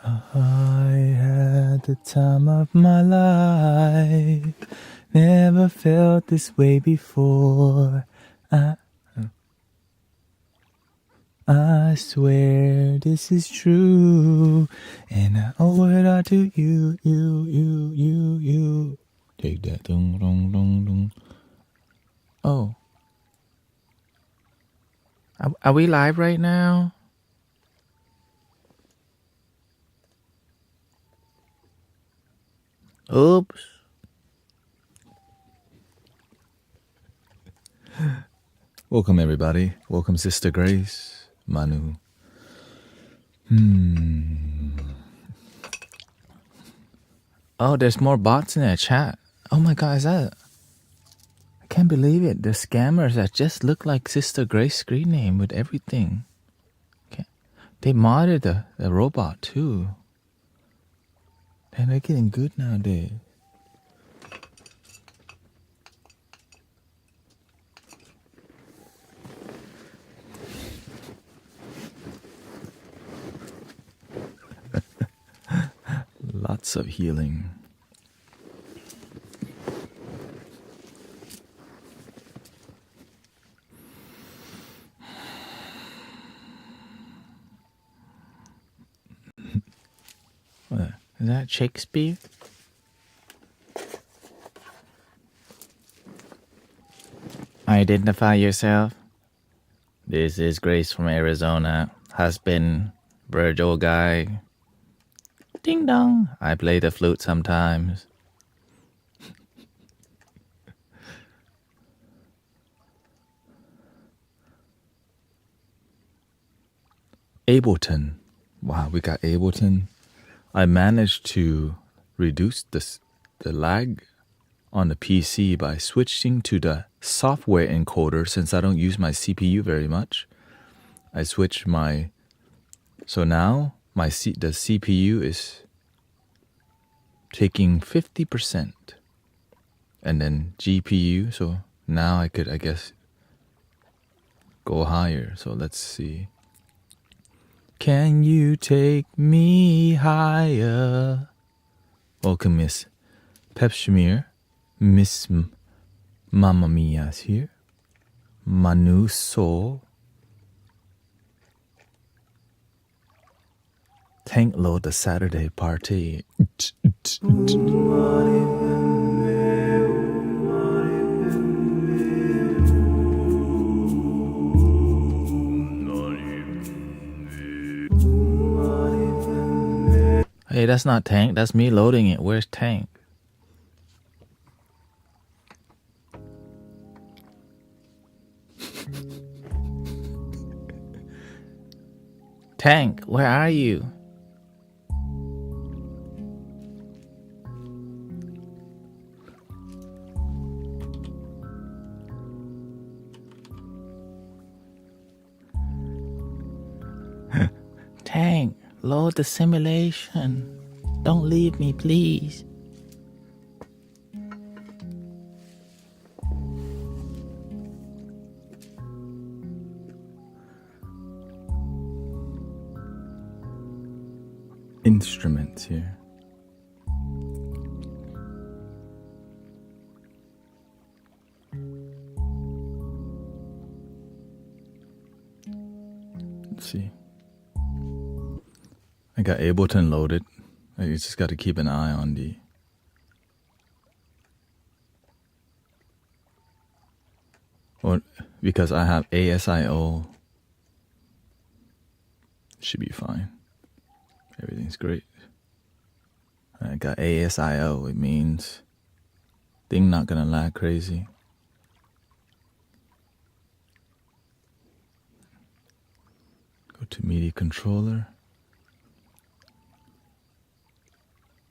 I had the time of my life. Never felt this way before. I swear this is true. And I owe it all to you, you. Take that. Dun, dun, dun, dun. Oh. Are we live right now? Oops. Welcome, everybody. Welcome, Sister Grace, Manu. Oh, there's more bots in the chat. Oh my God, is that... I can't believe it. The scammers that just look like Sister Grace's screen name with everything. Okay. They modded the robot too. And they're getting good nowadays. Lots of healing. What? Is that Shakespeare? Identify yourself. This is Grace from Arizona. Husband, Virgil guy. Ding dong. I play the flute sometimes. Ableton. Wow, we got Ableton. I managed to reduce the lag on the PC by switching to the software encoder since I don't use my CPU very much. I switched my... So now the CPU is taking 50%. And then GPU, so now I could, I guess, go higher. So let's see. Can you take me higher? Welcome, Miss Pepshmere. Miss Mamma Mia's here. Manu Soul. Tank load the Saturday party. Hey, that's not Tank. That's me loading it. Where's Tank? Tank, where are you? Tank, load the simulation. Don't leave me, please. Instruments here. Let's see. I got Ableton loaded. I just got to keep an eye on the... Or because I have ASIO. Should be fine. Everything's great. I got ASIO. It means thing not gonna lag crazy. Go to MIDI controller.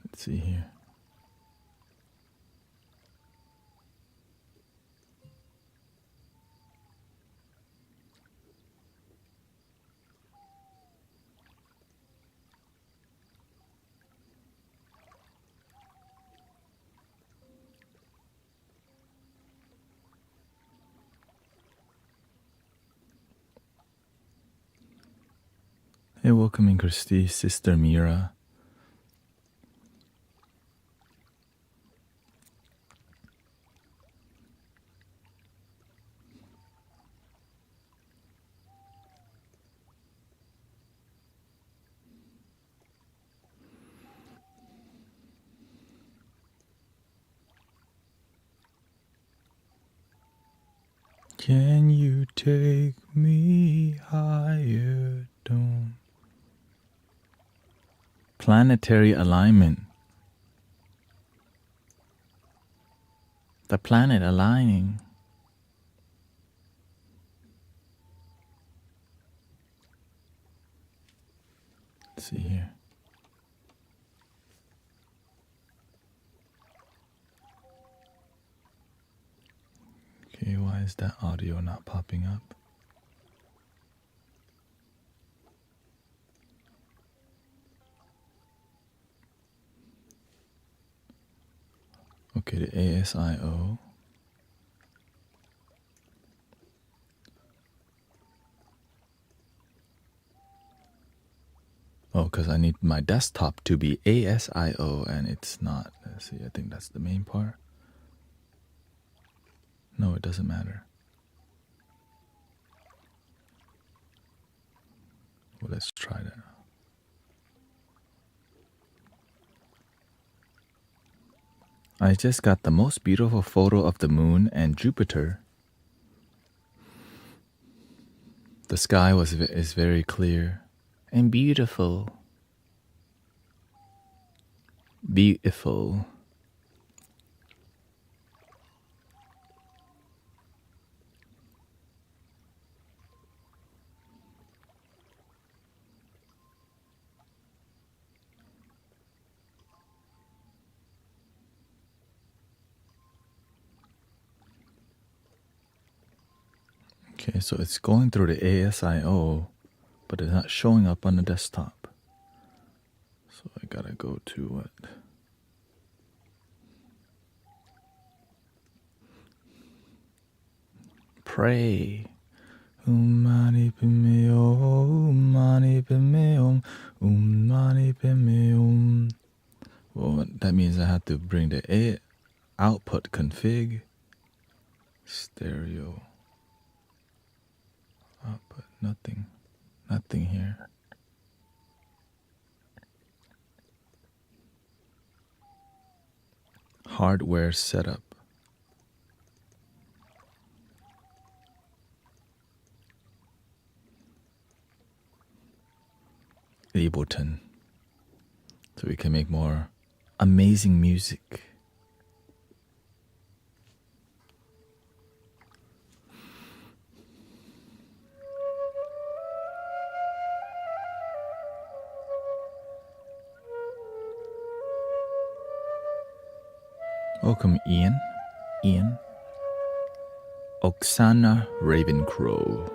Let's see here. Hey, welcome in, Christy, Sister Mira. Can you take me higher? Don't. Planetary alignment. The planet aligning. Let's see here. Okay, why is that audio not popping up? Okay, the ASIO. Oh, because I need my desktop to be ASIO and it's not. Let's see, I think that's the main part. No, it doesn't matter. Well, let's try that. I just got the most beautiful photo of the moon and Jupiter. The sky is very clear and beautiful. Beautiful. Okay, so it's going through the ASIO, but it's not showing up on the desktop. So I gotta go to what? Pray. Mani padme hum, mani padme hum, mani padme hum. Well, that means I have to bring the output config. Stereo. Output, nothing here. Hardware setup. Ableton. So we can make more amazing music. Welcome, Ian. Oksana Ravencrow.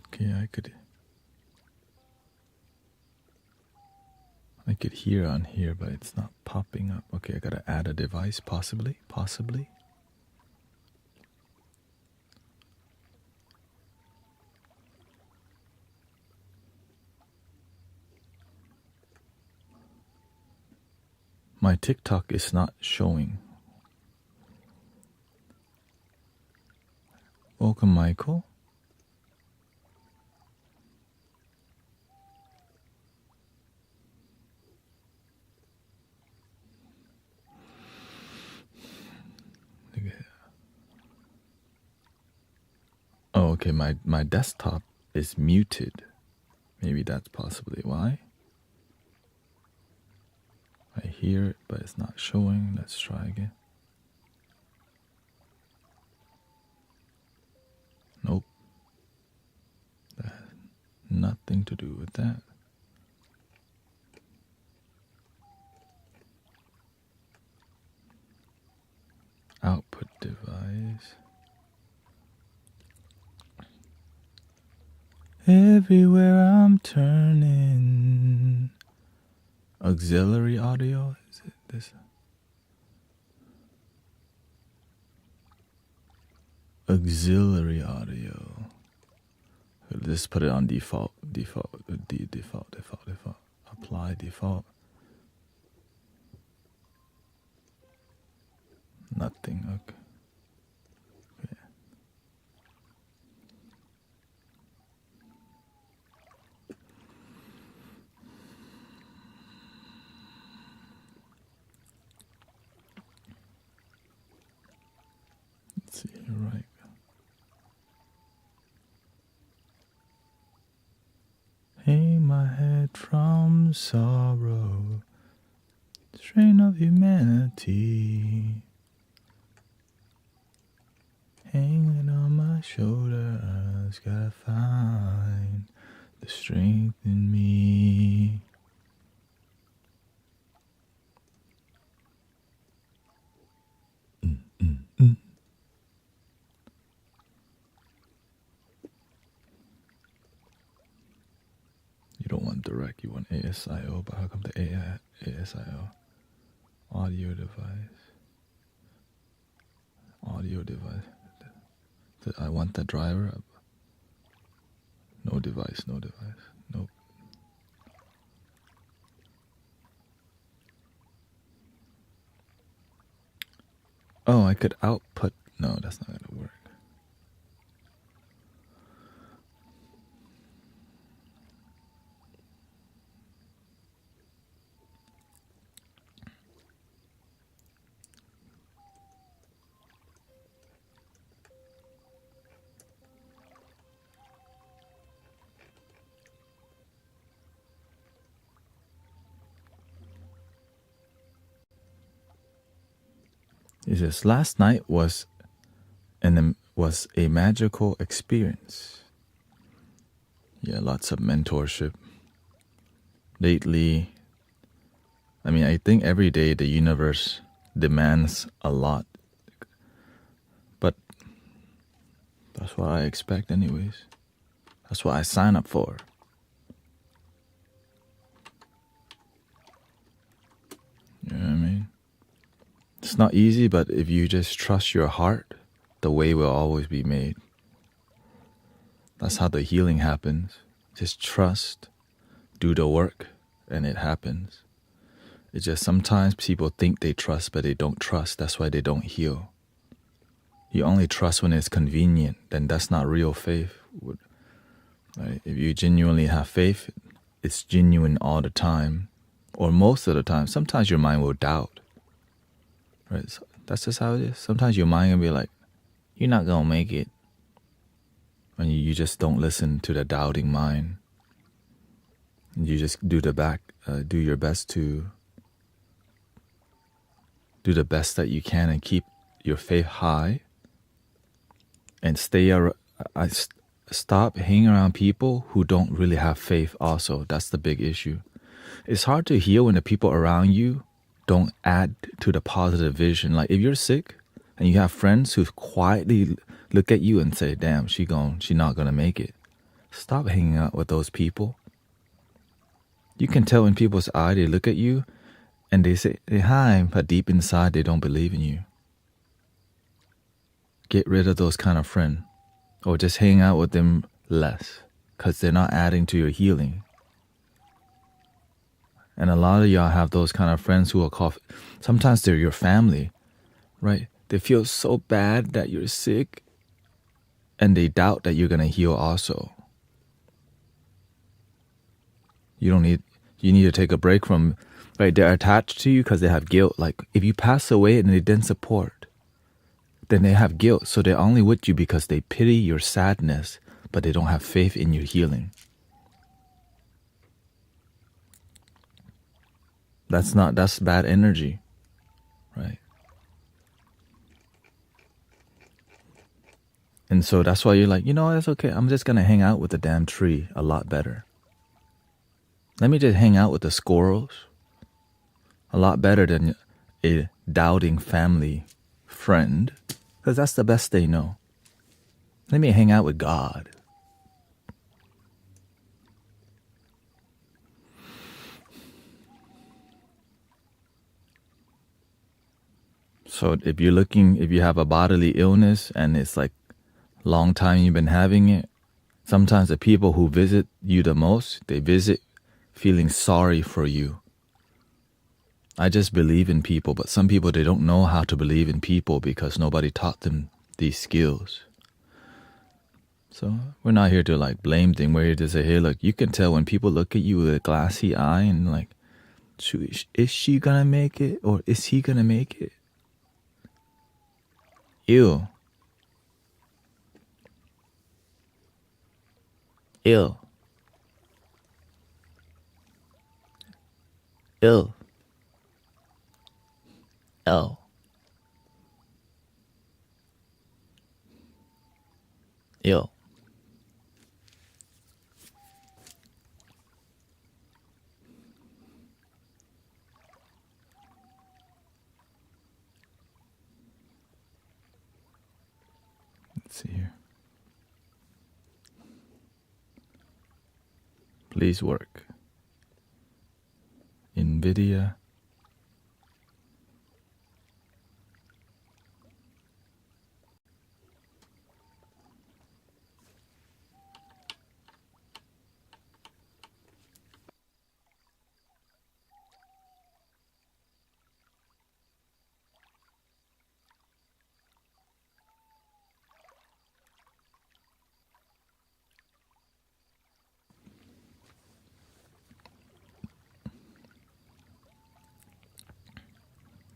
Okay, I could hear on here, but it's not popping up. Okay, I gotta add a device, possibly. My TikTok is not showing. Welcome, Michael. Oh, okay, my desktop is muted. Maybe that's possibly why. I hear it, but it's not showing. Let's try again. Nope. That has nothing to do with that. Output device. Everywhere I'm turning. Auxiliary audio? Is it this? Auxiliary audio. Let's put it on default. Default. Apply default. Nothing. Okay. Let's see. Right. Hang my head from sorrow, strain of humanity, hanging on my shoulders. Gotta find the strength in me. You don't want direct, you want ASIO, but how come the ASIO? Audio device. I want the driver up. No device. Nope. Oh, I could output. No, that's not gonna work. He says, last night was a magical experience. Yeah, lots of mentorship. Lately, I think every day the universe demands a lot. But that's what I expect anyways. That's what I sign up for. You know what I mean? It's not easy, but if you just trust your heart, the way will always be made. That's how the healing happens. Just trust, do the work, and it happens. It's just sometimes people think they trust, but they don't trust. That's why they don't heal. You only trust when it's convenient, then that's not real faith. Right? If you genuinely have faith, it's genuine all the time, or most of the time. Sometimes your mind will doubt. Right? So that's just how it is. Sometimes your mind will be like, you're not going to make it. And you just don't listen to the doubting mind. And you just do your best to do the best that you can and keep your faith high. And stop hanging around people who don't really have faith also. That's the big issue. It's hard to heal when the people around you don't add to the positive vision. Like if you're sick and you have friends who quietly look at you and say, damn, she not gonna make it. Stop hanging out with those people. You can tell in people's eye, they look at you and they say hi, but deep inside they don't believe in you. Get rid of those kind of friends, or just hang out with them less, because they're not adding to your healing. And a lot of y'all have those kind of friends who will sometimes they're your family, right? They feel so bad that you're sick and they doubt that you're going to heal also. You need to take a break from, right? They're attached to you because they have guilt. Like if you pass away and they didn't support, then they have guilt. So they're only with you because they pity your sadness, but they don't have faith in your healing. That's bad energy, right? And so that's why you're like, that's okay. I'm just going to hang out with the damn tree a lot better. Let me just hang out with the squirrels a lot better than a doubting family friend, because that's the best they know. Let me hang out with God. So if you have a bodily illness and it's like long time you've been having it, sometimes the people who visit you the most, they visit feeling sorry for you. I just believe in people, but some people, they don't know how to believe in people because nobody taught them these skills. So we're not here to like blame them. We're here to say, hey, look, you can tell when people look at you with a glassy eye and like, is she gonna make it or is he gonna make it? Ew. Ill. Ill. L. Ill. Let's see here. Please work. NVIDIA.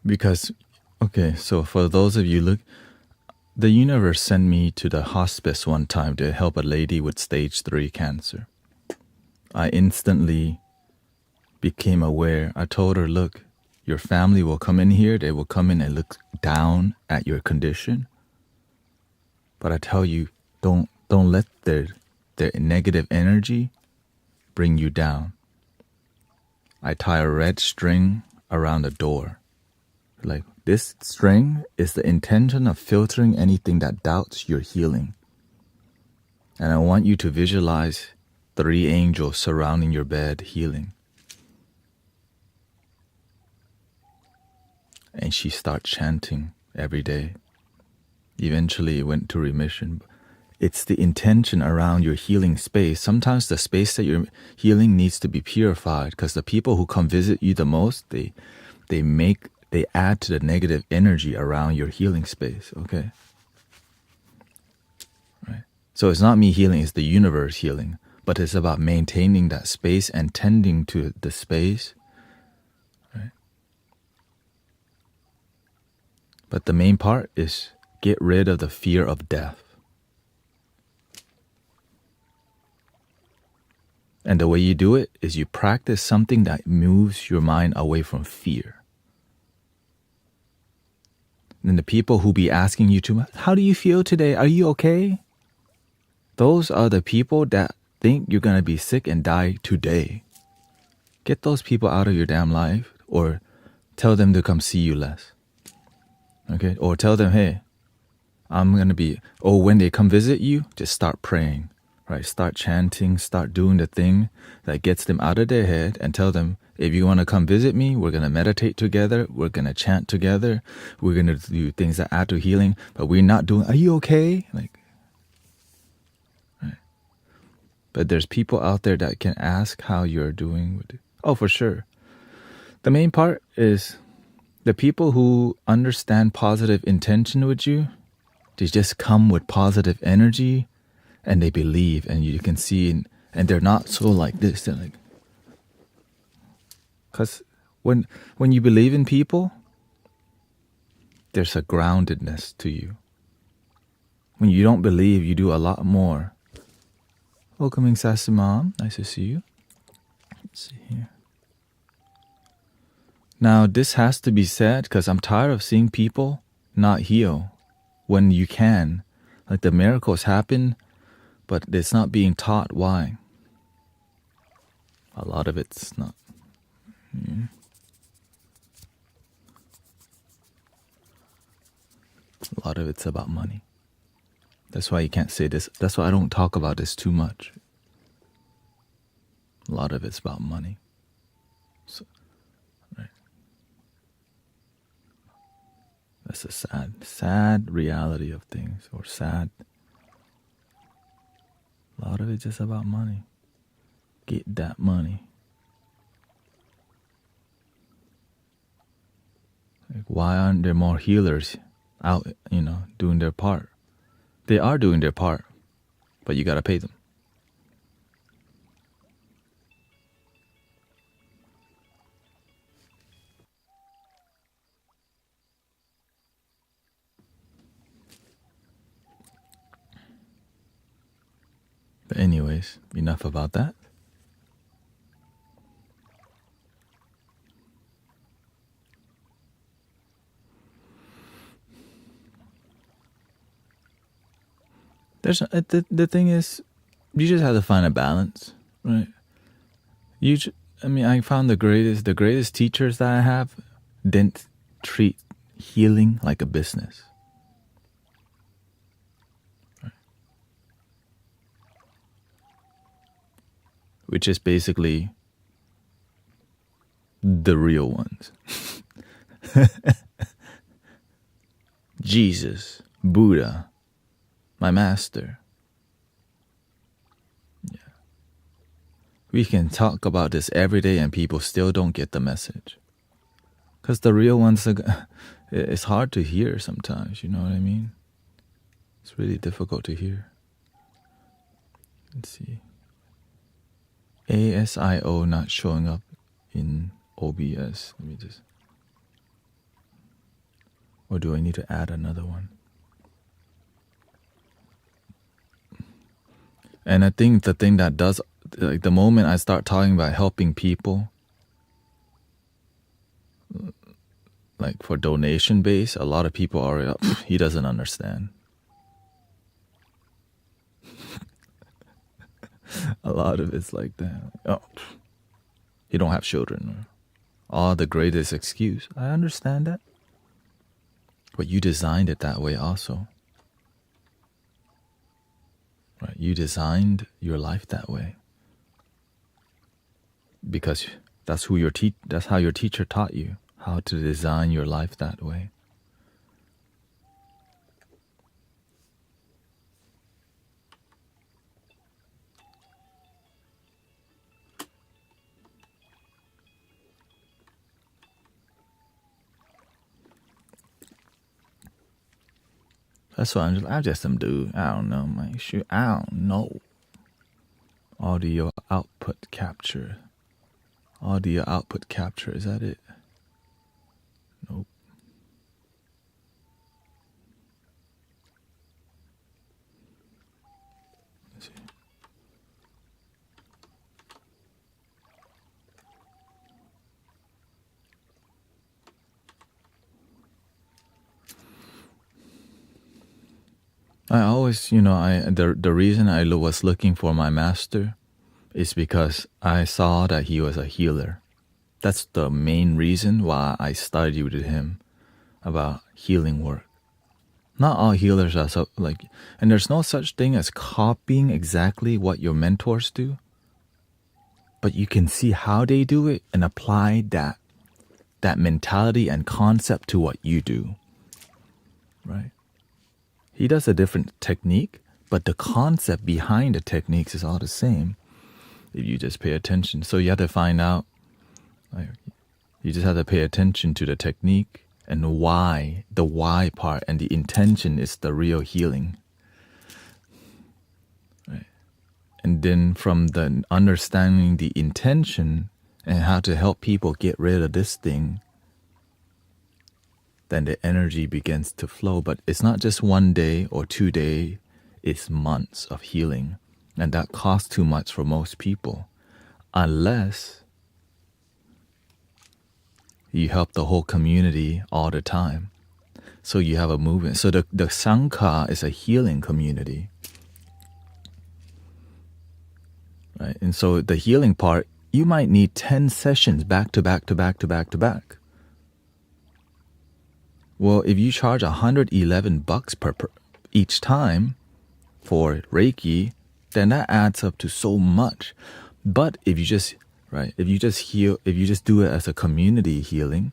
Because, okay, so for those of you, look, the universe sent me to the hospice one time to help a lady with stage 3 cancer. I instantly became aware. I told her, look, your family will come in here. They will come in and look down at your condition. But I tell you, don't let their negative energy bring you down. I tie a red string around the door. Like, this string is the intention of filtering anything that doubts your healing. And I want you to visualize 3 angels surrounding your bed healing. And she starts chanting every day. Eventually it went to remission. It's the intention around your healing space. Sometimes the space that you're healing needs to be purified because the people who come visit you the most, they add to the negative energy around your healing space, okay? Right. So it's not me healing, it's the universe healing. But it's about maintaining that space and tending to the space. Right. But the main part is get rid of the fear of death. And the way you do it is you practice something that moves your mind away from fear. And the people who be asking you too much, how do you feel today? Are you okay? Those are the people that think you're going to be sick and die today. Get those people out of your damn life, or tell them to come see you less. Okay? Or tell them, hey, I'm going to be, or when they come visit you, just start praying. Right? Start chanting, start doing the thing that gets them out of their head, and tell them, if you want to come visit me, we're going to meditate together, we're going to chant together, we're going to do things that add to healing, but we're not doing, are you okay? Like, right. But there's people out there that can ask how you're doing with it. Oh, for sure. The main part is the people who understand positive intention with you, they just come with positive energy and they believe, and you can see, and they're not so like this, they're like, because when you believe in people, there's a groundedness to you. When you don't believe, you do a lot more. Welcoming Sassy Mom, nice to see you. Let's see here. Now, this has to be said because I'm tired of seeing people not heal when you can. Like, the miracles happen, but it's not being taught why. A lot of it's not. Yeah. A lot of it's about money. That's why you can't say this. That's why I don't talk about this too much. A lot of it's about money. So, right. That's a sad reality of things, or sad. A lot of it's just about money. Get that money. Like, why aren't there more healers out, doing their part? They are doing their part, but you gotta pay them. But anyways, enough about that. The thing is, you just have to find a balance, right? I found the greatest teachers that I have didn't treat healing like a business. Right? Which is basically the real ones. Jesus, Buddha, my master. Yeah. We can talk about this every day and people still don't get the message. Because the real ones, it's hard to hear sometimes, you know what I mean? It's really difficult to hear. Let's see. ASIO not showing up in OBS. Let me just... Or do I need to add another one? And I think the thing that does, like the moment I start talking about helping people, like for donation base, a lot of people are, he doesn't understand. A lot of it's like that. Oh, you don't have children. Or, the greatest excuse. I understand that. But you designed it that way also. Right? You designed your life that way. Because that's who that's how your teacher taught you how to design your life that way. That's why I'm just some dude. I don't know, man. Shoot, I don't know. Audio output capture. Audio output capture. Is that it? Nope. Let's see. I always, the reason I was looking for my master is because I saw that he was a healer. That's the main reason why I studied with him about healing work. Not all healers are so and there's no such thing as copying exactly what your mentors do, but you can see how they do it and apply that mentality and concept to what you do, right? He does a different technique, but the concept behind the techniques is all the same if you just pay attention. So you have to find out, you just have to pay attention to the technique and why, the why part, and the intention is the real healing. Right? And then from the understanding the intention and how to help people get rid of this thing, then the energy begins to flow. But it's not just 1 day or 2 days, it's months of healing. And that costs too much for most people, unless you help the whole community all the time. So you have a movement. So the Sangha is a healing community. Right? And so the healing part, you might need 10 sessions back to back to back to back to back. Well, if you charge $111 per each time for Reiki, then that adds up to so much. But if you just do it as a community healing,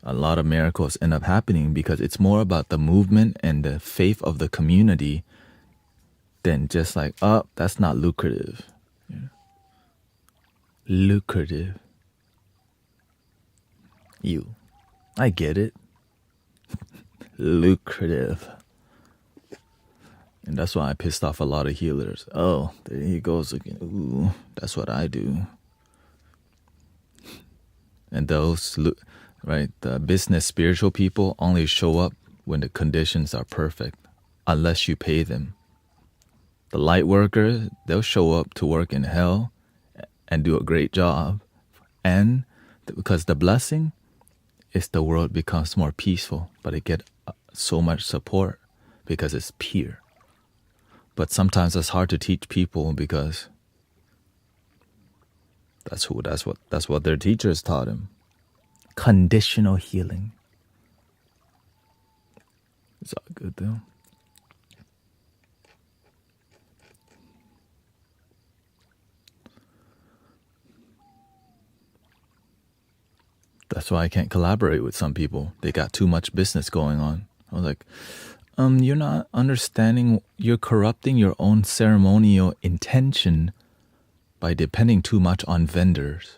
a lot of miracles end up happening because it's more about the movement and the faith of the community than just like, oh, that's not lucrative. Yeah. Lucrative. I get it. Lucrative. And that's why I pissed off a lot of healers. Oh, there he goes again. Ooh, that's what I do. And those, right, the business spiritual people only show up when the conditions are perfect, unless you pay them. The light workers, they'll show up to work in hell and do a great job. And because the blessing is the world becomes more peaceful, but it get so much support because it's pure. But sometimes it's hard to teach people because that's what their teachers taught them. Conditional healing. It's all good though. That's why I can't collaborate with some people. They got too much business going on. I was like, you're not understanding. You're corrupting your own ceremonial intention by depending too much on vendors.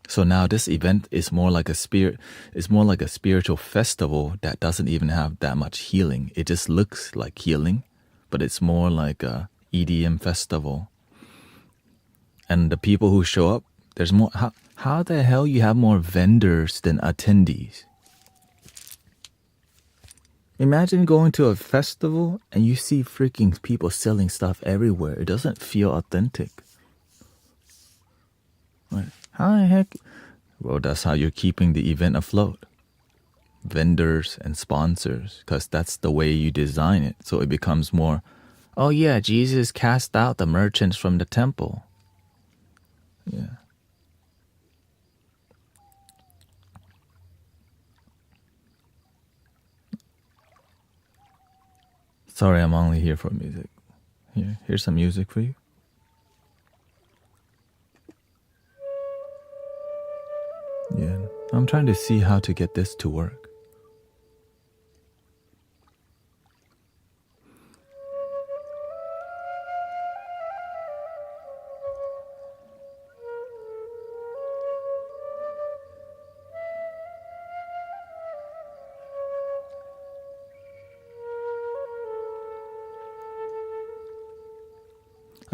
So now this event is more like a spiritual festival that doesn't even have that much healing. It just looks like healing, but it's more like a EDM festival. And the people who show up, there's more. How the hell you have more vendors than attendees? Imagine going to a festival and you see freaking people selling stuff everywhere. It doesn't feel authentic. Right? How the heck? Well, that's how you're keeping the event afloat. Vendors and sponsors, because that's the way you design it. So it becomes more, oh yeah, Jesus cast out the merchants from the temple. Yeah. Sorry, I'm only here for music. Here's some music for you. Yeah, I'm trying to see how to get this to work.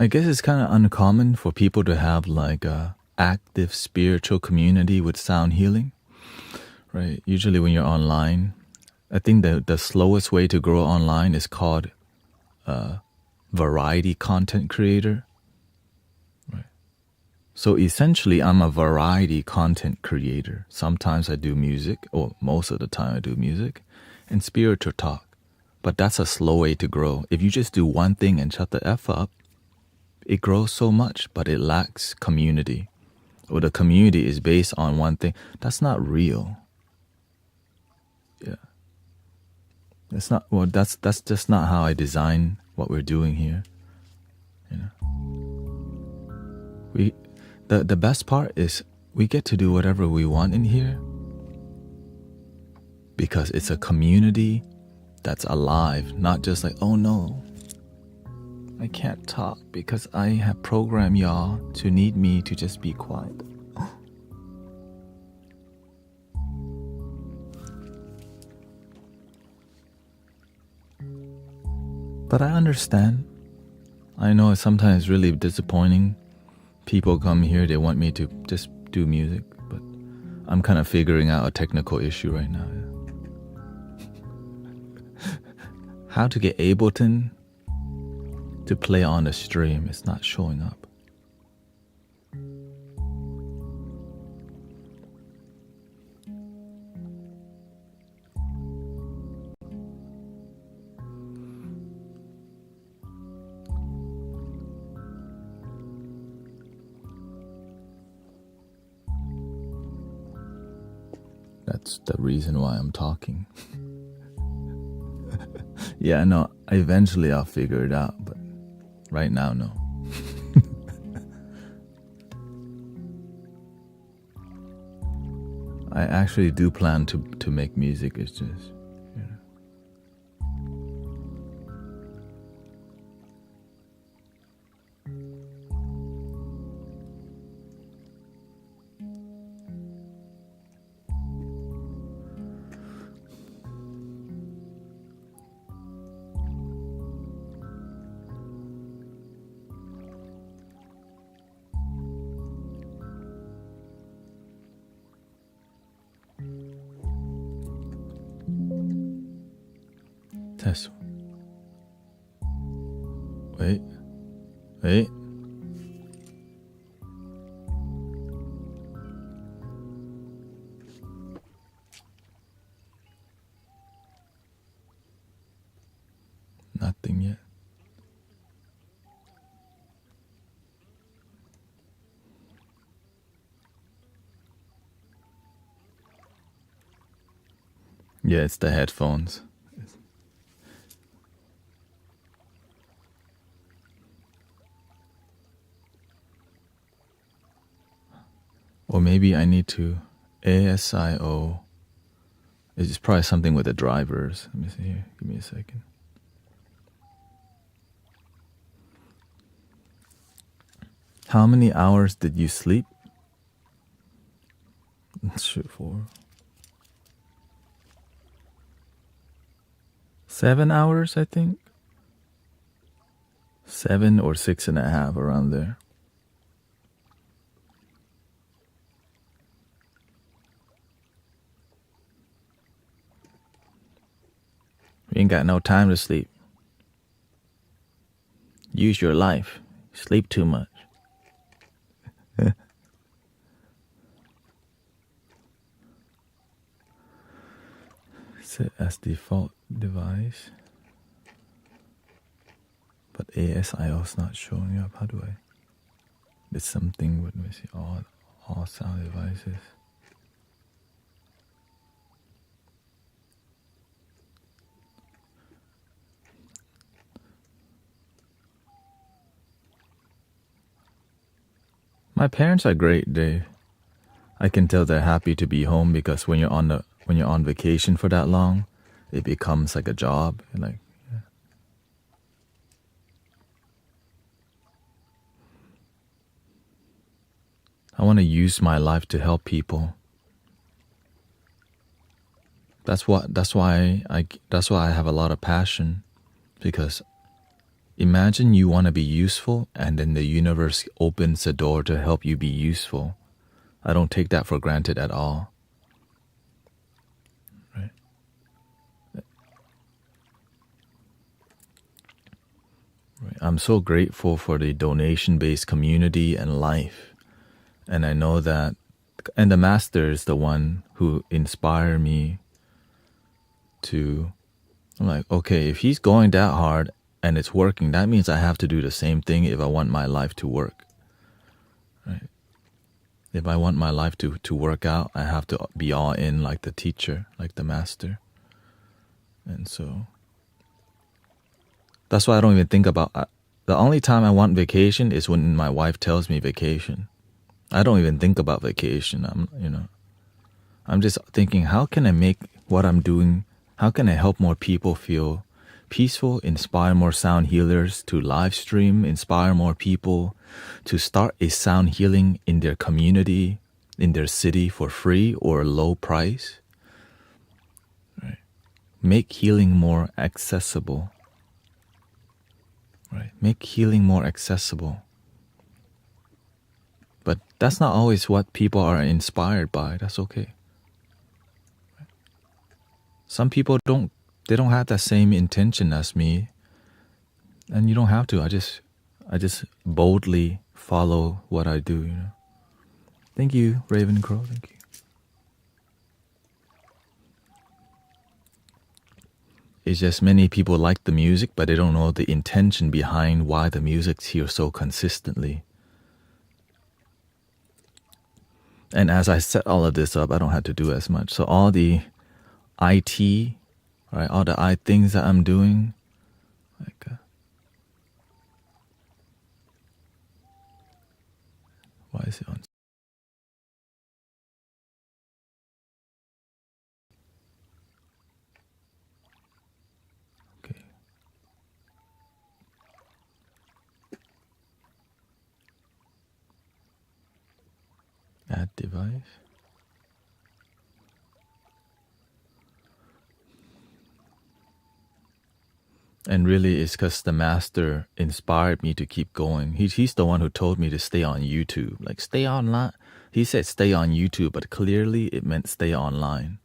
I guess it's kind of uncommon for people to have like a active spiritual community with sound healing, right? Usually when you're online, I think the slowest way to grow online is called variety content creator, right? So essentially, I'm a variety content creator. Sometimes I do music, or most of the time I do music, and spiritual talk. But that's a slow way to grow. If you just do one thing and shut the F up, it grows so much, but it lacks community. Or the community is based on one thing. That's not real. Yeah. It's not, well, that's just not how I design what we're doing here. You know. The best part is we get to do whatever we want in here because it's a community that's alive, not just like, oh no, I can't talk because I have programmed y'all to need me to just be quiet. But I understand. I know it's sometimes really disappointing. People come here, they want me to just do music, but I'm kind of figuring out a technical issue right now. How to get Ableton to play on the stream. It's not showing up. That's the reason why I'm talking. Yeah, no, eventually I'll figure it out, but right now, no. I actually do plan to make music. It's just, you know. Test. Wait. Wait. Nothing yet. Yeah, it's the headphones. Or maybe I need to ASIO. It's probably something with the drivers. Let me see here. Give me a second. How many hours did you sleep? Let's shoot for 7 hours, I think. 7 or 6.5, around there. We ain't got no time to sleep. Use your life. Sleep too much. Set as default device. But ASIO is not showing up. How do I? There's something with me. See all sound devices. My parents are great. I can tell they're happy to be home, because when you're on vacation for that long, it becomes like a job. Like, yeah. I want to use my life to help people. That's why I have a lot of passion, because imagine you want to be useful, and then the universe opens the door to help you be useful. I don't take that for granted at all. Right? I'm so grateful for the donation-based community and life. And I know that, and the master is the one who inspired me to, I'm like, okay, if he's going that hard and it's working, that means I have to do the same thing if I want my life to work. Right? If I want my life to work out, I have to be all in like the teacher, like the master. And so that's why I don't even think about, the only time I want vacation is when my wife tells me vacation. I don't even think about vacation. I'm just thinking, how can I make what I'm doing, how can I help more people feel peaceful, inspire more sound healers to live stream, inspire more people to start a sound healing in their community, in their city for free or low price. Right? Make healing more accessible. Right? Make healing more accessible. But that's not always what people are inspired by. That's okay. Some people don't have that same intention as me. And you don't have to. I just boldly follow what I do, Thank you, Raven Crow. Thank you. It's just many people like the music, but they don't know the intention behind why the music's here so consistently. And as I set all of this up, I don't have to do as much. So all the IT, right? All the things that I'm doing, like why is it on? Okay. Add device. And really, it's because the master inspired me to keep going. He's the one who told me to stay on YouTube. Like, stay online. He said stay on YouTube, but clearly it meant stay online.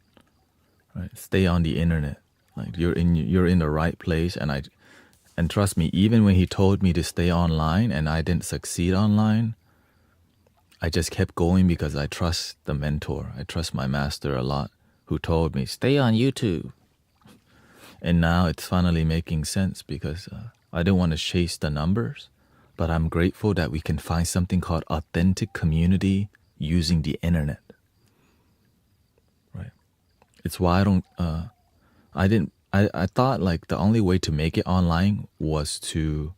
Right? Stay on the internet. Like you're in the right place, and trust me, even when he told me to stay online and I didn't succeed online, I just kept going because I trust the mentor. I trust my master a lot, who told me stay on YouTube. And now it's finally making sense because I don't want to chase the numbers, but I'm grateful that we can find something called authentic community using the internet. Right? It's why I thought like the only way to make it online was to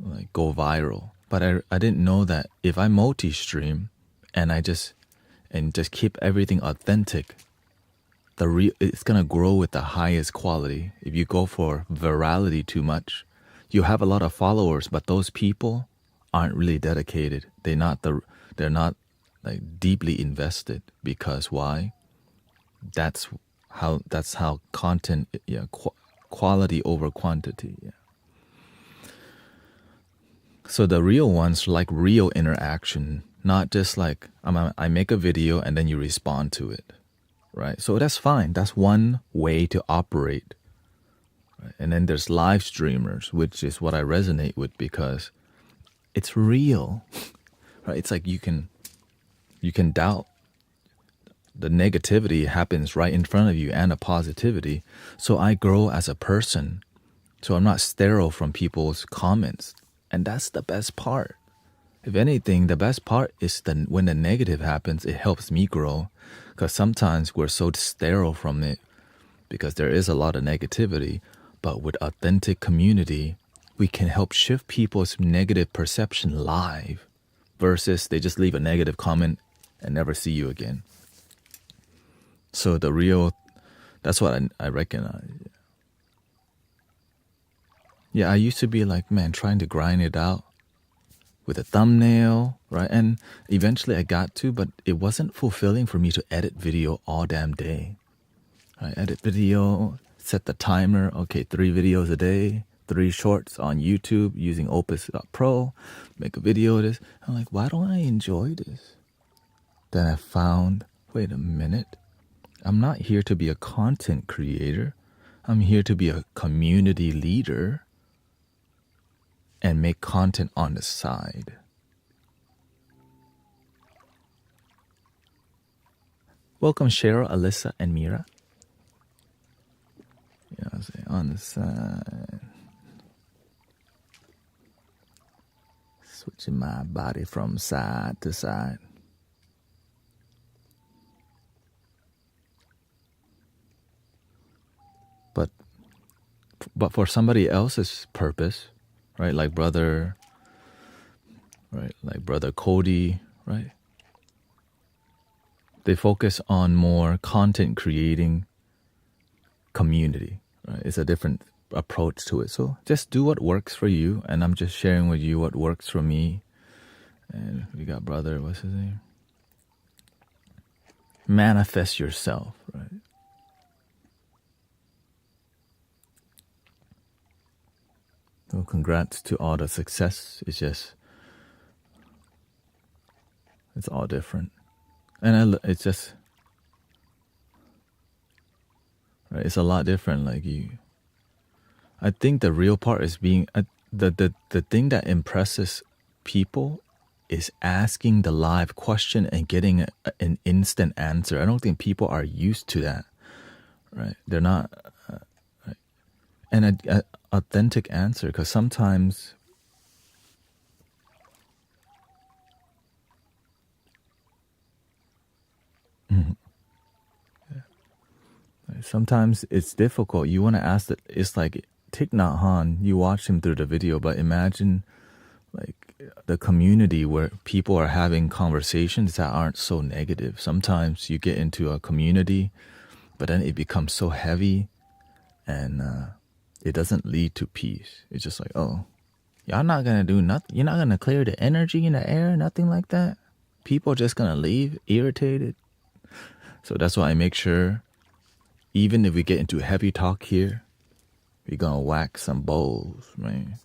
like go viral. But I didn't know that if I multi-stream and just keep everything authentic, it's gonna grow with the highest quality. If you go for virality too much, you have a lot of followers, but those people aren't really dedicated. They're not like deeply invested, because why? That's how content, quality over quantity. Yeah. So the real ones like real interaction, not just like I make a video and then you respond to it. Right? So that's fine. That's one way to operate. Right? And then there's live streamers, which is what I resonate with because it's real. Right? It's like you can doubt. The negativity happens right in front of you and the positivity. So I grow as a person. So I'm not sterile from people's comments. And that's the best part. If anything, the best part is when the negative happens, it helps me grow. Because sometimes we're so sterile from it because there is a lot of negativity. But with authentic community, we can help shift people's negative perception live versus they just leave a negative comment and never see you again. So that's what I recognize. Yeah, I used to be like, man, trying to grind it out with a thumbnail, right? And eventually I got to, but it wasn't fulfilling for me to edit video all damn day. I edit video, set the timer, okay, 3 videos a day, 3 shorts on YouTube using Opus.Pro, make a video of this. I'm like, why don't I enjoy this? Then I found, wait a minute, I'm not here to be a content creator. I'm here to be a community leader and make content on the side. Welcome Cheryl, Alyssa, and Mira. Yeah, I'll say on the side. Switching my body from side to side. But for somebody else's purpose, right? Like brother Cody, right? They focus on more content creating community, right? It's a different approach to it. So just do what works for you, and I'm just sharing with you what works for me. And we got brother, what's his name? Manifest yourself, right? Well, congrats to all the success. It's all different. And it's just, right, it's a lot different. Like I think the real part is being, the thing that impresses people is asking the live question and getting an instant answer. I don't think people are used to that, right? They're not, right? And an authentic answer, because sometimes sometimes it's difficult. You want to ask that. It's like Thich Nhat Hanh. You watch him through the video, but imagine like the community where people are having conversations that aren't so negative. Sometimes you get into a community, but then it becomes so heavy, and it doesn't lead to peace. It's just like, oh, y'all not gonna do nothing. You're not gonna clear the energy in the air. Nothing like that. People are just gonna leave irritated. So that's why I make sure, even if we get into heavy talk here, we're gonna whack some bowls, man.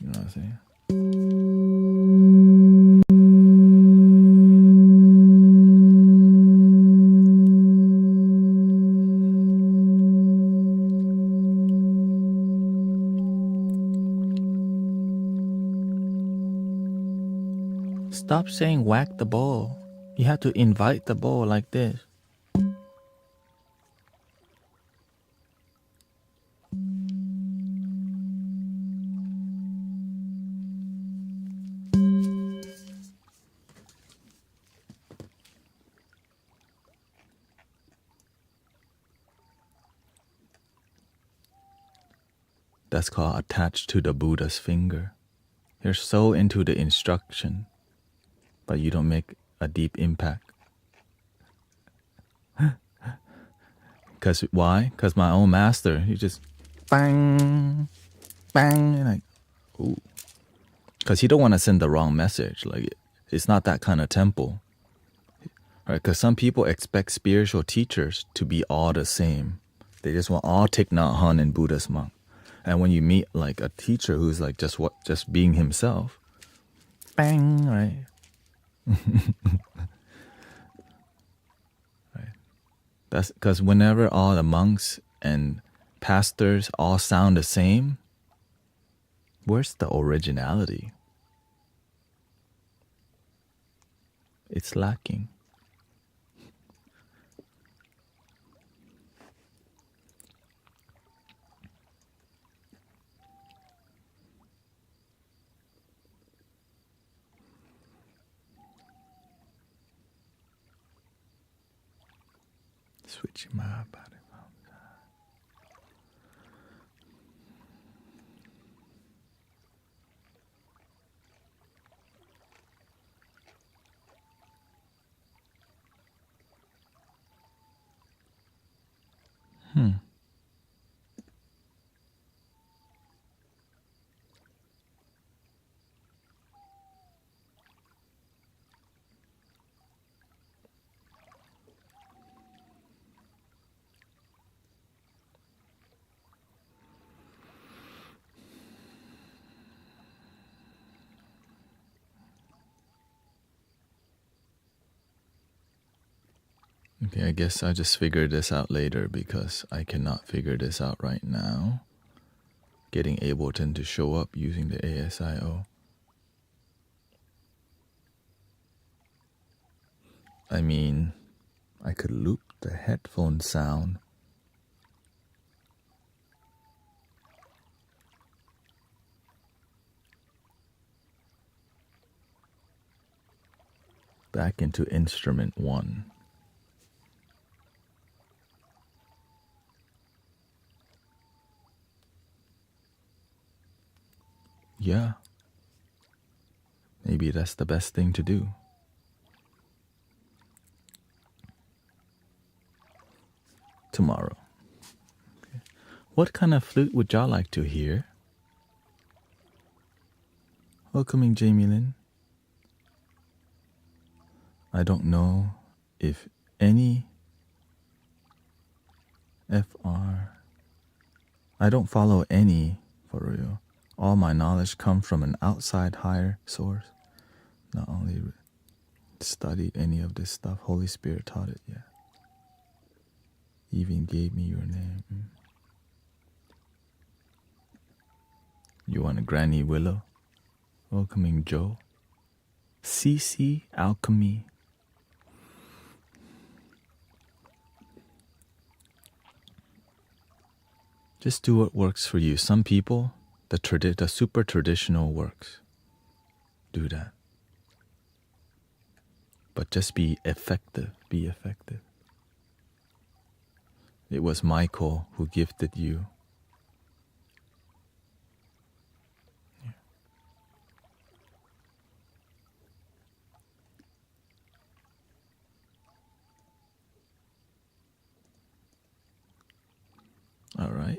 You know what I'm saying? Stop saying whack the bowl. You have to invite the bowl like this. That's called attached to the Buddha's finger. You're so into the instruction, but you don't make a deep impact. Because why? Because my own master, he just bang, bang, and like, ooh. Because he don't want to send the wrong message. Like, it's not that kind of temple. Right? Because some people expect spiritual teachers to be all the same. They just want all Thich Nhat Hanh and Buddhist monk. And when you meet like a teacher who's like just being himself, bang, right? Right. That's because whenever all the monks and pastors all sound the same, where's the originality? It's lacking. Switching my body. Okay, I guess I'll just figure this out later because I cannot figure this out right now. Getting Ableton to show up using the ASIO. I mean, I could loop the headphone sound. Back into instrument 1. Yeah. Maybe that's the best thing to do. Tomorrow. Okay. What kind of flute would y'all like to hear? Welcoming Jamie Lynn. I don't know if any FR. I don't follow any for real. All my knowledge comes from an outside higher source. Not only studied any of this stuff, Holy Spirit taught it, yeah. Even gave me your name. You want a Granny Willow? Welcoming Joe. CC Alchemy. Just do what works for you. Some people, the super traditional works. Do that. But just be effective. Be effective. It was Michael who gifted you. Yeah. All right.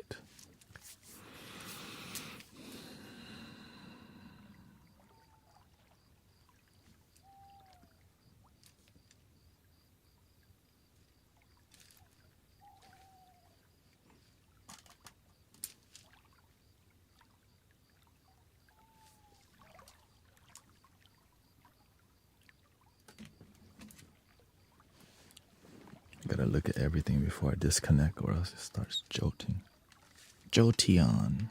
Gotta look at everything before I disconnect or else it starts jolting. Jotion.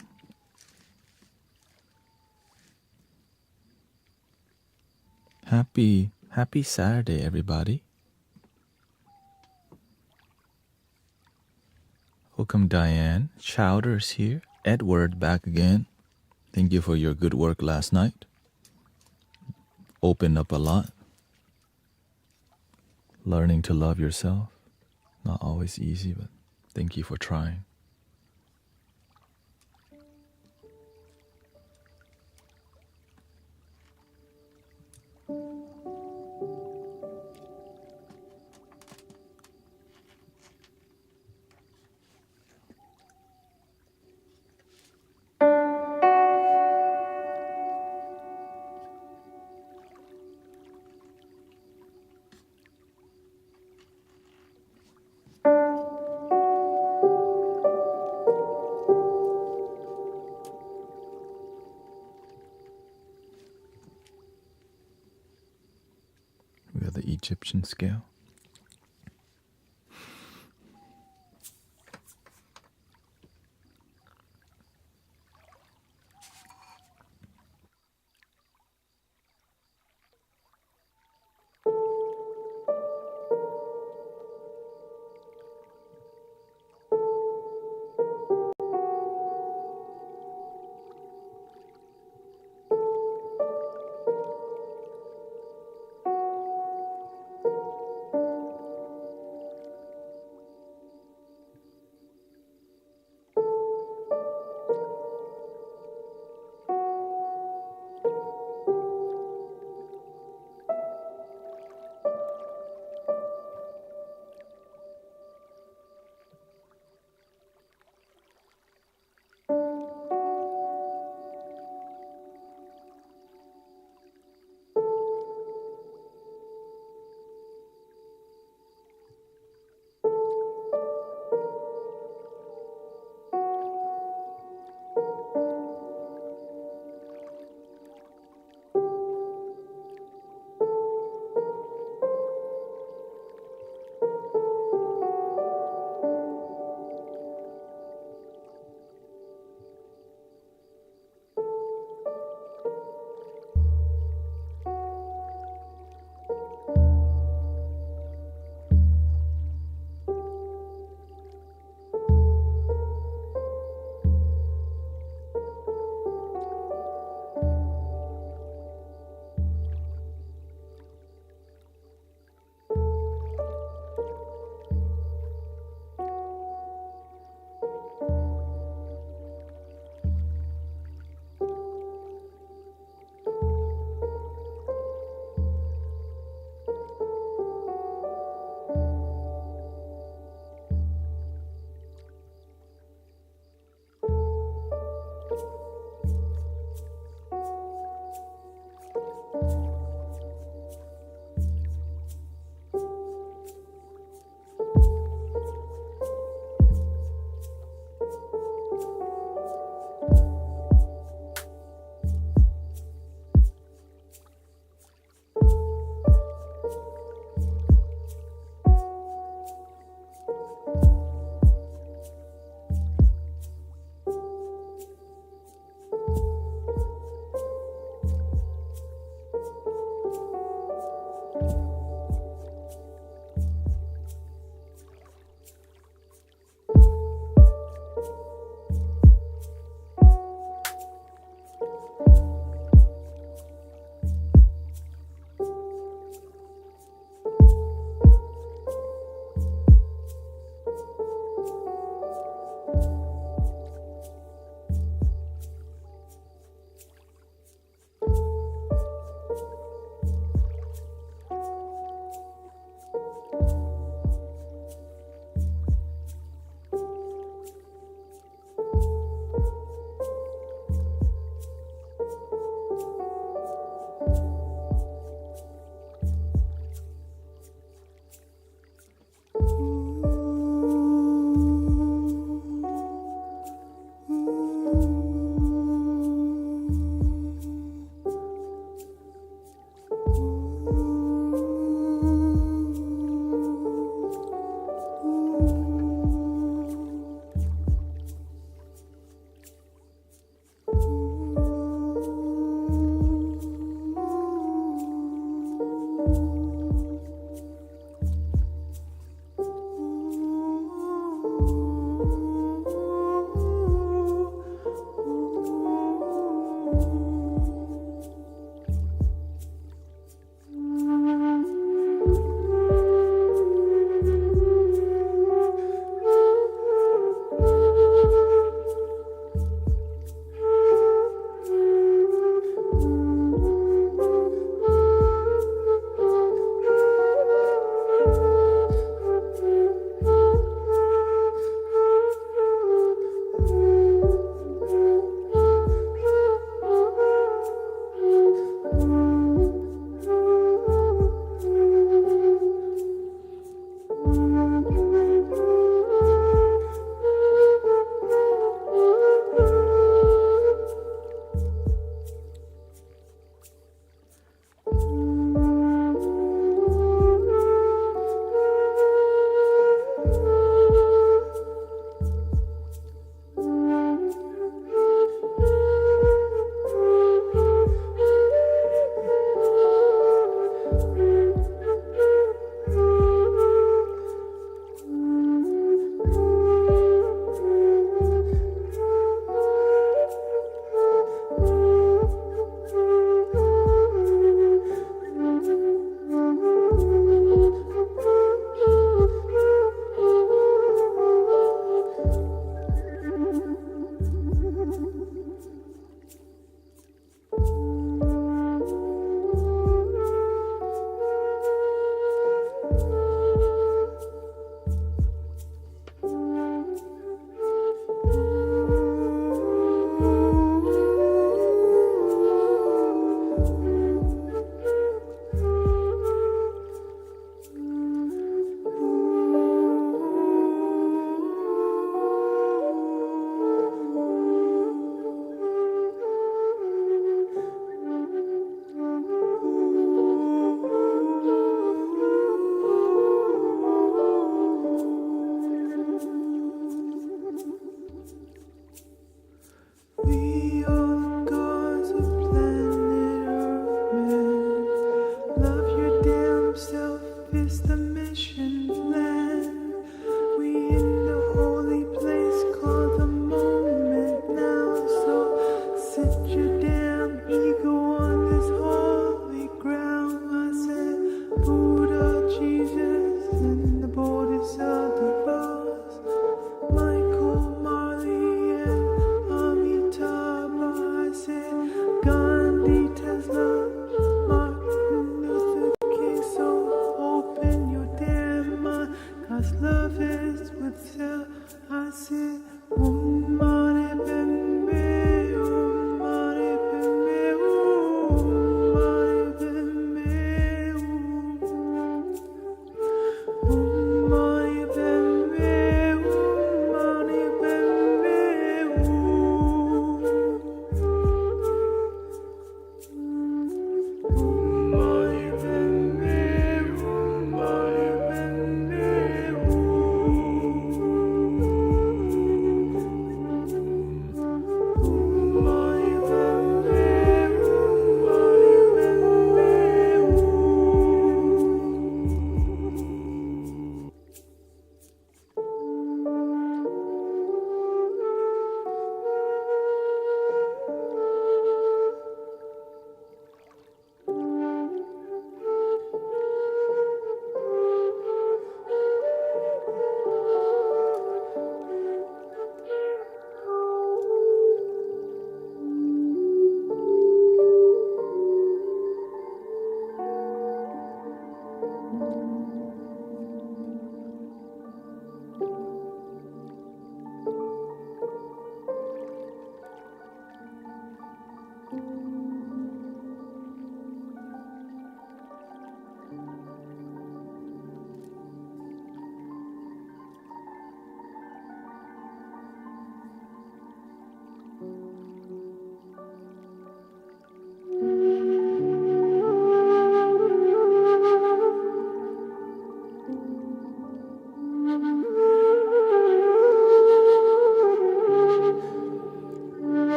Happy Saturday, everybody. Welcome, Diane. Chowder's here. Edward back again. Thank you for your good work last night. Opened up a lot. Learning to love yourself. Not always easy, but thank you for trying. We got the Egyptian scale.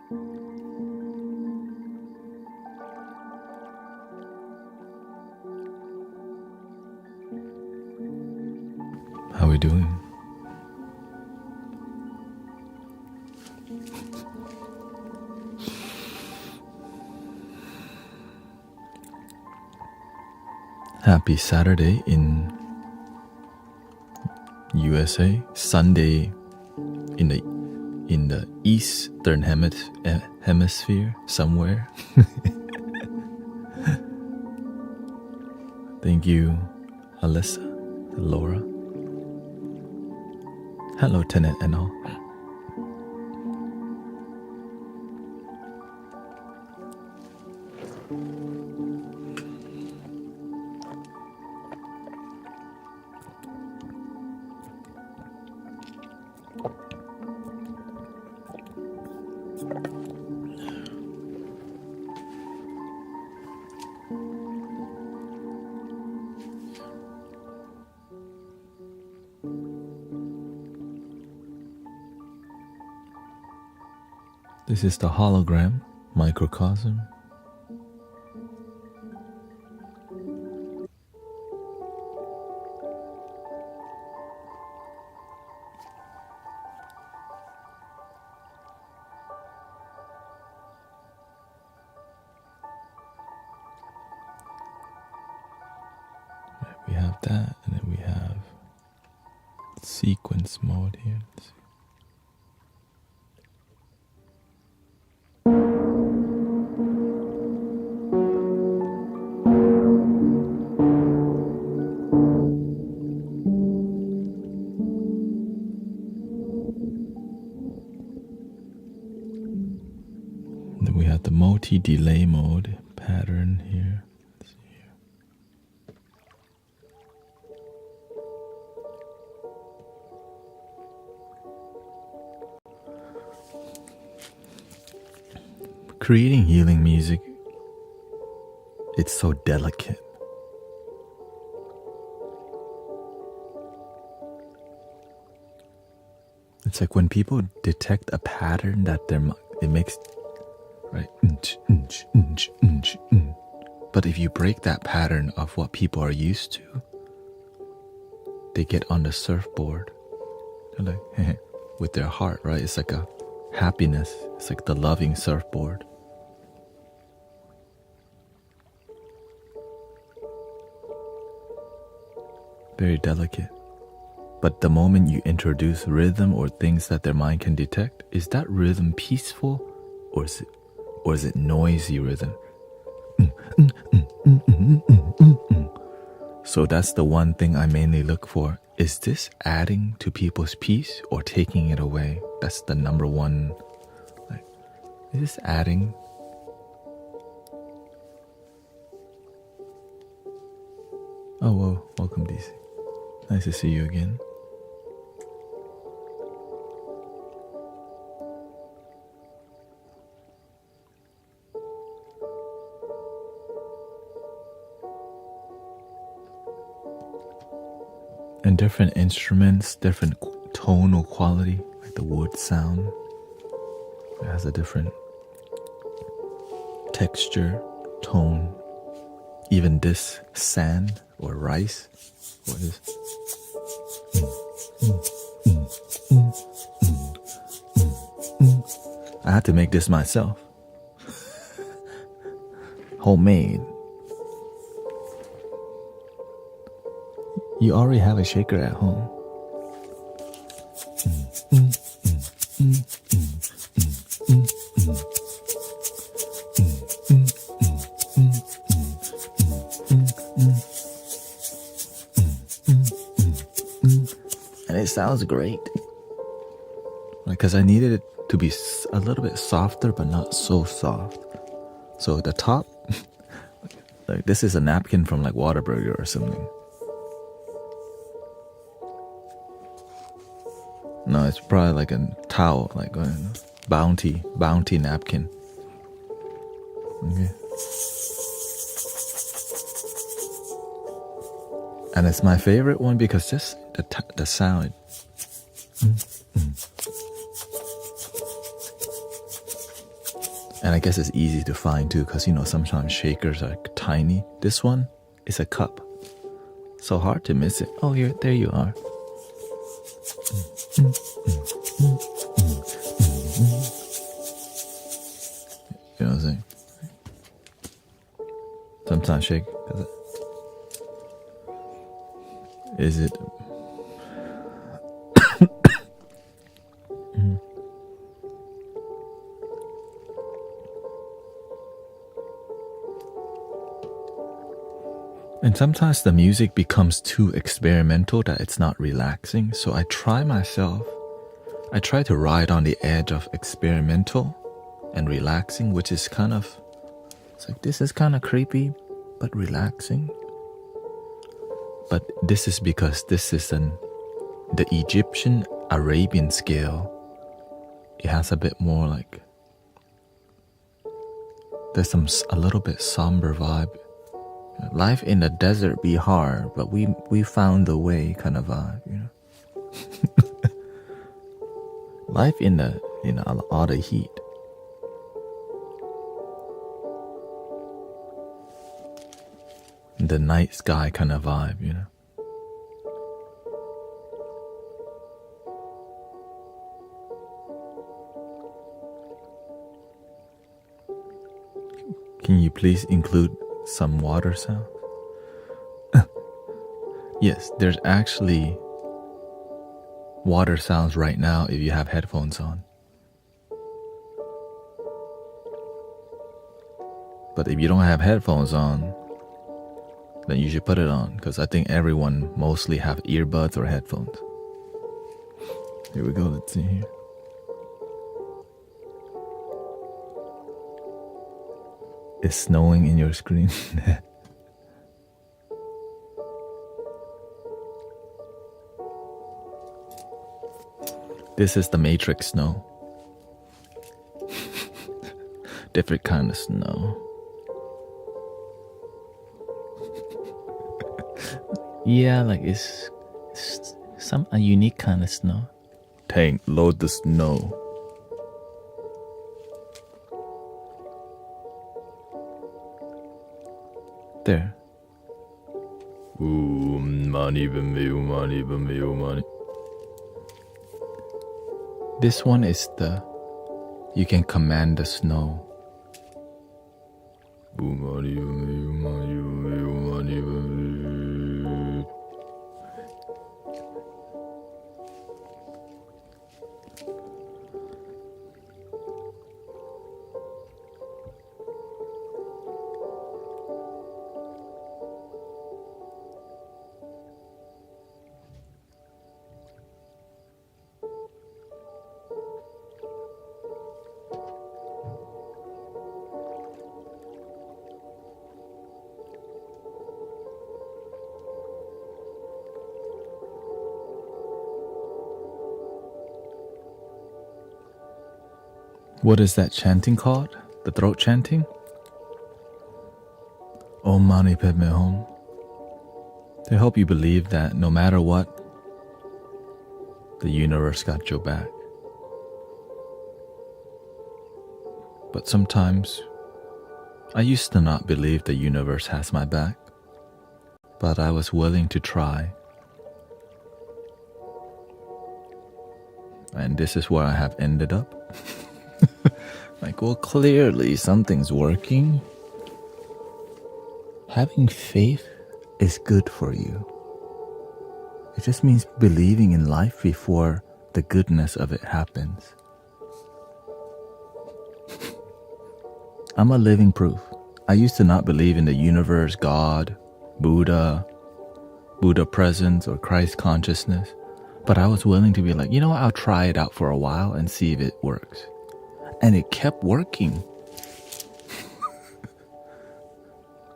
How are we doing? Happy Saturday in USA, Sunday in the Eastern Hemisphere somewhere. Thank you, Alyssa, Laura. Hello, Tenet and all. This is the hologram microcosm. We have that, and then we have sequence mode here. Let's see. Then we have the multi-delay mode pattern here. Let's see here. Creating healing music, it's so delicate. It's like when people detect a pattern that it makes, right? But if you break that pattern of what people are used to, they get on the surfboard. They're like, with their heart, right? It's like a happiness. It's like the loving surfboard. Very delicate. But the moment you introduce rhythm or things that their mind can detect, is that rhythm peaceful or is it noisy rhythm? So that's the one thing I mainly look for. Is this adding to people's peace or taking it away? That's the number one. Like, is this adding? Oh, whoa, welcome, DC. Nice to see you again. And different instruments, different tonal quality, like the wood sound. It has a different texture, tone. Even this sand or rice, what is? I had to make this myself. Homemade. You already have a shaker at home. And it sounds great. Because I needed it to be a little bit softer, but not so soft. So the top, like this is a napkin from like Whataburger or something. No, it's probably like a Taout, like a bounty napkin. Okay. And it's my favorite one because just the sound. And I guess it's easy to find too, because sometimes shakers are tiny. This one is a cup. So hard to miss it. Oh, there you are. You know what I'm saying? Sometimes shake. Is it? And sometimes the music becomes too experimental that it's not relaxing. So I try to ride on the edge of experimental and relaxing, which is it's like, this is kind of creepy, but relaxing. But this is because this is the Egyptian Arabian scale. It has a bit more like, there's a little bit somber vibe. Life in the desert be hard, but we found a way kind of vibe, Life in all the heat. The night sky kind of vibe, Can you please include some water sound? Yes, there's actually water sounds right now if you have headphones on. But if you don't have headphones on, then you should put it on, because I think everyone mostly have earbuds or headphones. Here we go, let's see here. It's snowing in your screen. This is the Matrix snow. Different kind of snow. Yeah, like it's a unique kind of snow. Tank, load the snow. There. Ooh, money. This one is you can command the snow. What is that chanting called? The throat chanting? Om Mani Padme Hum. To help you believe that no matter what, the universe got your back. But sometimes, I used to not believe the universe has my back, but I was willing to try. And this is where I have ended up. Like, well, clearly something's working. Having faith is good for you. It just means believing in life before the goodness of it happens. I'm a living proof. I used to not believe in the universe, God, Buddha presence, or Christ consciousness. But I was willing to be like, you know what, I'll try it out for a while and see if it works. And it kept working.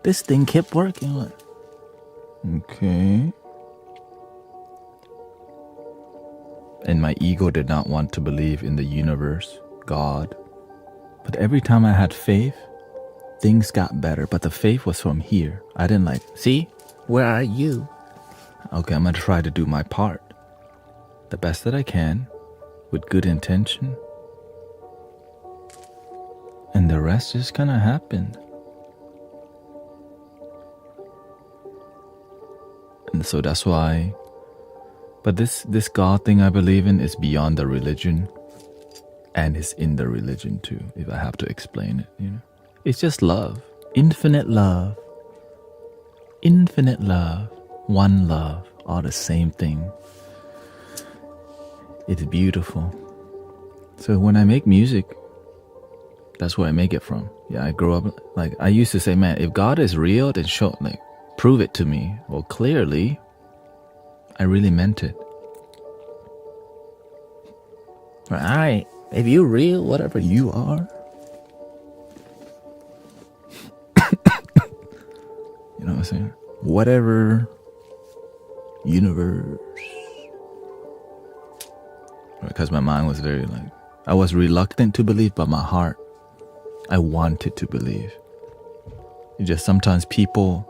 This thing kept working. Okay. And my ego did not want to believe in the universe, God. But every time I had faith, things got better. But the faith was from here. I didn't see, where are you? Okay, I'm going to try to do my part. The best that I can, with good intention. And the rest just kind of happened. And so that's why. But this God thing I believe in is beyond the religion, and is in the religion too, if I have to explain it, you know. It's just love. Infinite love. Infinite love. One love. All the same thing. It's beautiful. So when I make music, that's where I make it from. Yeah, I grew up, like, I used to say, man, if God is real, then show, like, prove it to me. Well, clearly, I really meant it. Alright, if you're real, whatever you are, you know what I'm saying? Whatever universe. Because my mind was very, like, I was reluctant to believe, but my heart, I wanted to believe. It just sometimes people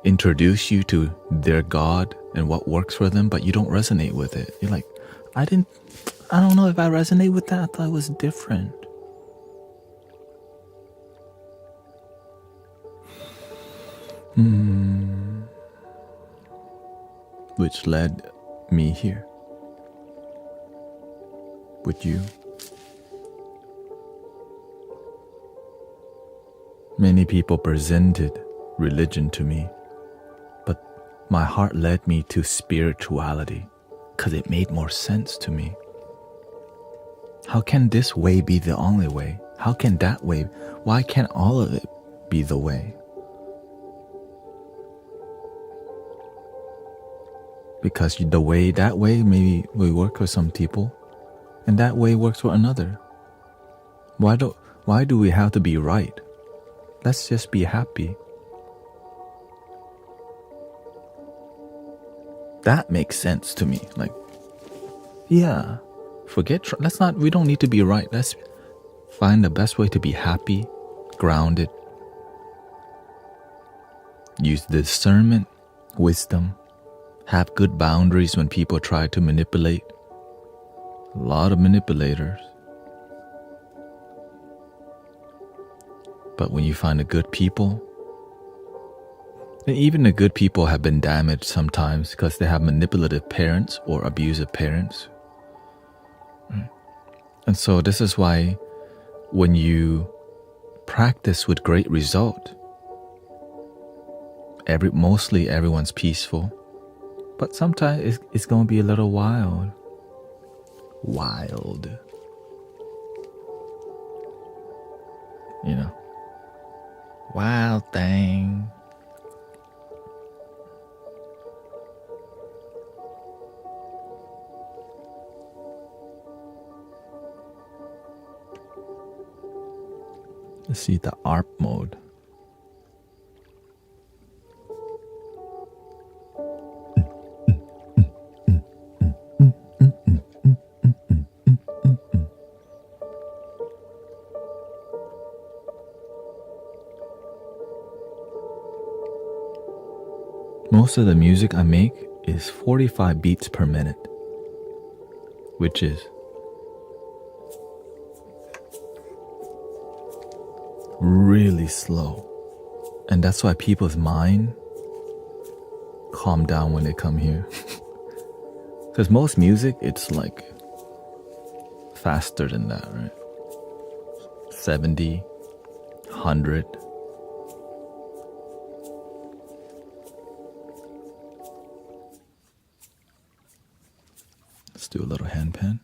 introduce you to their God and what works for them, but you don't resonate with it. You're like, I don't know if I resonate with that. I thought it was different. Which led me here with you. Many people presented religion to me, but my heart led me to spirituality because it made more sense to me. How can this way be the only way? How can that way? Why can't all of it be the way? Because that way maybe will work for some people, and that way works for another. Why do we have to be right? Let's just be happy. That makes sense to me. Like, yeah, we don't need to be right. Let's find the best way to be happy, grounded. Use discernment, wisdom. Have good boundaries when people try to manipulate. A lot of manipulators. But when you find the good people, and even the good people have been damaged sometimes because they have manipulative parents or abusive parents. Right? And so this is why when you practice with great result, mostly everyone's peaceful. But sometimes it's going to be a little wild. Wild. You know. Wild thing. Let's see the ARP mode. Most of the music I make is 45 beats per minute, which is really slow. And that's why people's mind calm down when they come here. Because most music, it's like faster than that, right? 70, 100. Let's do a little handpan.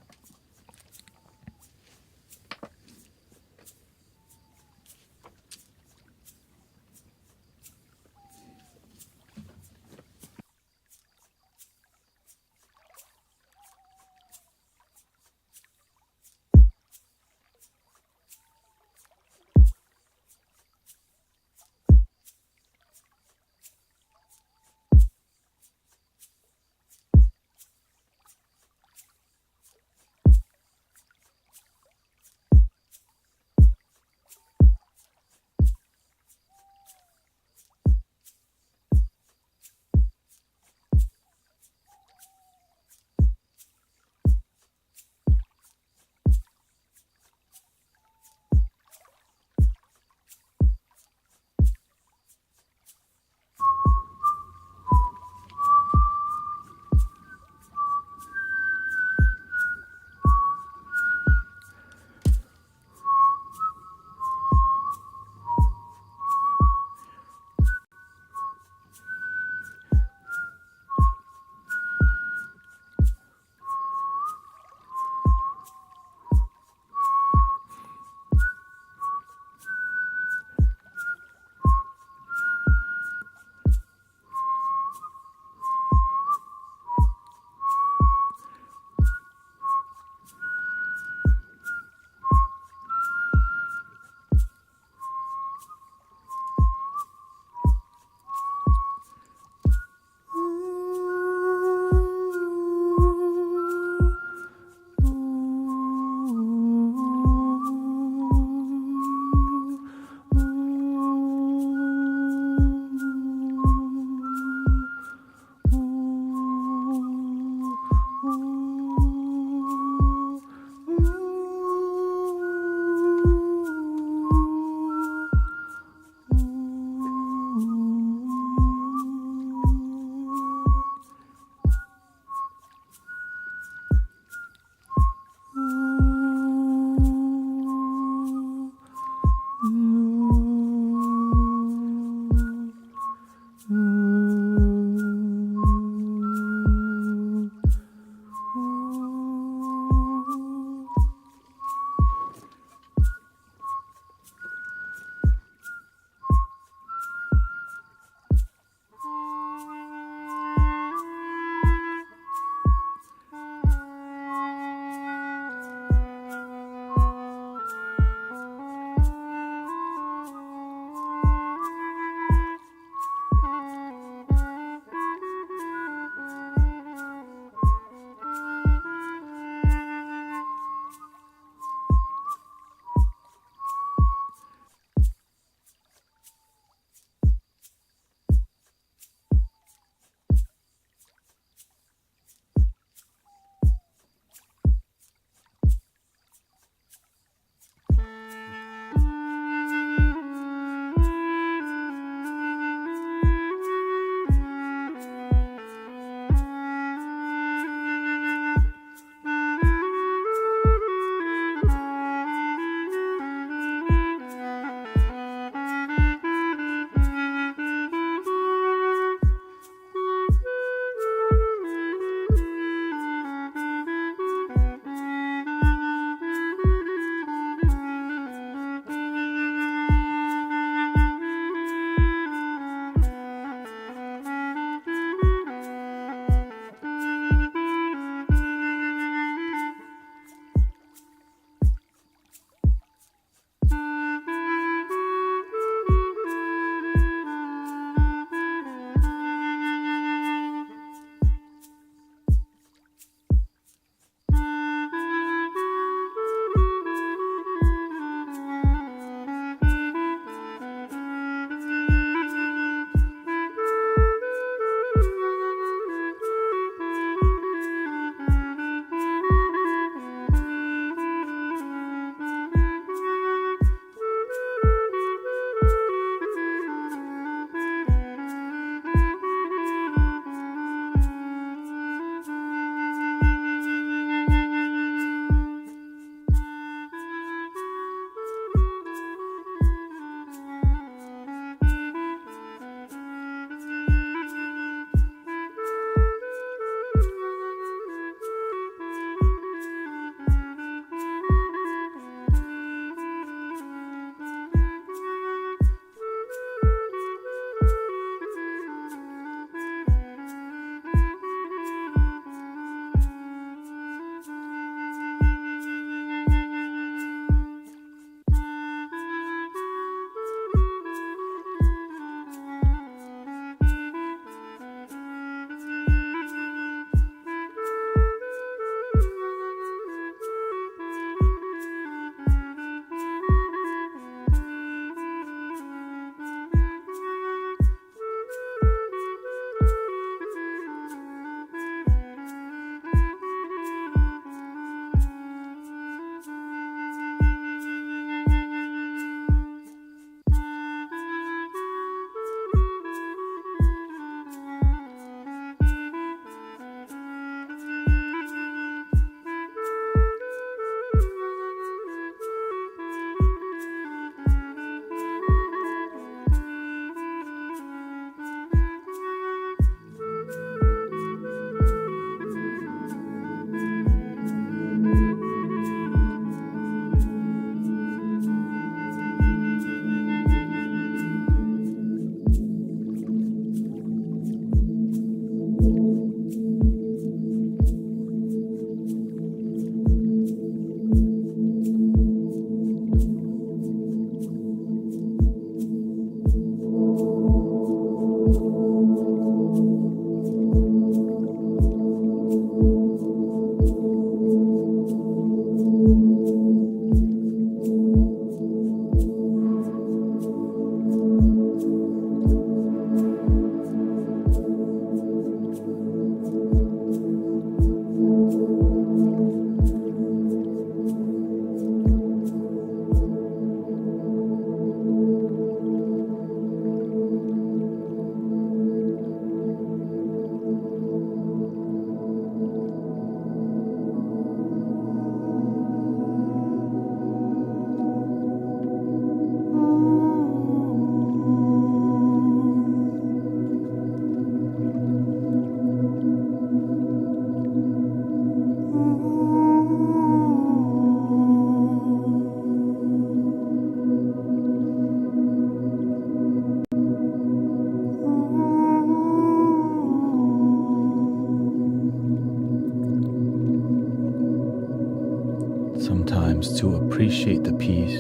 sometimes to appreciate the peace,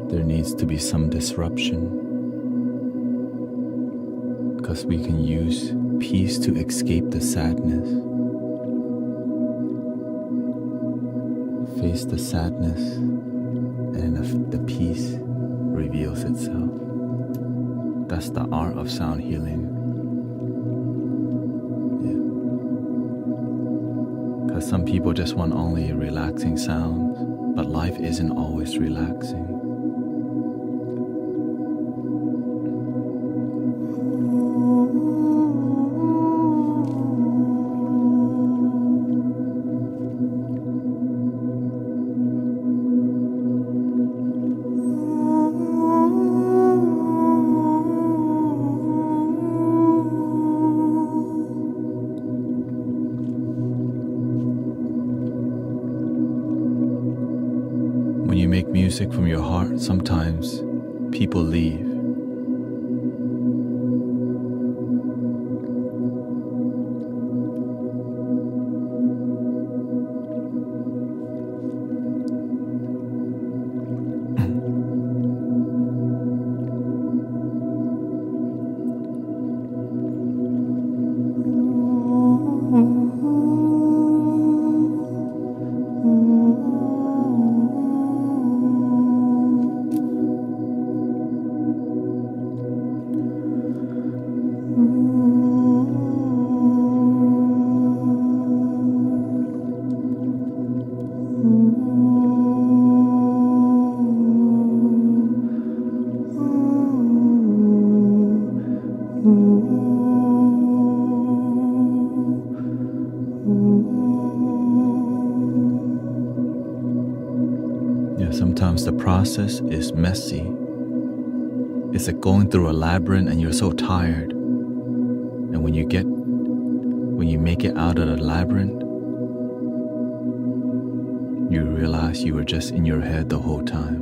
there needs to be some disruption. Because we can use peace to escape the sadness. Face the sadness, and the peace reveals itself. That's the art of sound healing. Because some people just want only relaxing sounds, but life isn't always relaxing. When you make music from your heart, sometimes people leave. Sometimes the process is messy. It's like going through a labyrinth and you're so tired. And when you make it out of the labyrinth, you realize you were just in your head the whole time.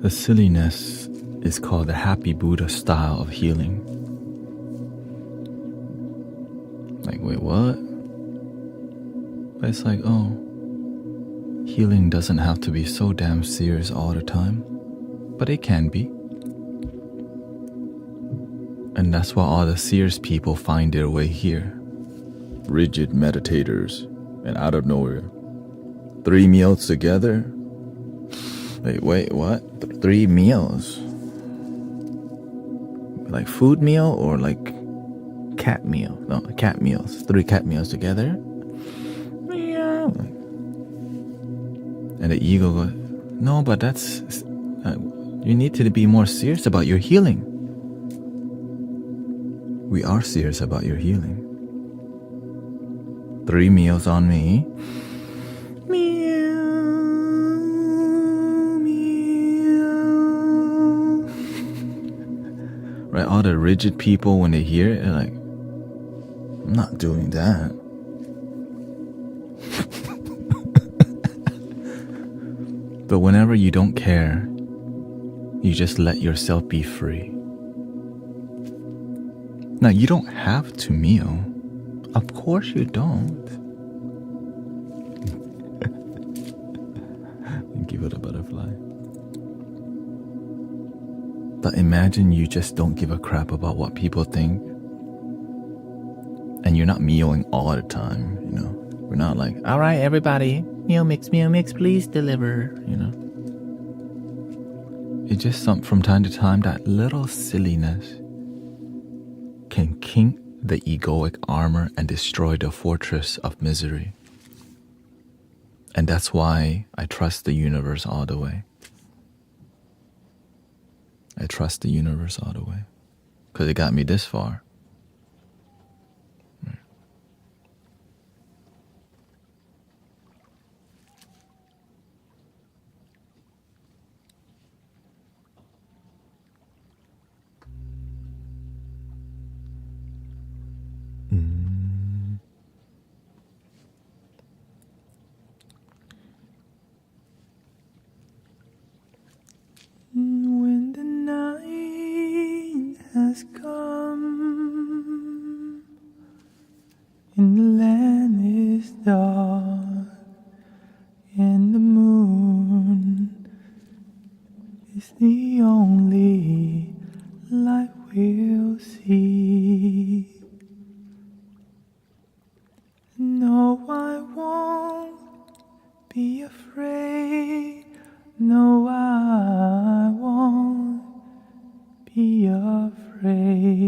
The silliness is called the happy Buddha style of healing. Like, wait, what? But it's like, oh, healing doesn't have to be so damn serious all the time, but it can be. And that's why all the serious people find their way here. Rigid meditators, and out of nowhere, 3 meals together? Wait, what? 3 meals? Like food meal or like cat meal? No, cat meals. 3 cat meals together? Yeah. And the ego goes, no, but that's... you need to be more serious about your healing. We are serious about your healing. 3 meals on me. Right, all the rigid people, when they hear it, they're like, I'm not doing that. But whenever you don't care, you just let yourself be free. Now, you don't have to meal. Of course you don't. Give it a butterfly. But imagine you just don't give a crap about what people think. And you're not meowing all the time, you know. We're not like, all right, everybody, meow mix, please deliver, you know. It's just from time to time, that little silliness can kink the egoic armor and destroy the fortress of misery. And that's why I trust the universe all the way. I trust the universe all the way. Because it got me this far. When the night has come and the land is dark and the moon is the only light we'll see. No, I won't be afraid. No, I won't be afraid.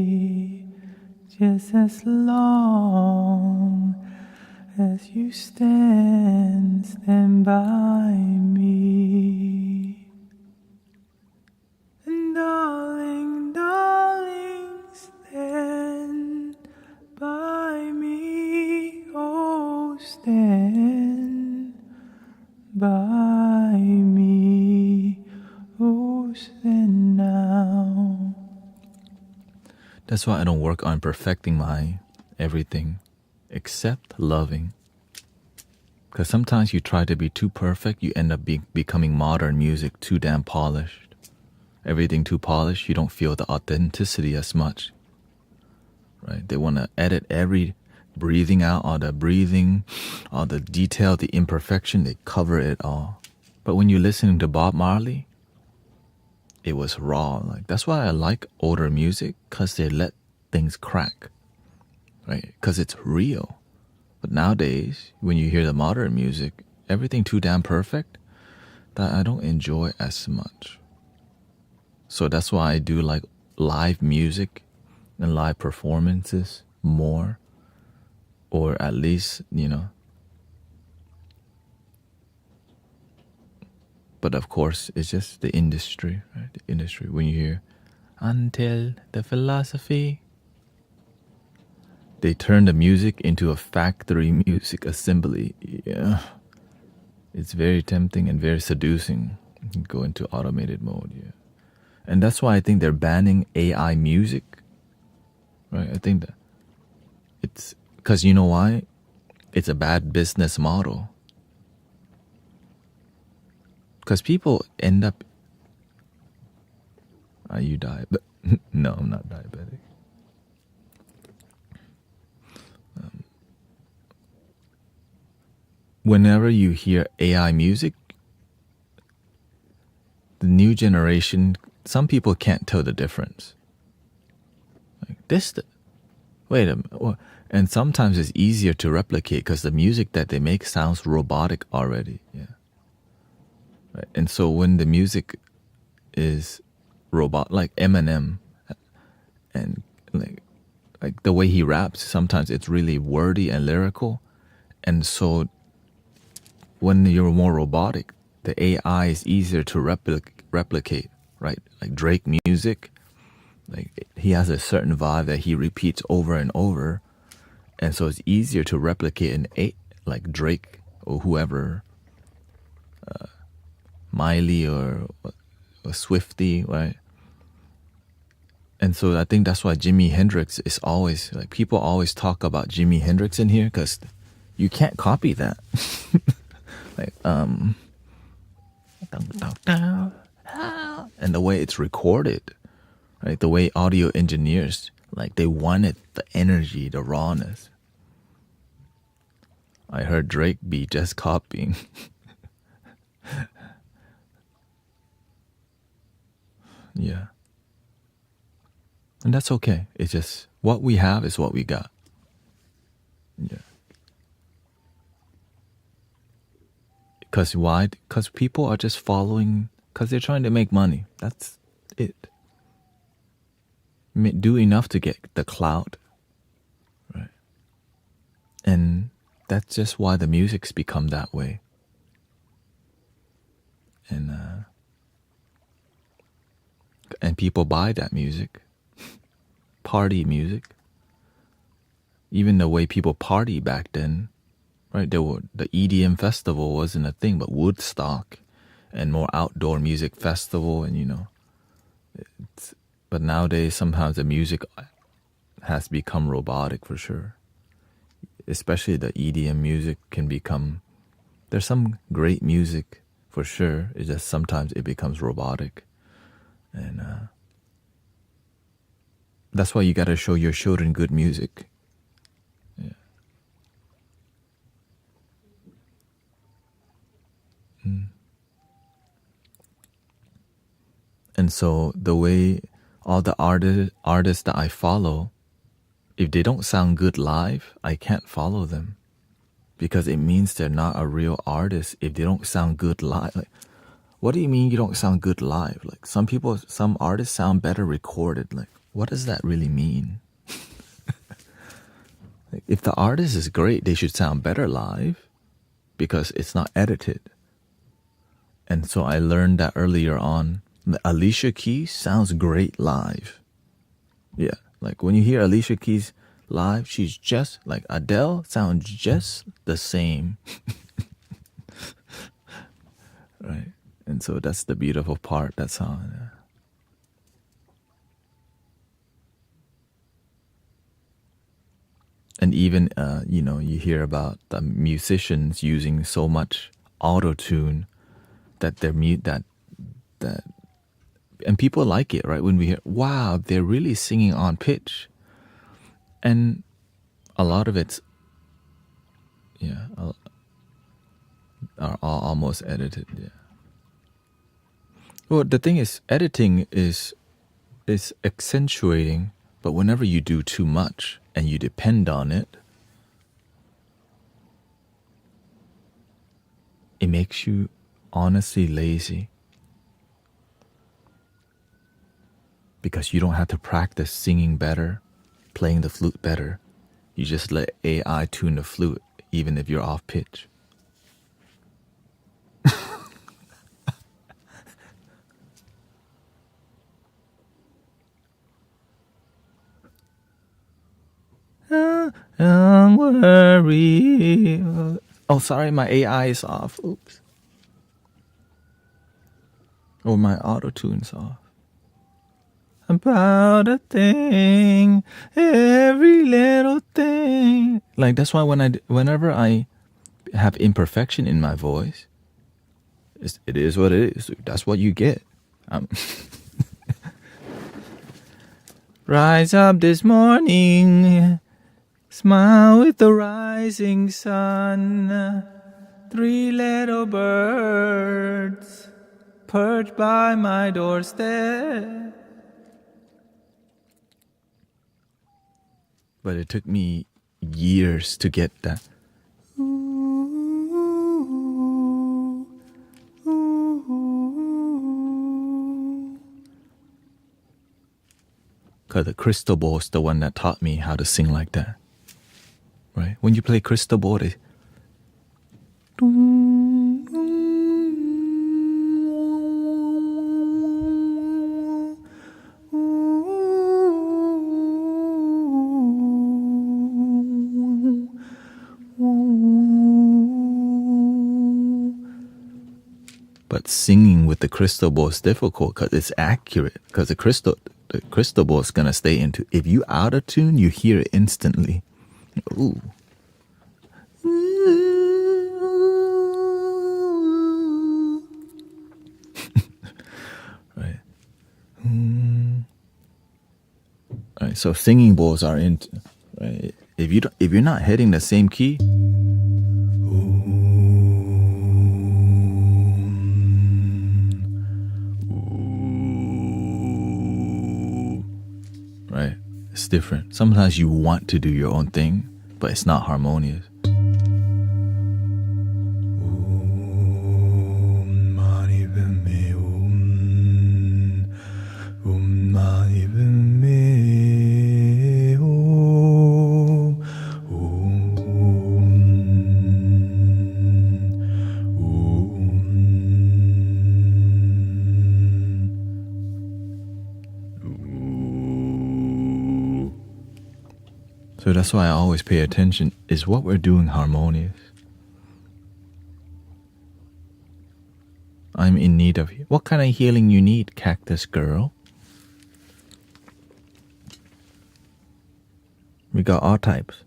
Just as long as you stand by me. And darling, stand by me. Oh, stand by me. Oh, stand now. That's why I don't work on perfecting my everything except loving. Because sometimes you try to be too perfect, you end up becoming modern music, too damn polished. Everything too polished, you don't feel the authenticity as much. Right? They want to edit every breathing out, all the breathing, all the detail, the imperfection, they cover it all. But when you're listening to Bob Marley, it was raw. Like, that's why I like older music, because they let things crack, right? Because it's real. But nowadays, when you hear the modern music, everything too damn perfect, that I don't enjoy as much. So that's why I do like live music and live performances more. Or at least, you know. But of course, it's just the industry, right? The industry. When you hear, until the philosophy they turn the music into a factory music assembly. Yeah, it's very tempting and very seducing. You can go into automated mode. Yeah, and that's why I think they're banning AI music. Right? I think that it's because you know why? It's a bad business model. Because people end up. Are you diabetic? No, I'm not diabetic. Whenever you hear AI music, the new generation, some people can't tell the difference. Like this, wait a minute. And sometimes it's easier to replicate because the music that they make sounds robotic already. Yeah. Right. And so when the music is robot, like Eminem, and like the way he raps, sometimes it's really wordy and lyrical. And so when you're more robotic, the AI is easier to replicate, right? Like Drake music, like he has a certain vibe that he repeats over and over, and so it's easier to replicate like Drake or whoever, Miley or Swifty, right? And so I think that's why Jimi Hendrix is always like people always talk about Jimi Hendrix in here because you can't copy that. Like and the way it's recorded, right? The way audio engineers, like they wanted the energy, the rawness. I heard Drake be just copying. Yeah. And that's okay. It's just what we have is what we got. Yeah. Because why? Because people are just following, because they're trying to make money. That's it. Do enough to get the clout. Right. And that's just why the music's become that way. And people buy that music. Party music. Even the way people party back then, right? The EDM festival wasn't a thing, but Woodstock and more outdoor music festival, and but nowadays sometimes the music has become robotic for sure. Especially the EDM music can become. There's some great music for sure. It's just sometimes it becomes robotic, and that's why you gotta show your children good music. Yeah. And so the way all the artists that I follow, if they don't sound good live, I can't follow them because it means they're not a real artist if they don't sound good live. Like, what do you mean you don't sound good live? Like some artists sound better recorded. Like, what does that really mean? Like, if the artist is great, they should sound better live because it's not edited. And so I learned that earlier on. Alicia Keys sounds great live. Yeah, like when you hear Alicia Keys live, she's just like Adele sounds just the same. Right? And so that's the beautiful part. That's how. Yeah. And even you hear about the musicians using so much auto tune that they're mute that and people like it, right? When we hear, wow, they're really singing on pitch, and a lot of it's are all almost edited. Yeah. Well, the thing is, editing is accentuating, but whenever you do too much and you depend on it, it makes you honestly lazy. Because you don't have to practice singing better, playing the flute better. You just let AI tune the flute, even if you're off pitch. Don't worry. Oh, sorry, my AI is off. Oops. Or my auto-tune's off. About a thing, every little thing. Like, that's why whenever I have imperfection in my voice, it is what it is. That's what you get. Rise up this morning, smile with the rising sun. 3 little birds perched by my doorstep. But it took me years to get that. Because the crystal ball is the one that taught me how to sing like that. Right? When you play crystal ball, they... But singing with the crystal ball is difficult because it's accurate. Because the crystal ball is going to stay into... If you out of tune, you hear it instantly. Ooh. Right. Right. So singing bowls are into... Right. If you're not hitting the same key... Right? It's different. Sometimes you want to do your own thing, but it's not harmonious. So that's why I always pay attention. Is what we're doing harmonious? I'm in need of... What kind of healing you need, cactus girl? We got all types.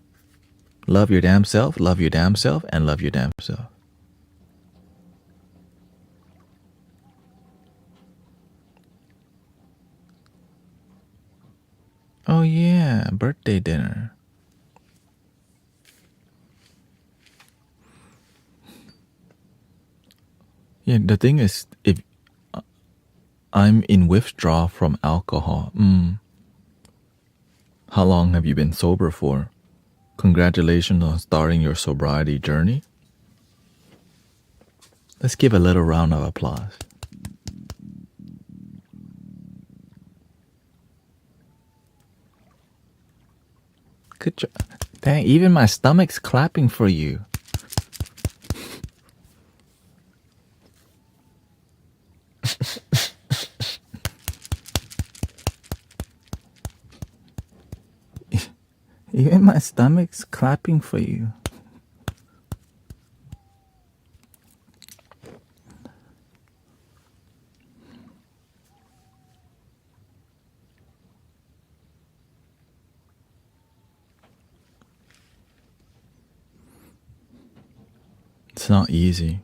Love your damn self, love your damn self, and love your damn self. Oh yeah, birthday dinner. Yeah, the thing is, if I'm in withdrawal from alcohol, how long have you been sober for? Congratulations on starting your sobriety journey. Let's give a little round of applause. Good job. Dang, even my stomach's clapping for you. Even my stomach's clapping for you. It's not easy.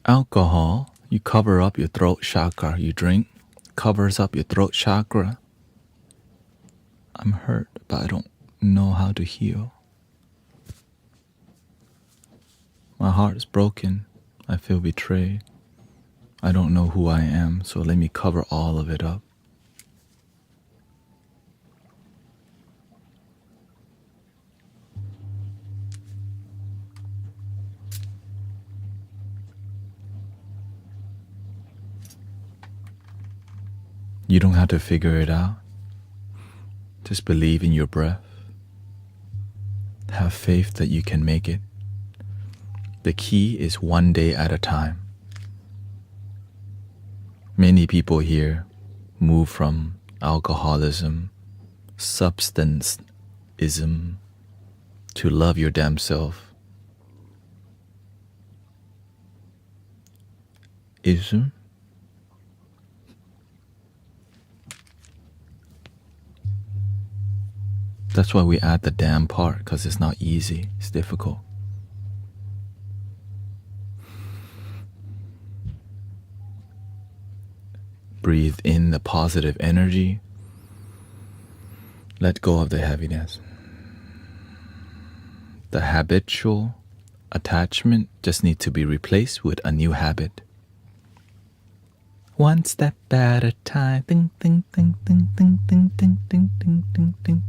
Alcohol, you cover up your throat chakra. You drink, covers up your throat chakra. I'm hurt, but I don't know how to heal. My heart is broken. I feel betrayed. I don't know who I am, so let me cover all of it up. You don't have to figure it out. Just believe in your breath. Have faith that you can make it. The key is one day at a time. Many people here move from alcoholism substanceism, to love your damn self. Ism? That's why we add the damn part, because it's not easy, it's difficult. Breathe in the positive energy. Let go of the heaviness. The habitual attachment just needs to be replaced with a new habit. One step at a time. Ding, ding, ding, ding, ding, ding, ding, ding, ding, ding, ding.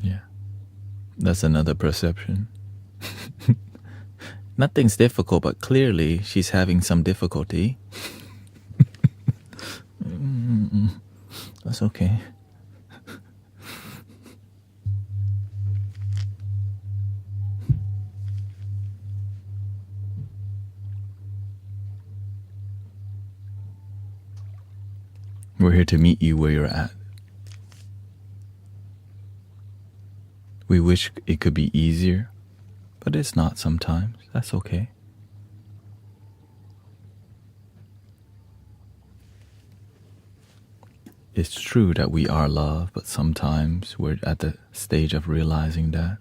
Yeah, that's another perception. Nothing's difficult, but clearly she's having some difficulty. That's okay. We're here to meet you where you're at. We wish it could be easier, but it's not sometimes. That's okay. It's true that we are love, but sometimes we're at the stage of realizing that.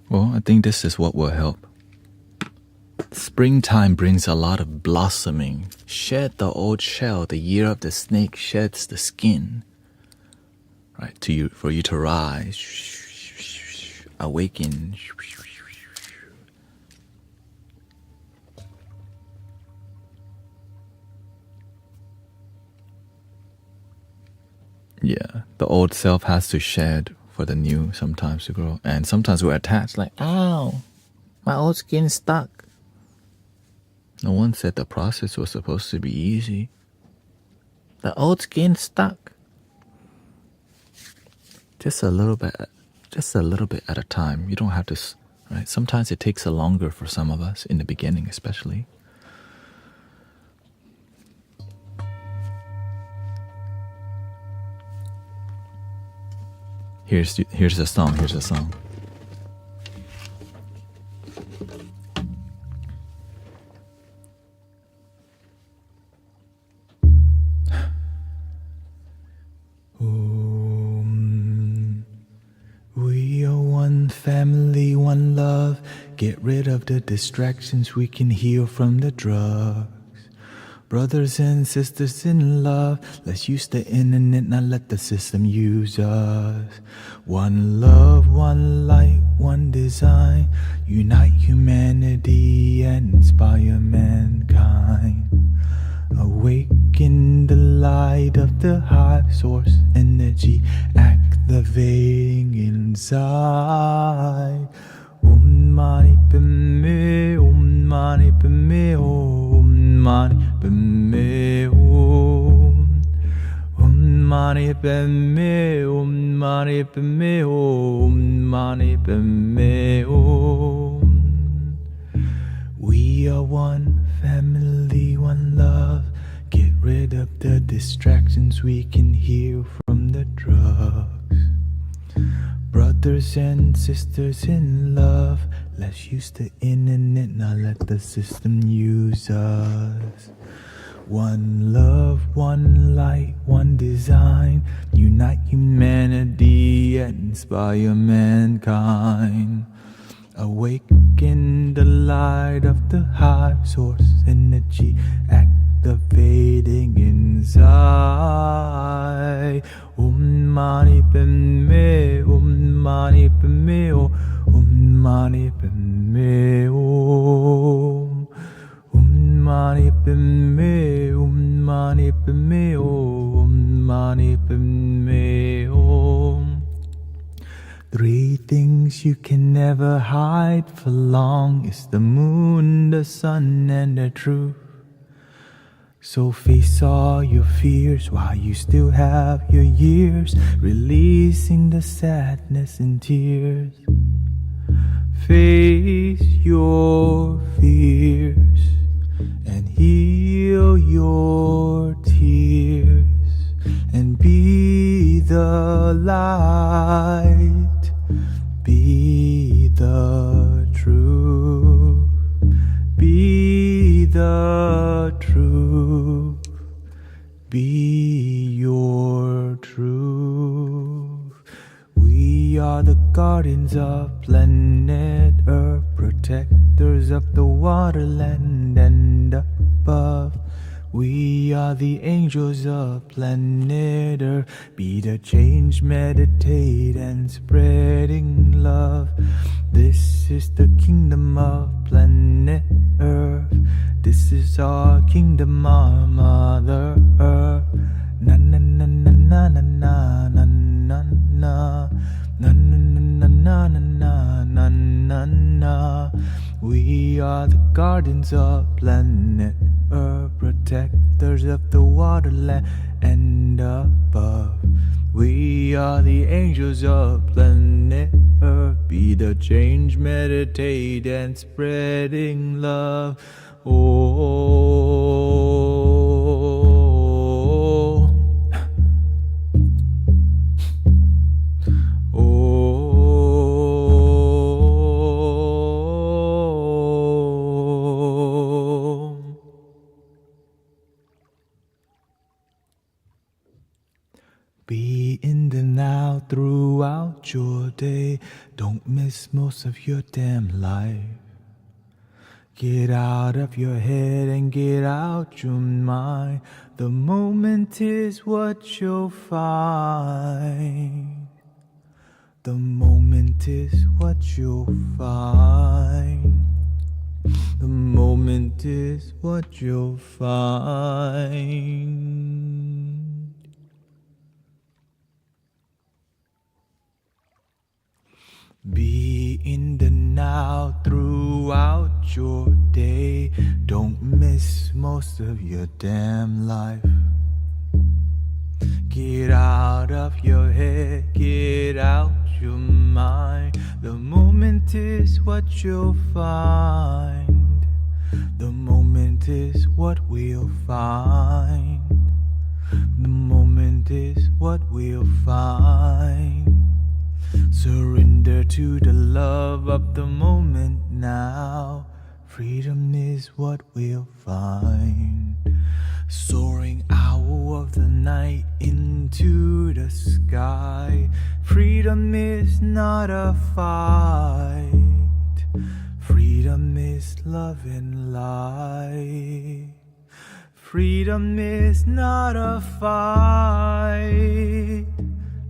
Well, I think this is what will help. Springtime brings a lot of blossoming. Shed the old shell. The year of the snake sheds the skin. Right, for you to rise, awaken. Yeah, the old self has to shed for the new sometimes to grow. And sometimes we're attached like, ow, my old skin's stuck. No one said the process was supposed to be easy. The old skin's stuck. Just a little bit at a time. You don't have to, right? Sometimes it takes a longer for some of us, in the beginning especially. Here's the song. We are one family, one love. Get rid of the distractions, we can heal from the drugs. Brothers and sisters in love, let's use the internet, not let the system use us. One love, one light, one design. Unite humanity and inspire mankind. Awaken the light of the high source energy, activating inside. Om Mani Padme, Om Mani Padme, Om Mani Padme, Om Mani Padme, Om Mani Padme, Om Mani Padme, Om. We are one family, one love. Get rid of the distractions, we can heal from the drugs. Brothers and sisters in love, let's use the internet, not let the system use us. One love, one light, one design. Unite humanity and inspire mankind. Awaken the light of the high source energy, activating inside. Om Mani Padme, Om Mani Padme, Mani Padme Om. Mani Padme Om. Mani Padme Om. Mani Padme Om. Three things you can never hide for long is the moon, the sun, and the truth. So face all your fears while you still have your years, releasing the sadness and tears. Face your fears and heal your tears, and be the light, be the truth, be the truth, be your truth. We are the guardians of planet Earth, protectors of the waterland and above. We are the angels of planet Earth. Be the change, meditate, and spreading love. This is the kingdom of planet Earth. This is our kingdom, our Mother Earth. Na na na na na na na na na na na na na na na na na na. We are the guardians of planet Earth, protectors of the waterland and above. We are the angels of planet Earth. Be the change, meditate, and spreading love. Be in the now throughout your day. Don't miss most of your damn life. Get out of your head and get out your mind. The moment is what you'll find. The moment is what you'll find. The moment is what you'll find. Be in the now throughout your day. Don't miss most of your damn life. Get out of your head, get out your mind. The moment is what you'll find. The moment is what we'll find. The moment is what we'll find. Surrender to the love of the moment now. Freedom is what we'll find. Soaring owl of the night into the sky. Freedom is not a fight. Freedom is love and light. Freedom is not a fight.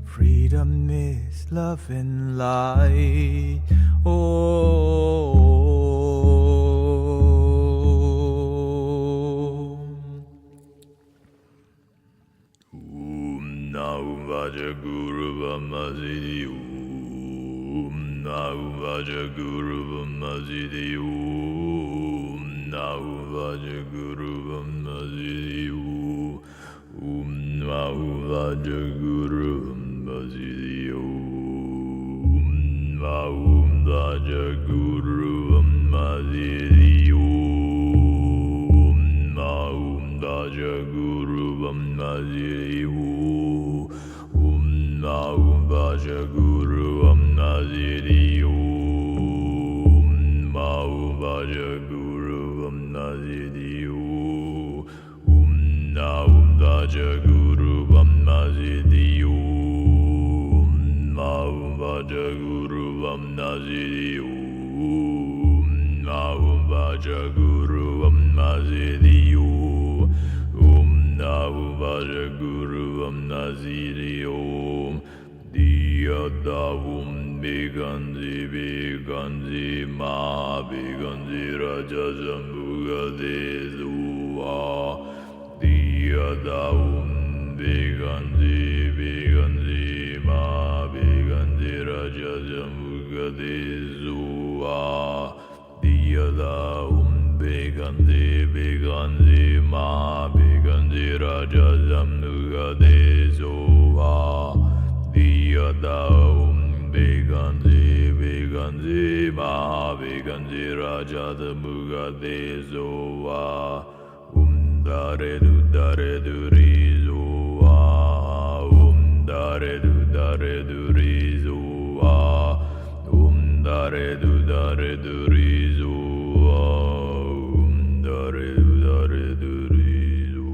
Freedom is love and light. Now Vaja Guru Vamazidi Now Vaja Guru Vamazidi Now Vaja Guru Vamazidi Now Vaja Guru Vamazidi Aum Vaja Guru Vamazidi Aum Vaja Guru Vamazidi Aum Vaja Guru Vamazidi Aum Vaja Guru Vamazidi Aum Vaja Guru Vamazidi Aum Vaja Guru Vamazidi Aum Vaja Guru Vamazidi Aum Vaja Guru Vamazidi Diyadavum Biganzi Biganzi Ma Biganzi Raja Sambuga Desua Diyadaum Biganzi Biganzi Ma Biganzi Raja Sambuga Desua Diyadaum Biganzi Biganzi Ma Biganzi Raja Sambuga Desua Diyadaum Biganzi Biganzi Ma Biganzi Raja the Muga Dezoa Dare du Rizoa Dare du Rizoa Dare du Rizoa Dare du Rizoa.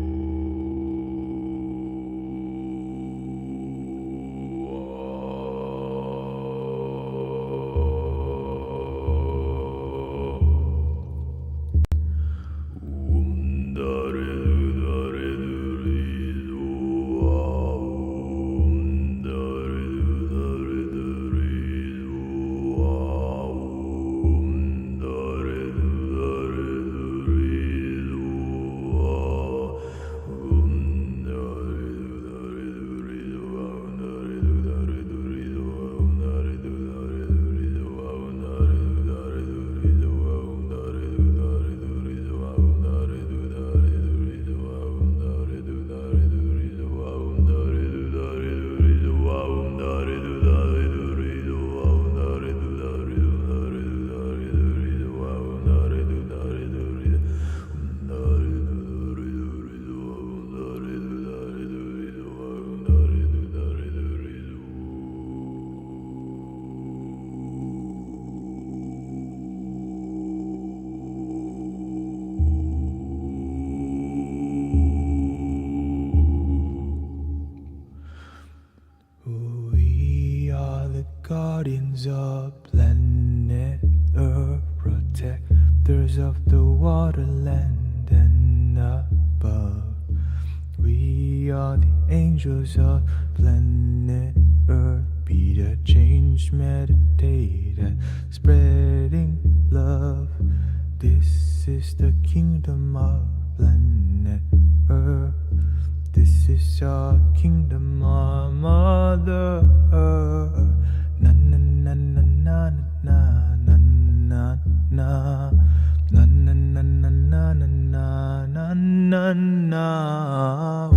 Guardians of planet Earth, protectors of the waterland and above. We are the angels of planet Earth. Be the change, meditate, and spreading love. This is the kingdom of planet Earth. This is our kingdom, our Mother Earth. Na na na na na na na na na na na na na na na na na na.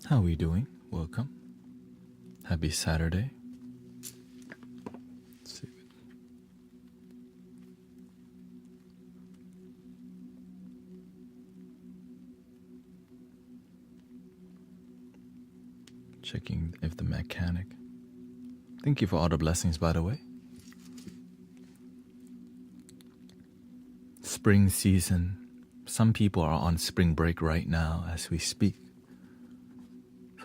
How are we doing? Welcome. Happy Saturday. Let's see. Checking if the mechanic. Thank you for all the blessings, by the way. Spring season. Some people are on spring break right now as we speak.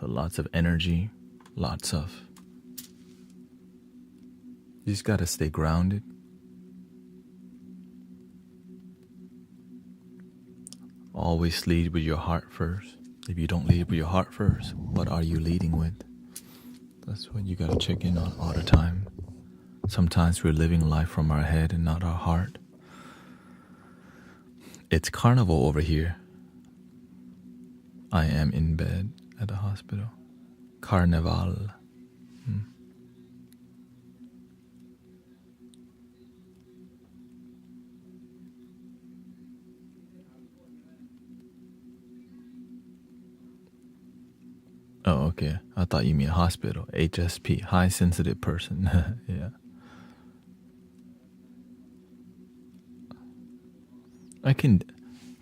So lots of energy, lots of. You just gotta stay grounded. Always lead with your heart first. If you don't lead with your heart first, what are you leading with? That's what you gotta check in on all the time. Sometimes we're living life from our head and not our heart. It's carnival over here. I am in bed at the hospital. Carnival. Oh, okay. I thought you mean hospital. HSP, high sensitive person. Yeah.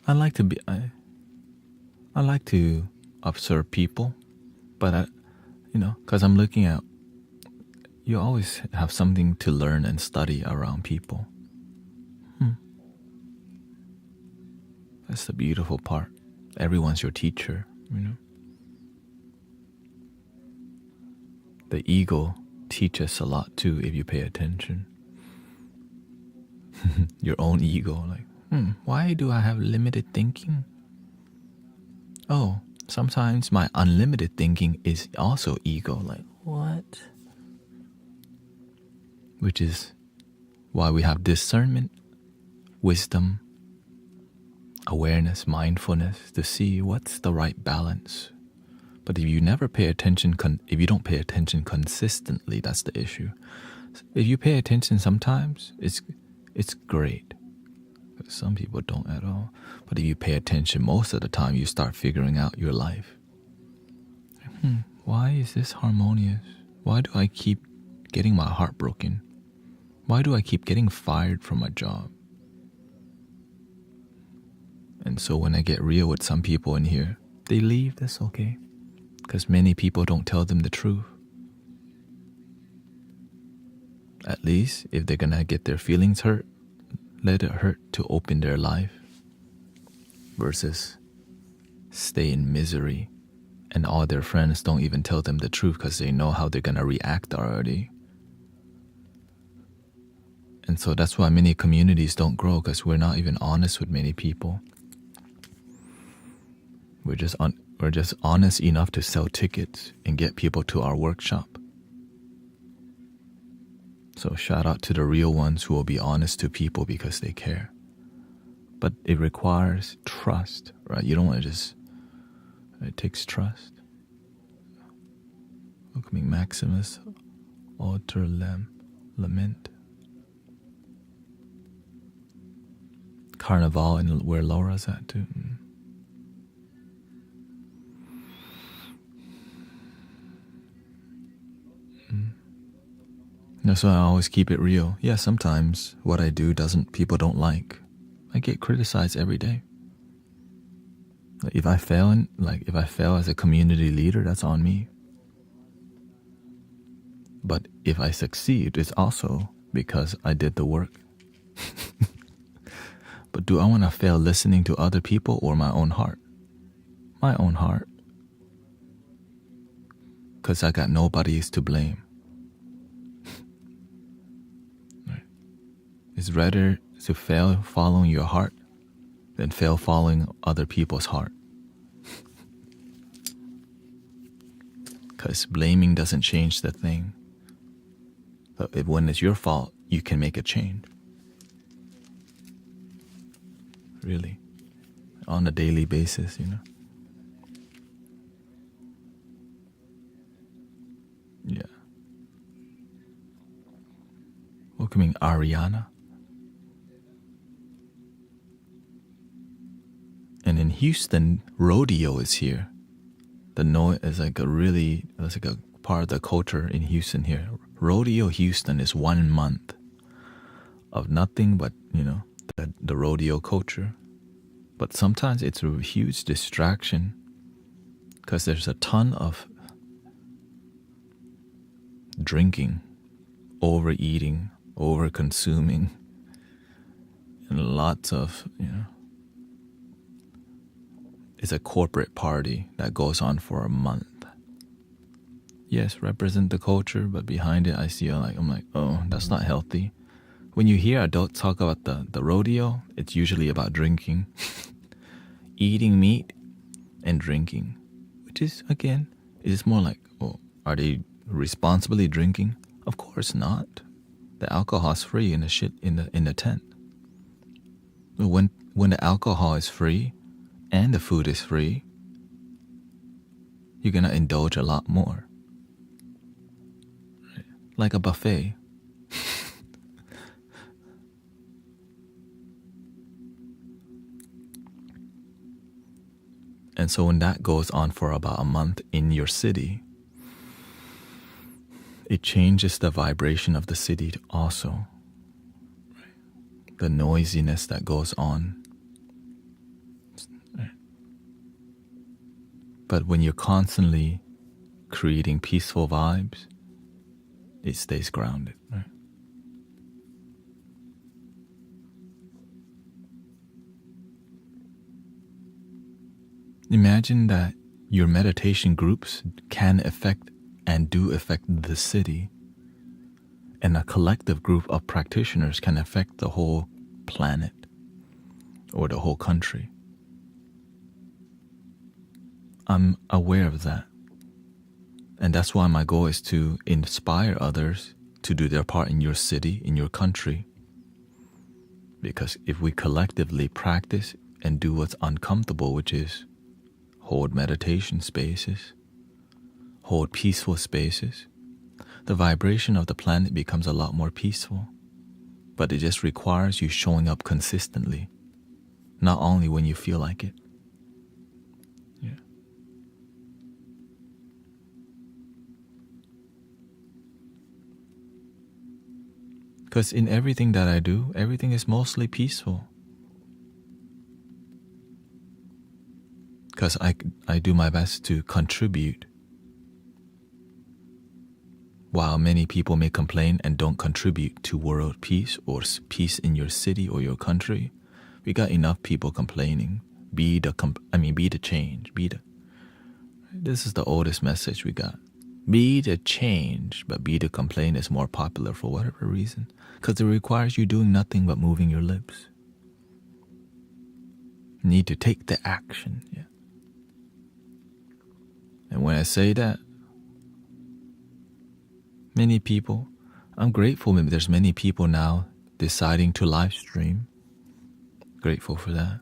I like to observe people, but because I'm looking at, you always have something to learn and study around people. That's the beautiful part. Everyone's your teacher, The ego teaches a lot too if you pay attention. Your own ego, like, why do I have limited thinking? Oh, sometimes my unlimited thinking is also ego, like, what? Which is why we have discernment, wisdom, awareness, mindfulness to see what's the right balance. But if you never pay attention, if you don't pay attention consistently, that's the issue. If you pay attention sometimes, it's great. Some people don't at all. But if you pay attention most of the time, you start figuring out your life. Why is this harmonious? Why do I keep getting my heart broken? Why do I keep getting fired from my job? And so when I get real with some people in here, they leave, that's okay. Because many people don't tell them the truth. At least if they're gonna get their feelings hurt, let it hurt to open their life versus stay in misery and all their friends don't even tell them the truth because they know how they're gonna react already. And so that's why many communities don't grow, because we're not even honest with many people. We're just honest enough to sell tickets and get people to our workshop. So shout out to the real ones who will be honest to people because they care. But it requires trust, right? You don't want to it takes trust. Welcoming Maximus, alter lament. Carnival and where Laura's at too. So I always keep it real. Yeah, sometimes what I do people don't like. I get criticized every day. If I fail as a community leader, that's on me. But if I succeed, it's also because I did the work. But do I want to fail listening to other people or my own heart? My own heart. Because I got nobody to blame. It's rather to fail following your heart than fail following other people's heart. Because blaming doesn't change the thing. But when it's your fault, you can make a change. Really. On a daily basis, Yeah. Welcoming Ariana. And in Houston, rodeo is here. The the noise is like it's like a part of the culture in Houston here. Rodeo Houston is 1 month of nothing but, the rodeo culture. But sometimes it's a huge distraction because there's a ton of drinking, overeating, over-consuming, and lots of, it's a corporate party that goes on for a month. Yes, represent the culture, but behind it, I'm like, oh, that's not healthy. When you hear adults talk about the rodeo, it's usually about drinking, eating meat, and drinking, which is, again, it's more like, oh, are they responsibly drinking? Of course not. The alcohol's free in the tent. When the alcohol is free and the food is free, you're gonna indulge a lot more. Like a buffet. And so when that goes on for about a month in your city, it changes the vibration of the city also. The noisiness that goes on. But when you're constantly creating peaceful vibes, it stays grounded, right? Imagine that your meditation groups can affect and do affect the city, and a collective group of practitioners can affect the whole planet or the whole country. I'm aware of that. And that's why my goal is to inspire others to do their part in your city, in your country. Because if we collectively practice and do what's uncomfortable, which is hold meditation spaces, hold peaceful spaces, the vibration of the planet becomes a lot more peaceful. But it just requires you showing up consistently, not only when you feel like it. Yeah. Because in everything that I do, everything is mostly peaceful. Because I do my best to contribute. While many people may complain and don't contribute to world peace or peace in your city or your country, we got enough people complaining. Be the change. This is the oldest message we got. Be the change, but be the complaint is more popular for whatever reason. Because it requires you doing nothing but moving your lips. You need to take the action. Yeah. And when I say that, many people, I'm grateful that there's many people now deciding to live stream. Grateful for that.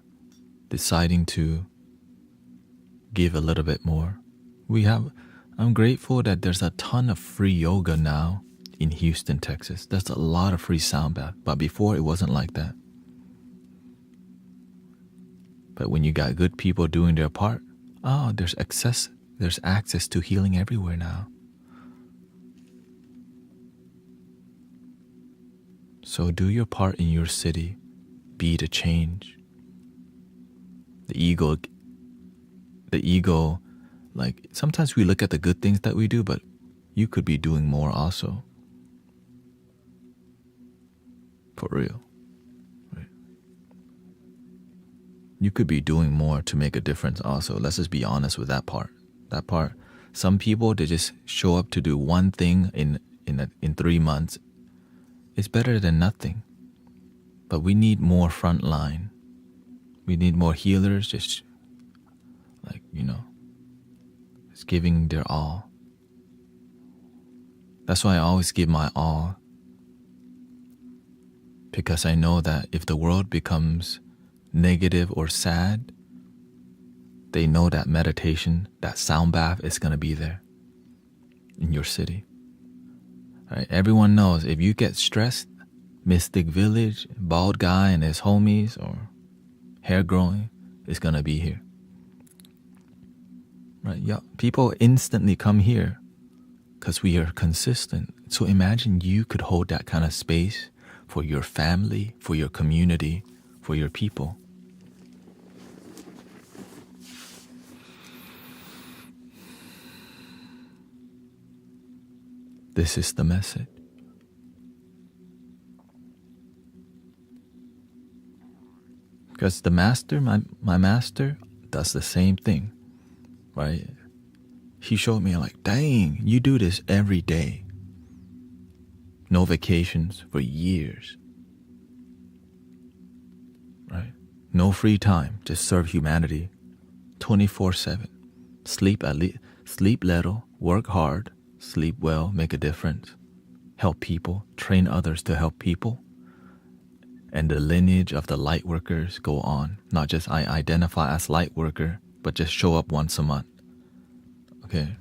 Deciding to give a little bit more. I'm grateful that there's a ton of free yoga now in Houston, Texas. There's a lot of free sound bath, but before it wasn't like that. But when you got good people doing their part, there's access to healing everywhere now. So do your part in your city. Be the change. The ego, like sometimes we look at the good things that we do, but you could be doing more also. For real. Right? You could be doing more to make a difference also. Let's just be honest with that part. Some people, they just show up to do one thing in 3 months. It's better than nothing. But we need more frontline. We need more healers, just giving their all. That's why I always give my all. Because I know that if the world becomes negative or sad, they know that meditation, that sound bath is going to be there in your city. Right? Everyone knows if you get stressed, Mystic Village, bald guy and his homies or hair growing is going to be here. right? Yeah, people instantly come here because we are consistent. So imagine you could hold that kind of space for your family, for your community, for your people. This is the message. Because the master, my master, does the same thing, right? He showed me like, dang, you do this every day. No vacations for years, right? No free time, just serve humanity 24/7. Sleep sleep little, work hard, sleep well, make a difference, help people, train others to help people. And the lineage of the light workers go on. Not just I identify as light worker, but just show up once a month. Okay,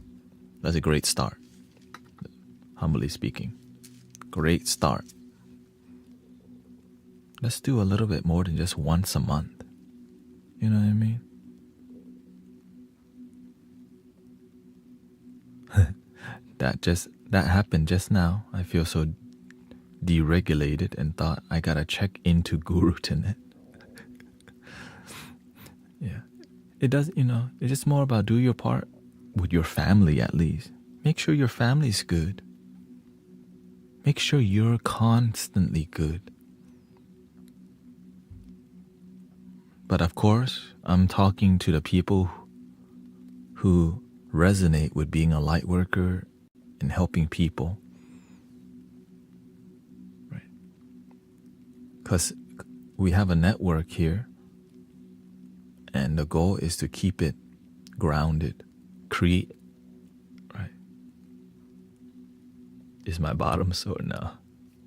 that's a great start. Humbly speaking, great start. Let's do a little bit more than just once a month. You know what I mean? That happened just now. I feel so deregulated and thought I gotta check into Guru Tanet. Yeah. It does, it's just more about do your part with your family at least. Make sure your family's good. Make sure you're constantly good. But of course, I'm talking to the people who resonate with being a light worker and helping people. Right? Because we have a network here, and the goal is to keep it grounded. Create, right? Is my bottom sore now?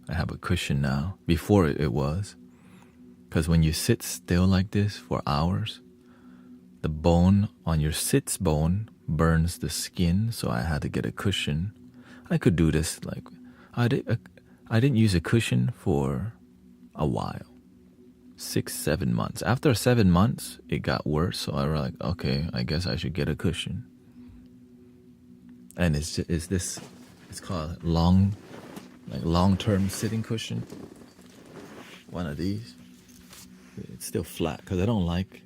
I have a cushion now. Before it was. Because when you sit still like this for hours, the bone on your sits bone burns the skin, so I had to get a cushion. I could do this like, I didn't use a cushion for a while. 6-7 months. After 7 months, it got worse, so I was like, okay, I guess I should get a cushion. And it's called long-term sitting cushion. One of these. It's still flat because I don't like.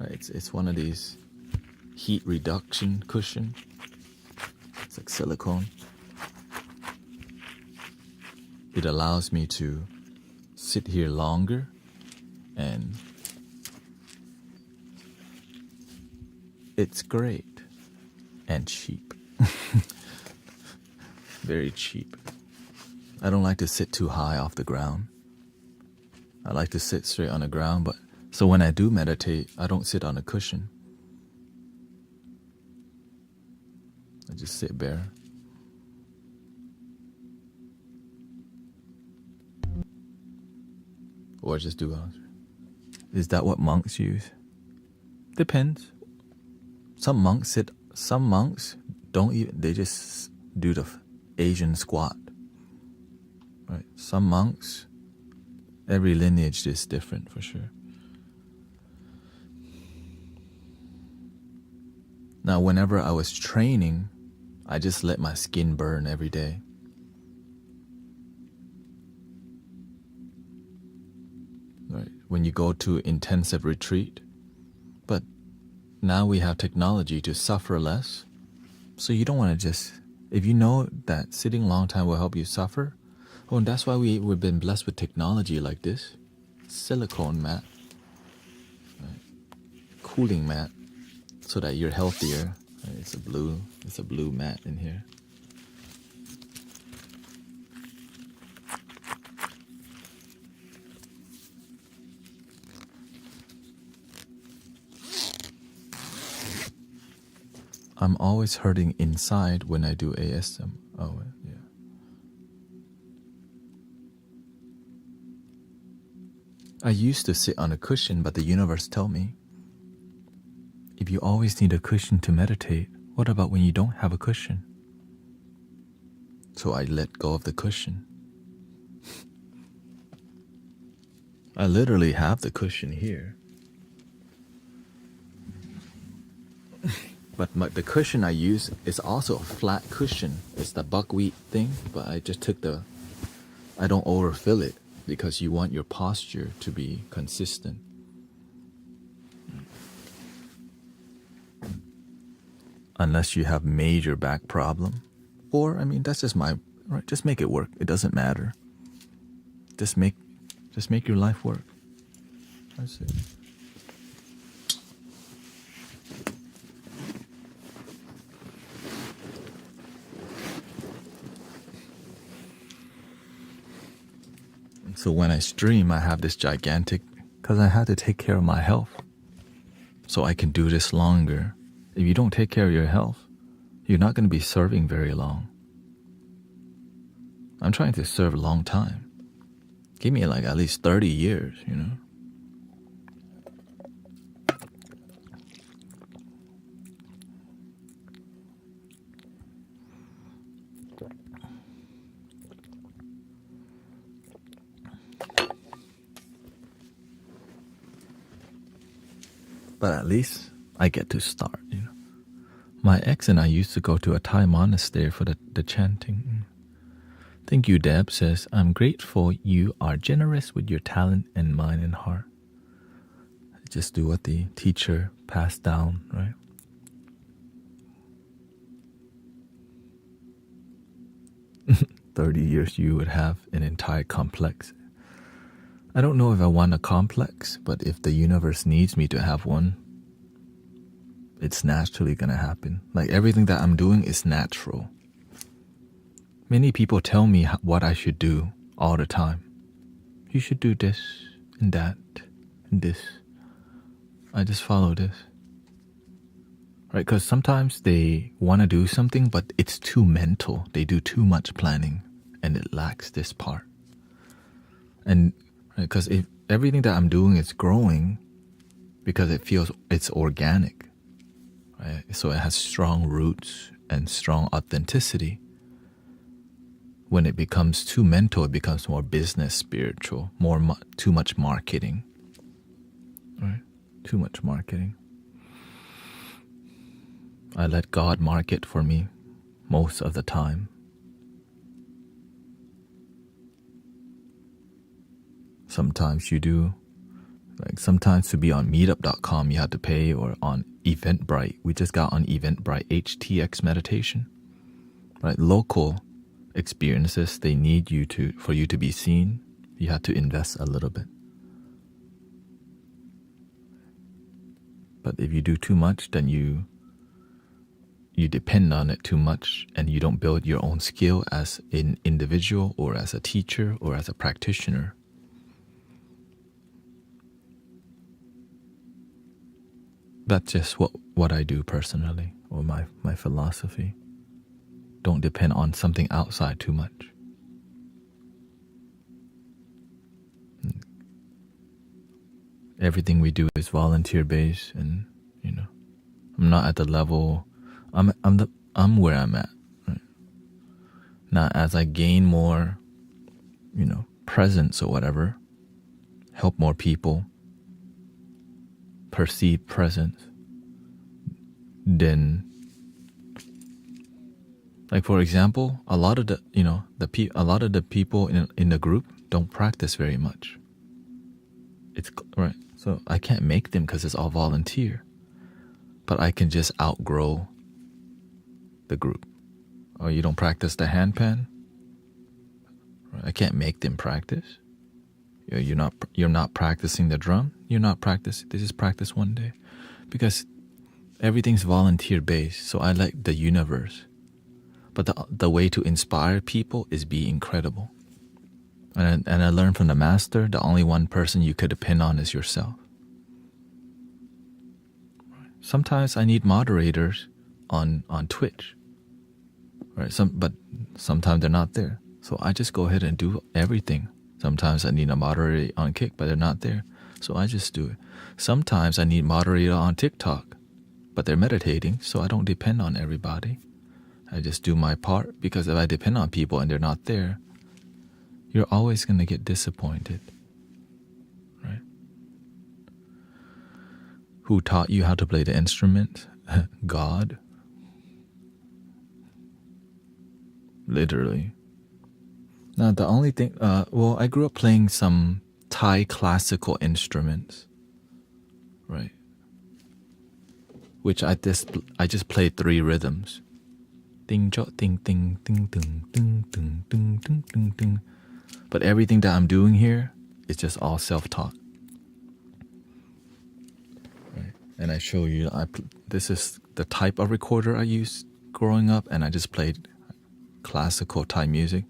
It's one of these heat reduction cushion. It's like silicone. It allows me to sit here longer and it's great and cheap. Very cheap. I don't like to sit too high off the ground. I like to sit straight on the ground, but so when I do meditate, I don't sit on a cushion. I just sit bare. Or just do it. Is that what monks use? Depends. Some monks don't even, they just do the Asian squat. Right? Some monks, every lineage is different for sure. Now, whenever I was training, I just let my skin burn every day. Right? When you go to intensive retreat. But now we have technology to suffer less. So you don't want to just, if you know that sitting a long time will help you suffer, oh, and that's why we've been blessed with technology like this. Silicone mat. Right? Cooling mat. So that you're healthier. Right? It's a blue mat in here. I'm always hurting inside when I do ASM. Oh, yeah. I used to sit on a cushion, but the universe told me, if you always need a cushion to meditate, what about when you don't have a cushion? So I let go of the cushion. I literally have the cushion here. the cushion I use is also a flat cushion. It's the buckwheat thing, but I just took I don't overfill it because you want your posture to be consistent. Unless you have major back problem. Or, I mean, that's just right, just make it work. It doesn't matter. Just make your life work. That's it. So when I stream, I have this gigantic, because I had to take care of my health. So I can do this longer. If you don't take care of your health, you're not going to be serving very long. I'm trying to serve a long time. Give me like at least 30 years, you know. But at least I get to start, you know. My ex and I used to go to a Thai monastery for the chanting. Thank you, Deb says, I'm grateful you are generous with your talent and mind and heart. Just do what the teacher passed down, right? $30 you would have an entire complex. I don't know if I want a complex, but if the universe needs me to have one, it's naturally gonna happen. Like everything that I'm doing is natural. Many people tell me what I should do all the time. You should do this and that and this. I just follow this. Right? Because sometimes they want to do something, but it's too mental. They do too much planning and it lacks this part. And because if everything that I'm doing is growing because it feels it's organic, right? So it has strong roots and strong authenticity. When it becomes too mental, it becomes more business, spiritual, too much marketing, right? Too much marketing. I let God market for me most of the time. Sometimes you do. Like sometimes to be on meetup.com you have to pay, or on Eventbrite. We just got on Eventbrite HTX meditation. Right? Local experiences, they need you for you to be seen. You have to invest a little bit. But if you do too much, then you depend on it too much and you don't build your own skill as an individual or as a teacher or as a practitioner. That's just what I do personally, or my philosophy. Don't depend on something outside too much. Everything we do is volunteer based, and you know, I'm not at the level. I'm where I'm at. Right? Now, as I gain more, you know, presence or whatever, help more people perceive presence, then, like for example, a lot of the people in the group don't practice very much. It's right, so I can't make them because it's all volunteer, but I can just outgrow the group. Oh, you don't practice the handpan? Right, I can't make them practice. You're not practicing the drum. You're not practicing. This is practice one day, because everything's volunteer based. So I like the universe, but the way to inspire people is be incredible. And I learned from the master, the only one person you could depend on is yourself. Sometimes I need moderators on Twitch, right? But sometimes they're not there, so I just go ahead and do everything. Sometimes I need a moderator on Kick, but they're not there, so I just do it. Sometimes I need moderator on TikTok, but they're meditating, so I don't depend on everybody. I just do my part, because if I depend on people and they're not there, you're always going to get disappointed, right? Who taught you how to play the instrument? God. Literally. Now, the only thing, well, I grew up playing some Thai classical instruments, right? Which I just played 3 rhythms. Ding, jo, ding, ding, ding, ding, ding, ding, ding, ding, ding, ding. But everything that I'm doing here is just all self-taught. Right? And I show you, this is the type of recorder I used growing up, and I just played classical Thai music.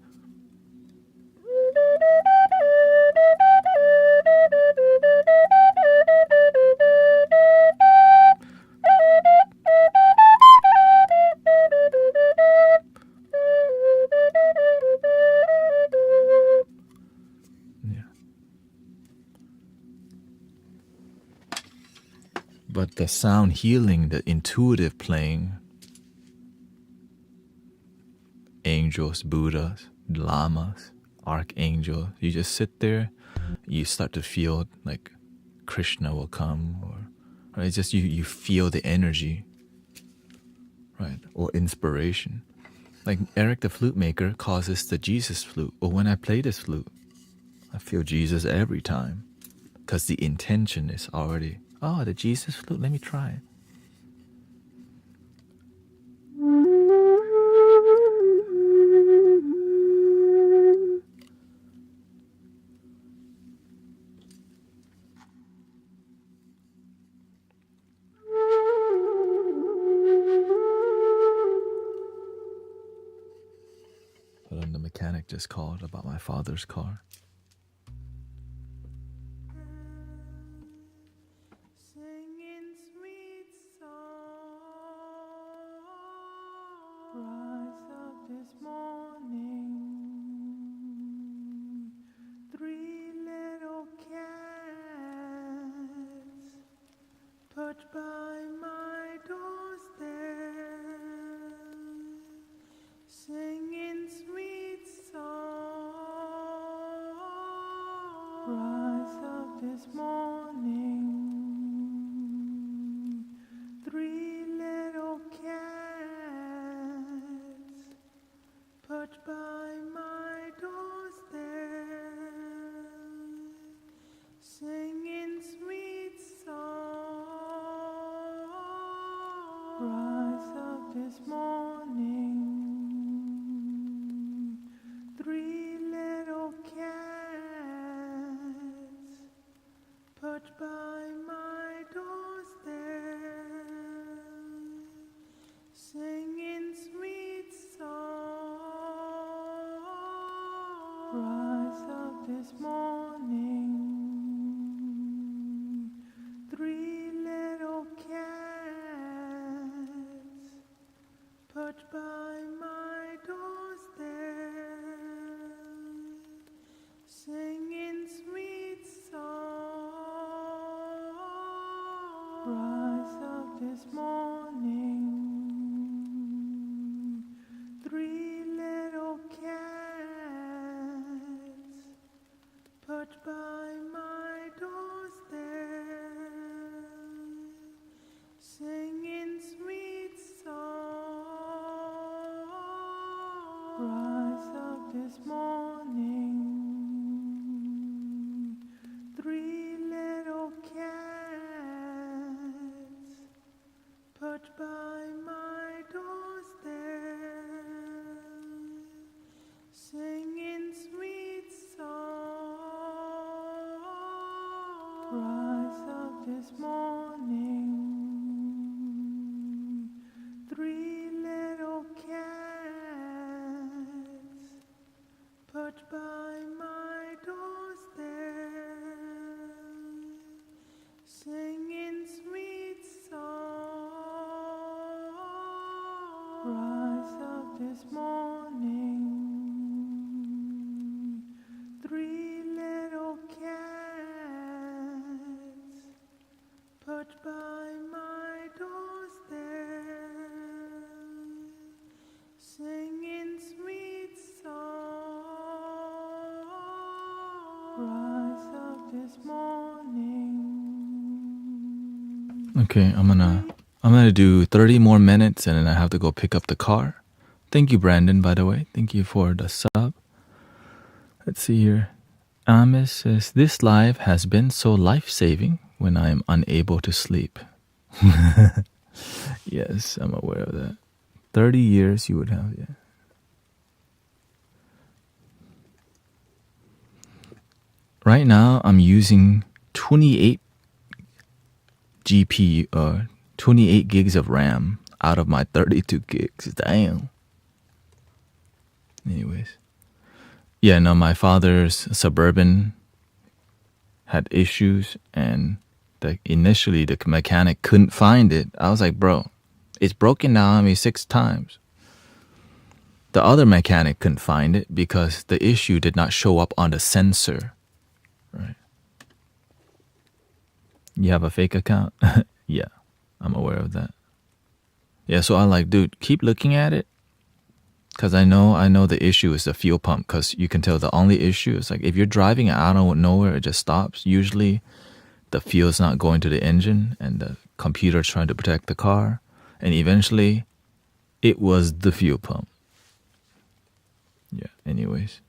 But the sound healing, the intuitive playing, angels, Buddhas, lamas, archangels, you just sit there, you start to feel like Krishna will come, or it's just you feel the energy, right? Or inspiration. Like Eric the flute maker calls this the Jesus flute. But when I play this flute, I feel Jesus every time, because the intention is already, oh, the Jesus flute, let me try it. But then the mechanic just called about my father's car. By my doorstep, singing sweet songs. Rise up this morning, 3 little cats perched by my doorstep, singing sweet songs. Rise up this morning, 3 little cats perched by my doorstep, singing sweet songs. Rise up this morning, 3 little cats perched by my doorstep, singing sweet songs. Rise up this morning, 3 little cats perched by my doorstep, singing sweet songs. Rise up this morning, 3 little cats perched by my doorstep, singing sweet songs. Rise up this morning, 3 little cats perched by my doorstep, singing sweet songs. Rise up this morning, 3 little cats perched by my doorstep, singing sweet songs. Rise up this morning, Okay, I'm gonna do 30 more minutes and then I have to go pick up the car. Thank you, Brandon, by the way. Thank you for the sub. Let's see here. Amis says, this life has been so life-saving when I am unable to sleep. Yes, I'm aware of that. 30 years you would have, yeah. Right now, I'm using 28 GPU, 28 gigs of RAM out of my 32 gigs. Damn. Anyways. Yeah, no, my father's Suburban had issues and initially the mechanic couldn't find it. I was like, bro, it's broken now on me 6 times. The other mechanic couldn't find it because the issue did not show up on the sensor. Right. You have a fake account? Yeah, I'm aware of that. Yeah, so I'm like, dude, keep looking at it. Because I know the issue is the fuel pump. Because you can tell the only issue is like if you're driving out of nowhere, it just stops. Usually the fuel's not going to the engine and the computer's trying to protect the car. And eventually it was the fuel pump. Yeah, anyways.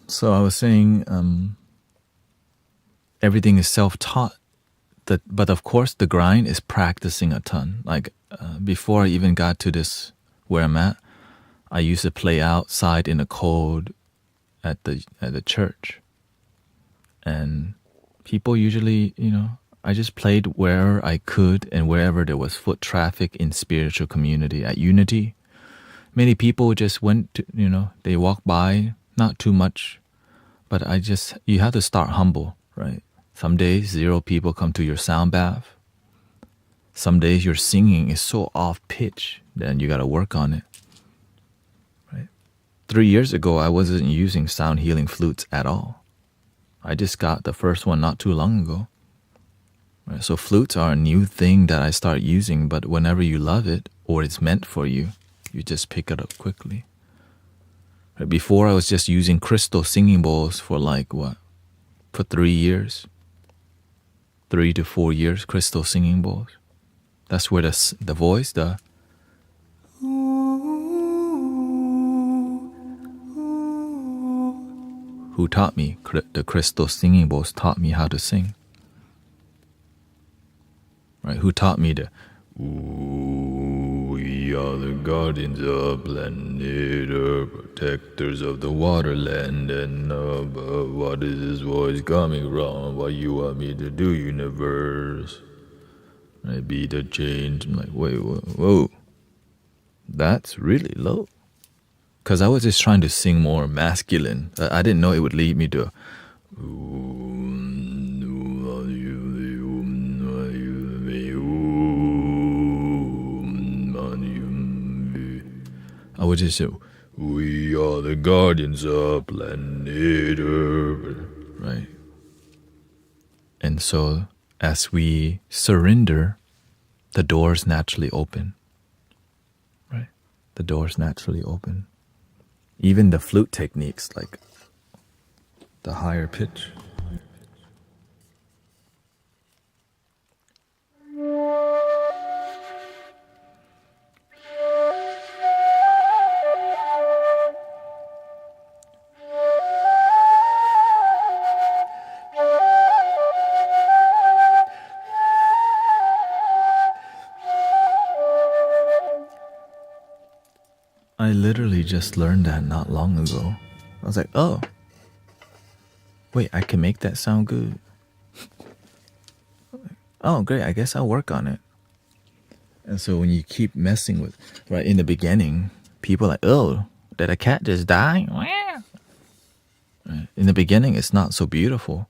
So I was saying everything is self-taught. But of course, the grind is practicing a ton. Like before I even got to this where I'm at, I used to play outside in the cold at the church, and people usually, I just played where I could and wherever there was foot traffic in spiritual community. At Unity, many people just went to, they walked by, not too much, but you have to start humble, right? Some days 0 people come to your sound bath. Some days your singing is so off pitch, then you got to work on it. Right? 3 years ago, I wasn't using sound healing flutes at all. I just got the first one not too long ago. Right? So flutes are a new thing that I start using, but whenever you love it or it's meant for you, you just pick it up quickly. Right? Before I was just using crystal singing bowls for for 3 years. 3 to 4 years, crystal singing bowls. That's where the voice, who taught me, the crystal singing bowls taught me how to sing. Right? Who taught me we are the guardians of planet Earth, protectors of the waterland, and what is this voice coming from? What you want me to do, universe? I be the change. I'm like, wait, whoa. That's really low. Because I was just trying to sing more masculine. I didn't know it would lead me to I would just say, we are the guardians of planet Earth. Right? And so as we surrender, the doors naturally open. Right? The doors naturally open. Even the flute techniques, like the higher pitch. I literally just learned that not long ago. I was like, oh, wait, I can make that sound good. Oh, great, I guess I'll work on it. And so when you keep messing with, right, in the beginning, people are like, oh, did a cat just die? Right? In the beginning, it's not so beautiful.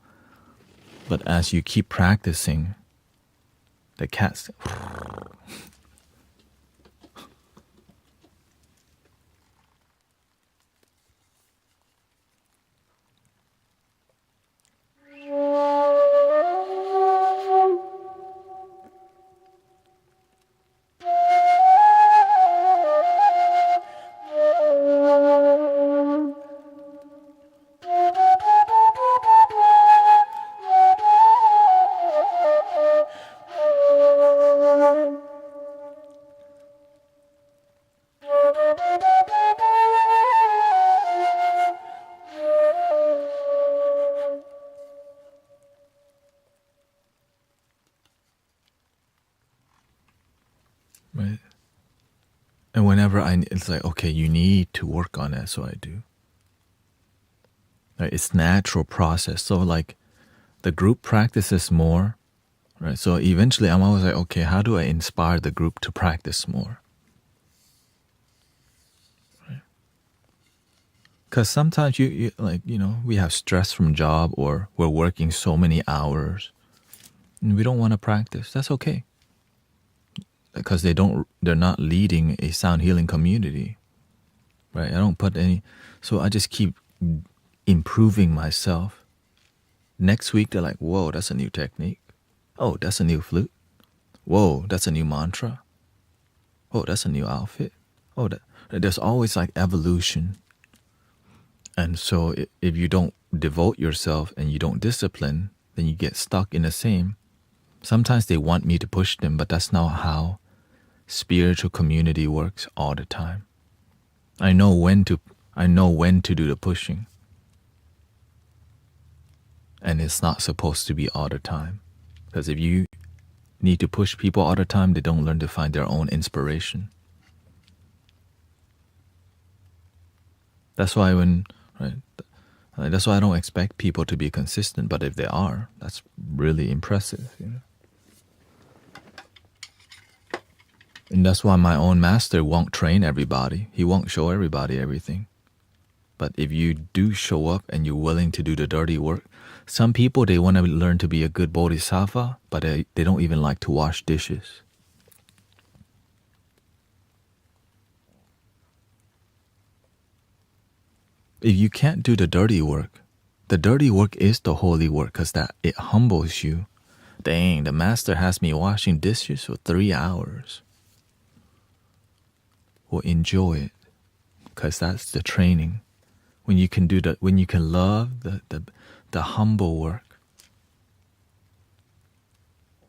But as you keep practicing, the cat's... right? And whenever it's like, okay, you need to work on it, so I do. Right? It's natural process. So like the group practices more, right? So eventually I'm always like, okay, how do I inspire the group to practice more? Because sometimes you like, we have stress from job or we're working so many hours and we don't want to practice. That's okay. Because they're not leading a sound healing community, right? I don't put any, so I just keep improving myself. Next week, they're like, whoa, that's a new technique. Oh, that's a new flute. Whoa, that's a new mantra. Oh, that's a new outfit. Oh, there's always like evolution. And so if you don't devote yourself and you don't discipline, then you get stuck in the same. Sometimes they want me to push them, but that's not how spiritual community works all the time. I know when to do the pushing. And it's not supposed to be all the time. Because if you need to push people all the time, they don't learn to find their own inspiration. That's why that's why I don't expect people to be consistent, but if they are, that's really impressive, And that's why my own master won't train everybody. He won't show everybody everything. But if you do show up and you're willing to do the dirty work, some people, they want to learn to be a good bodhisattva, but they don't even like to wash dishes. If you can't do the dirty work is the holy work because that it humbles you. Dang, the master has me washing dishes for 3 hours. Well, enjoy it because that's the training. When you can love the humble work.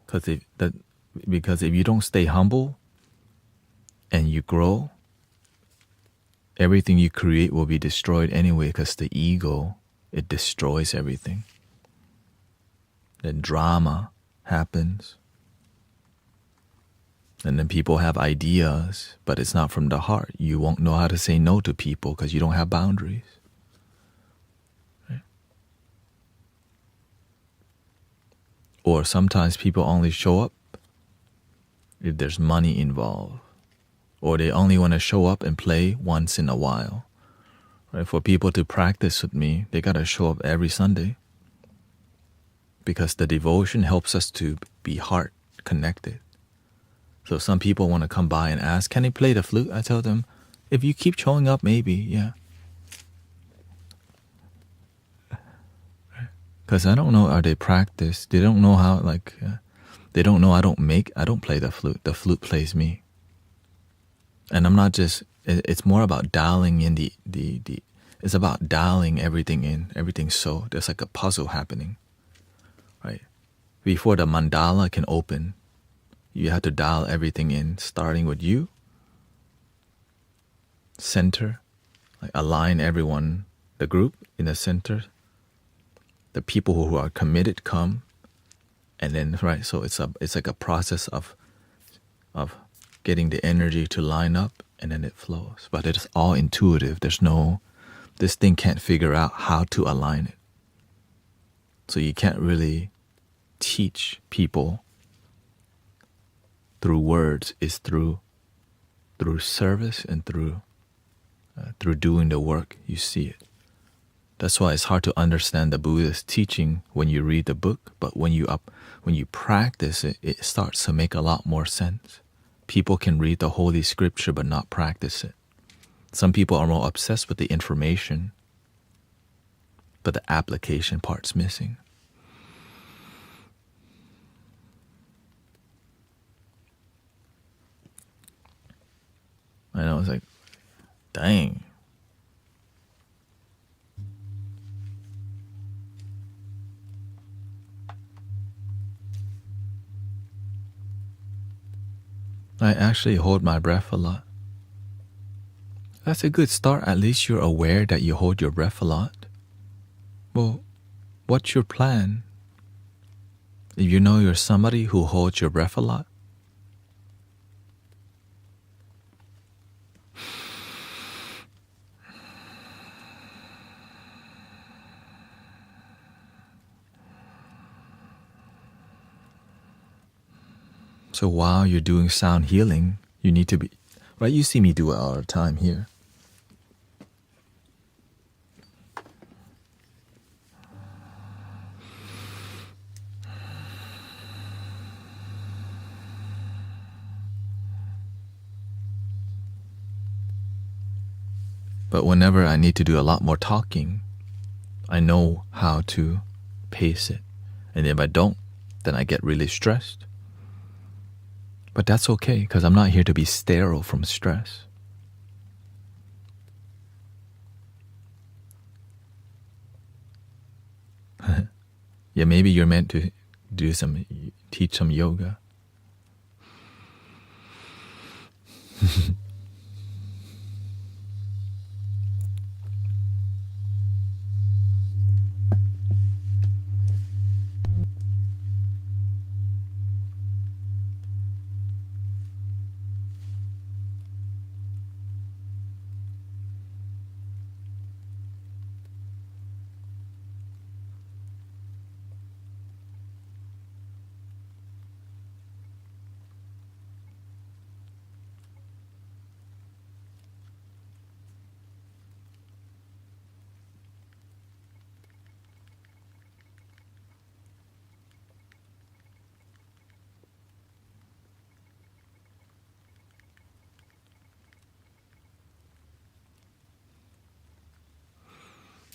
Because if you don't stay humble and you grow, everything you create will be destroyed anyway because the ego, it destroys everything. Then drama happens. And then people have ideas, but it's not from the heart. You won't know how to say no to people because you don't have boundaries. Right? Or sometimes people only show up if there's money involved. Or they only want to show up and play once in a while. Right? For people to practice with me, they got to show up every Sunday. Because the devotion helps us to be heart connected. So some people want to come by and ask, can they play the flute? I tell them, if you keep showing up, maybe, yeah. Because I don't know, are they practiced? They don't know how, they don't know I don't play the flute. The flute plays me. And I'm not just, it's more about dialing in it's about dialing everything in, everything so. There's like a puzzle happening, right? Before the mandala can open, you have to dial everything in, starting with you, center, align everyone, the group in the center, the people who are committed come, and then, right, so it's like a process of getting the energy to line up, and then it flows. But it's all intuitive. This thing can't figure out how to align it. So you can't really teach people through words. It's through service and through doing the work. You see it. That's why it's hard to understand the Buddha's teaching when you read the book. But when you practice it, it starts to make a lot more sense. People can read the Holy Scripture but not practice it. Some people are more obsessed with the information, but the application part's missing. And I was like, dang. I actually hold my breath a lot. That's a good start. At least you're aware that you hold your breath a lot. Well, what's your plan? If you know you're somebody who holds your breath a lot, So while you're doing sound healing, you need to be, right? You see me do it all the time here. But whenever I need to do a lot more talking, I know how to pace it. And if I don't, then I get really stressed. But that's okay, because I'm not here to be sterile from stress. Yeah, maybe you're meant to teach some yoga.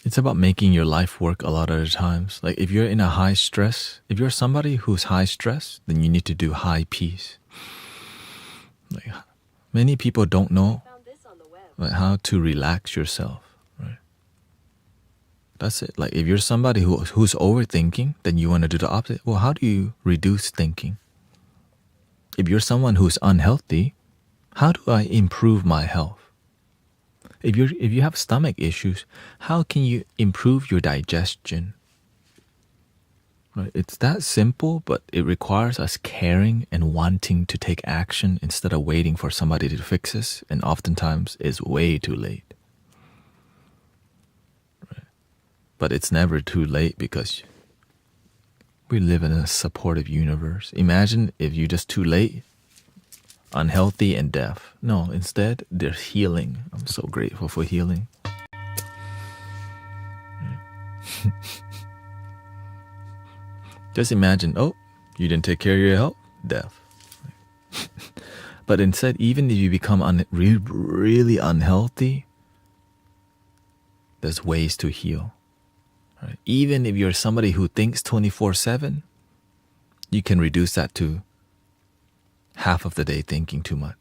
It's about making your life work a lot of the times. Like if you're in a high stress, if you're somebody who's high stress, then you need to do high peace. Like many people don't know like how to relax yourself, right? That's it. Like if you're somebody who's overthinking, then you want to do the opposite. Well, how do you reduce thinking? If you're someone who's unhealthy, how do I improve my health? If you have stomach issues, how can you improve your digestion? Right? It's that simple, but it requires us caring and wanting to take action instead of waiting for somebody to fix us, and oftentimes it's way too late. Right? But it's never too late because we live in a supportive universe. Imagine if you're just too late, unhealthy and deaf. No, instead, there's healing. I'm so grateful for healing. Just imagine, oh, you didn't take care of your health, deaf. But instead, even if you become really unhealthy, there's ways to heal. Right? Even if you're somebody who thinks 24/7, you can reduce that to half of the day thinking too much.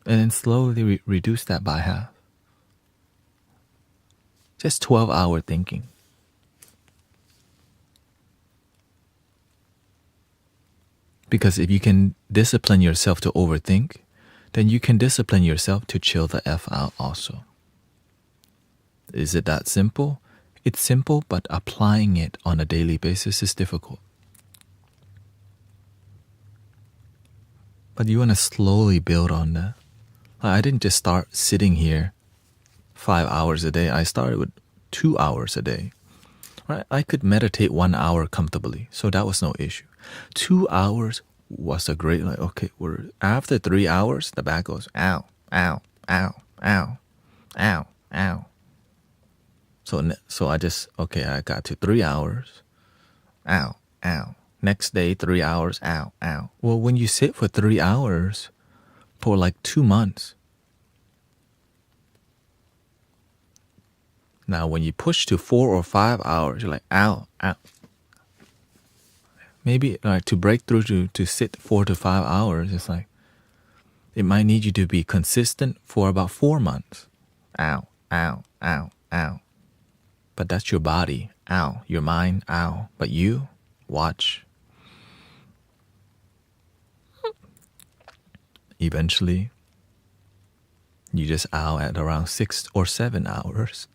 And then slowly reduce that by half. Just 12-hour thinking. Because if you can discipline yourself to overthink, then you can discipline yourself to chill the F out also. Is it that simple? It's simple, but applying it on a daily basis is difficult. But you want to slowly build on that. I didn't just start sitting here 5 hours a day. I started with 2 hours a day. Right? I could meditate 1 hour comfortably, so that was no issue. 2 hours was a great, like, okay, after 3 hours, the back goes, ow, ow, ow, ow, ow, ow. So I just, okay, I got to 3 hours, ow, ow. Next day, 3 hours, ow, ow. Well, when you sit for 3 hours for like 2 months, now when you push to 4 or 5 hours, you're like, ow, ow. Maybe like to break through to sit 4 to 5 hours, it's like, it might need you to be consistent for about 4 months. Ow, ow, ow, ow. But that's your body, ow. Your mind, ow. But you, watch. Eventually, you just ow at around 6 or 7 hours.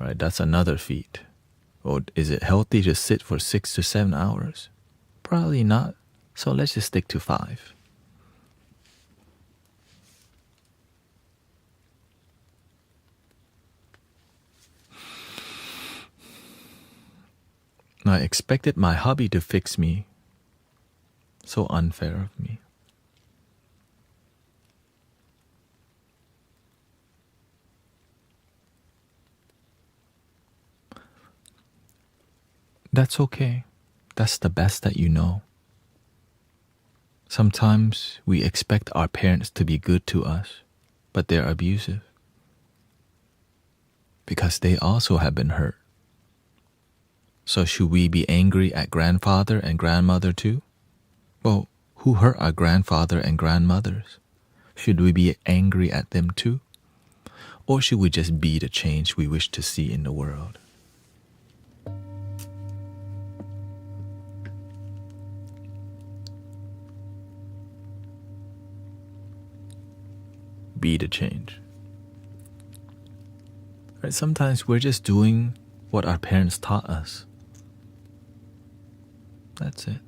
Right, that's another feat. Or is it healthy to sit for 6 to 7 hours? Probably not. So let's just stick to 5. I expected my hubby to fix me. So unfair of me. That's okay. That's the best that you know. Sometimes we expect our parents to be good to us, but they're abusive. Because they also have been hurt. So should we be angry at grandfather and grandmother too? Well, who hurt our grandfather and grandmothers? Should we be angry at them too? Or should we just be the change we wish to see in the world? Be the change. Right? Sometimes we're just doing what our parents taught us. That's it.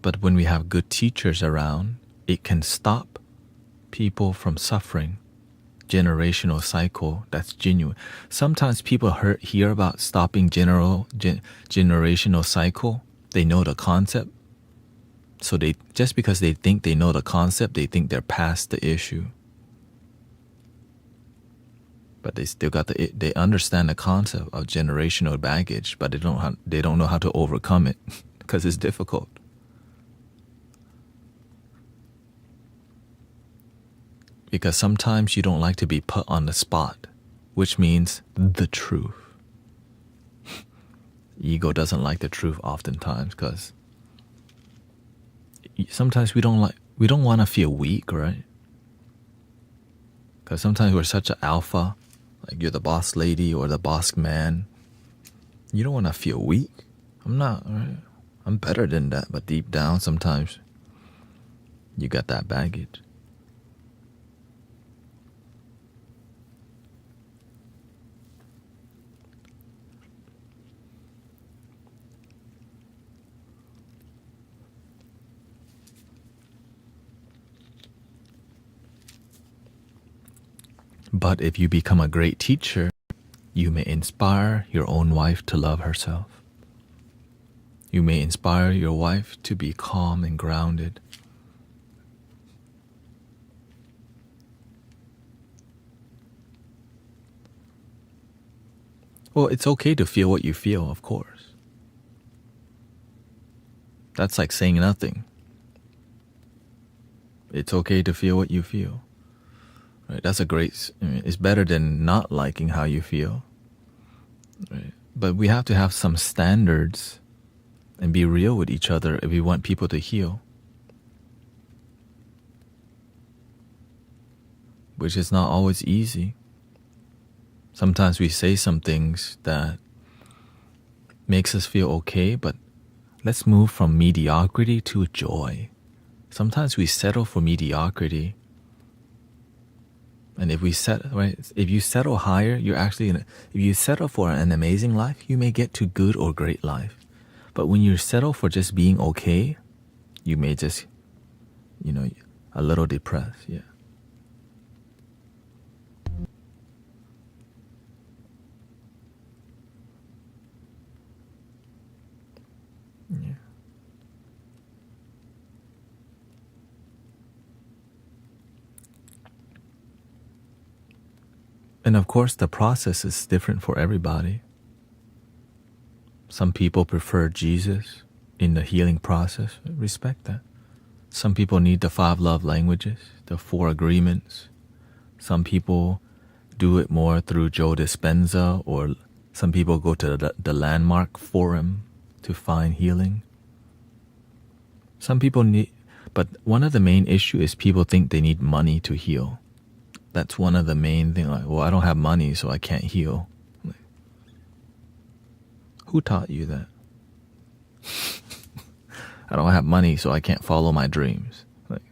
But when we have good teachers around, it can stop people from suffering. Generational cycle that's genuine. Sometimes people hear about stopping generational cycle. They know the concept. So they just because they think they know the concept, they think they're past the issue. But they still got they understand the concept of generational baggage, but they don't know how to overcome it because it's difficult. Because sometimes you don't like to be put on the spot, which means the truth. Ego doesn't like the truth oftentimes because sometimes we don't want to feel weak, right? Because sometimes we're such an alpha, like you're the boss lady or the boss man. You don't want to feel weak. I'm not, right? I'm better than that, but deep down sometimes you got that baggage. But if you become a great teacher, you may inspire your own wife to love herself. You may inspire your wife to be calm and grounded. Well, it's okay to feel what you feel, of course. That's like saying nothing. It's okay to feel what you feel. Right? That's it's better than not liking how you feel. Right? But we have to have some standards and be real with each other if we want people to heal. Which is not always easy. Sometimes we say some things that makes us feel okay, but let's move from mediocrity to joy. Sometimes we settle for mediocrity. And if you settle higher, if you settle for an amazing life, you may get to good or great life. But when you settle for just being okay, you may just, a little depressed, yeah. Yeah. And of course, the process is different for everybody. Some people prefer Jesus in the healing process. Respect that. Some people need the 5 love languages, the 4 agreements. Some people do it more through Joe Dispenza, or some people go to the Landmark Forum to find healing. Some people but one of the main issues is people think they need money to heal. That's one of the main things. Like, well, I don't have money, so I can't heal. Like, who taught you that? I don't have money, so I can't follow my dreams. Like,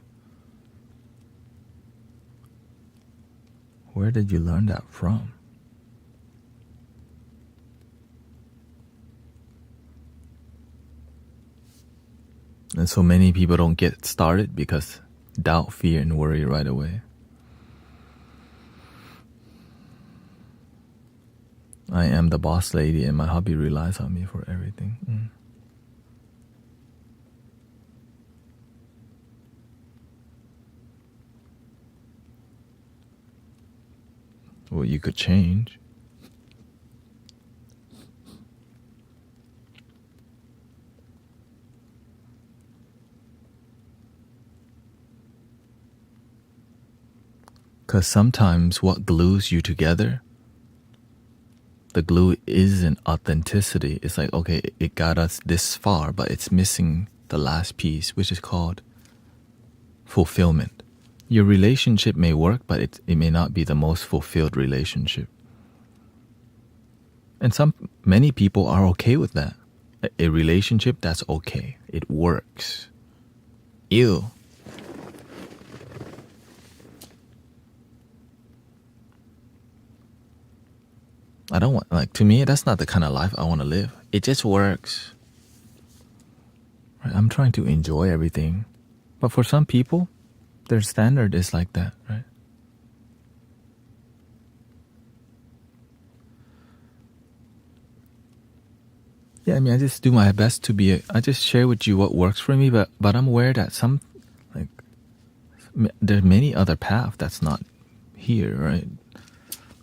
where did you learn that from? And so many people don't get started because doubt, fear, and worry right away. I am the boss lady and my hubby relies on me for everything. Well, you could change. Because sometimes what glues you together, the glue isn't authenticity. It's like, okay, it got us this far, but it's missing the last piece, which is called fulfillment. Your relationship may work, but it may not be the most fulfilled relationship. And many people are okay with that. A relationship that's okay. It works. Ew. I don't want, like, to me, that's not the kind of life I want to live. It just works. Right? I'm trying to enjoy everything. But for some people, their standard is like that, right? Yeah, I mean, I just do my best to be, I just share with you what works for me, but I'm aware that there are many other paths that's not here, right?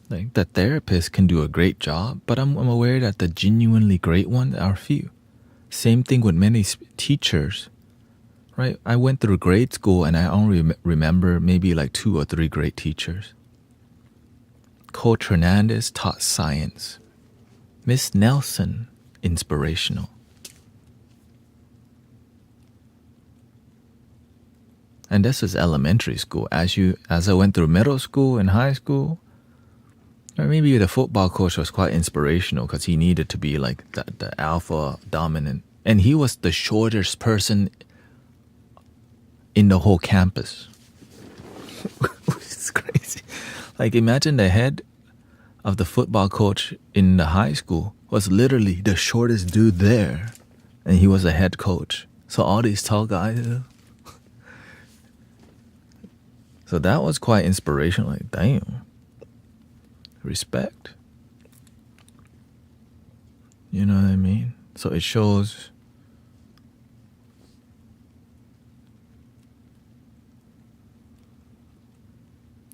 Like, the therapist can do a great job, but I'm aware that the genuinely great ones are few. Same thing with many teachers, right? I went through grade school and I only remember maybe like 2 or 3 great teachers. Coach Hernandez taught science. Miss Nelson, inspirational. And this is elementary school. As I went through middle school and high school, or maybe the football coach was quite inspirational because he needed to be like the alpha dominant. And he was the shortest person in the whole campus. It's crazy. Like, imagine the head of the football coach in the high school was literally the shortest dude there. And he was a head coach. So all these tall guys. So that was quite inspirational. Like, damn. Respect. You know what I mean? So it shows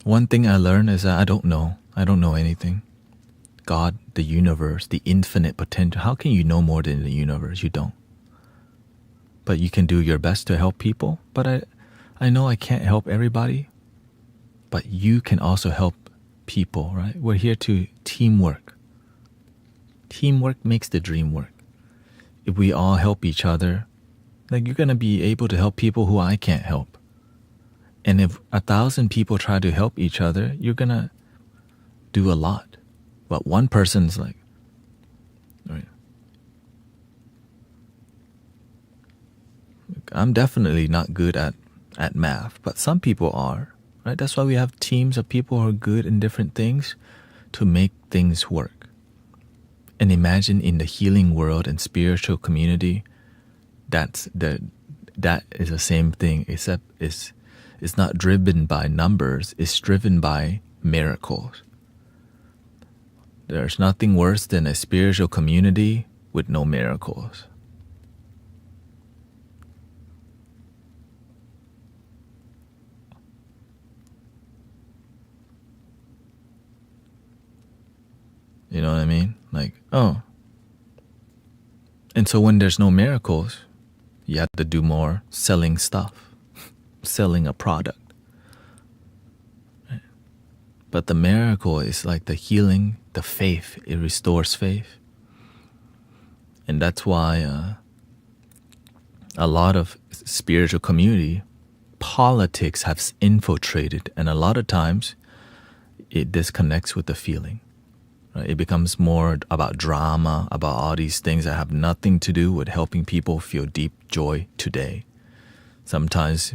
one thing I learned is that I don't know anything. God, the universe, the infinite potential. How can you know more than the universe? You don't. But you can do your best to help people. But I know I can't help everybody. But you can also help people, right? We're here to teamwork. Teamwork makes the dream work. If we all help each other, like, you're going to be able to help people who I can't help. And if 1,000 people try to help each other, you're going to do a lot. But one person's like, right? I'm definitely not good at math, but some people are. Right? That's why we have teams of people who are good in different things to make things work. And imagine in the healing world and spiritual community, that is the same thing, except it's not driven by numbers, it's driven by miracles. There's nothing worse than a spiritual community with no miracles. You know what I mean? Like, oh. And so when there's no miracles, you have to do more selling stuff, selling a product. Right? But the miracle is like the healing, the faith. It restores faith. And that's why a lot of spiritual community, politics has infiltrated. And a lot of times, it disconnects with the feeling. It becomes more about drama, about all these things that have nothing to do with helping people feel deep joy today. Sometimes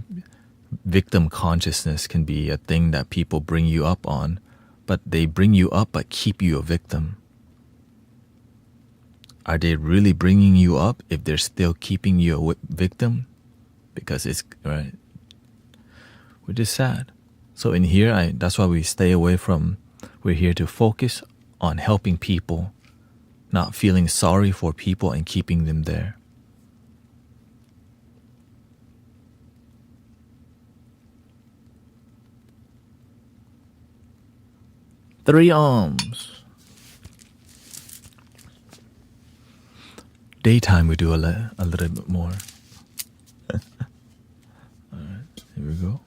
victim consciousness can be a thing that people bring you up on, but they bring you up but keep you a victim. Are they really bringing you up if they're still keeping you a victim? Because it's, right, which is sad. So in here, that's why we stay away from, we're here to focus on helping people, not feeling sorry for people and keeping them there. Three arms. Daytime we do a little bit more. Alright, here we go.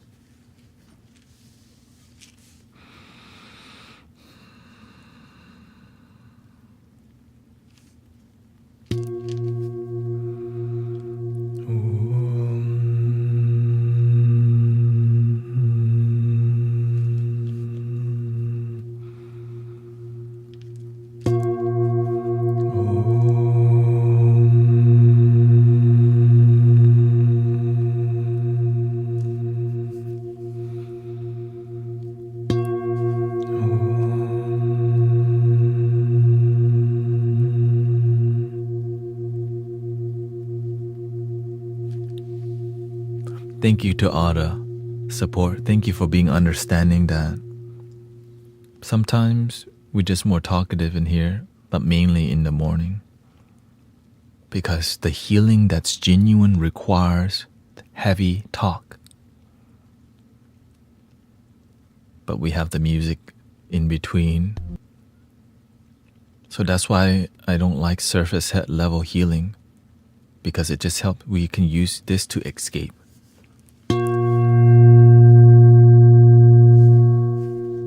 Thank you to all the support. Thank you for being understanding that sometimes we're just more talkative in here, but mainly in the morning. Because the healing that's genuine requires heavy talk. But we have the music in between. So that's why I don't like surface head level healing. Because it just helps. We can use this to escape.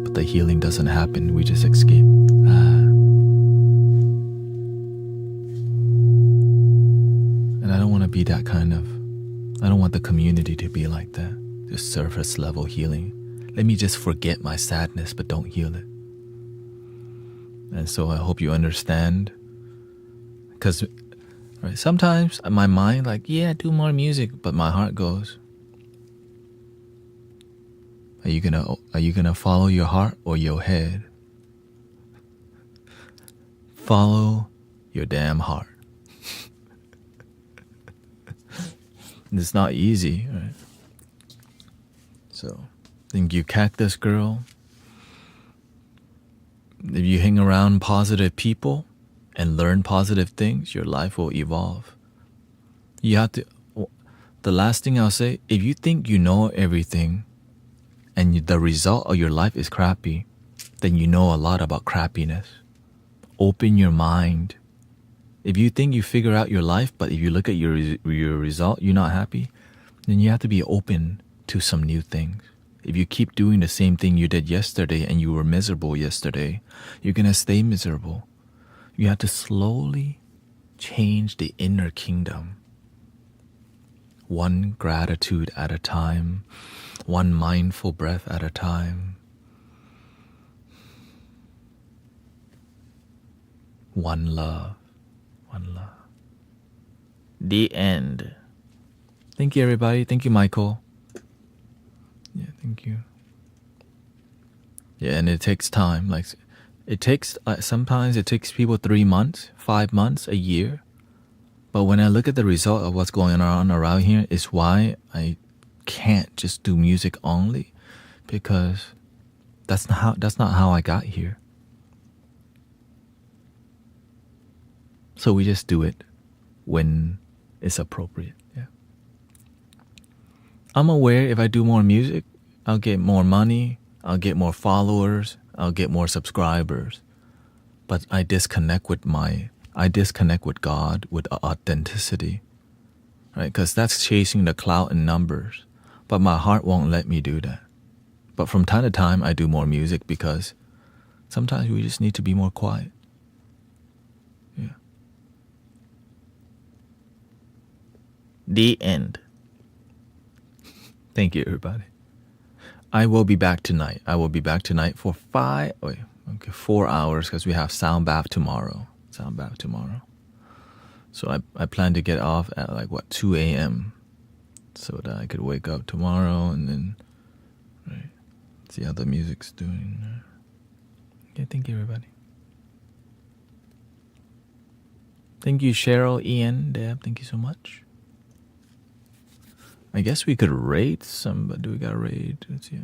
But the healing doesn't happen. We just escape. And I don't want to be that kind of... I don't want the community to be like that. Just surface level healing. Let me just forget my sadness, but don't heal it. And so I hope you understand. Because right, sometimes my mind like, yeah, do more music, but my heart goes, are you gonna follow your heart or your head? Follow your damn heart. It's not easy, right? So, thank you, Cactus Girl. If you hang around positive people and learn positive things, your life will evolve. You have to... The last thing I'll say, if you think you know everything and the result of your life is crappy, then you know a lot about crappiness. Open your mind. If you think you figure out your life, but if you look at your result, you're not happy, then you have to be open to some new things. If you keep doing the same thing you did yesterday and you were miserable yesterday, you're going to stay miserable. You have to slowly change the inner kingdom. One gratitude at a time, one mindful breath at a time. One love. One love. The end. Thank you, everybody. Thank you, Michael. Yeah, thank you. Yeah, and it takes time. Like, it takes, sometimes it takes people 3 months, 5 months, a year. But when I look at the result of what's going on around here, is why I can't just do music only, because that's not how I got here. So we just do it when it's appropriate. Yeah. I'm aware if I do more music, I'll get more money, I'll get more followers, I'll get more subscribers. But I disconnect with God, with authenticity, right? Because that's chasing the clout and numbers. But my heart won't let me do that. But from time to time, I do more music because sometimes we just need to be more quiet. Yeah. The end. Thank you, everybody. I will be back tonight. For 4 hours because we have sound bath tomorrow. So I plan to get off at 2 a.m. so that I could wake up tomorrow and then see how the music's doing. Okay, thank you, everybody. Thank you, Cheryl, Ian, Deb. Thank you so much. I guess we could rate somebody. Do we got to rate? Let's see.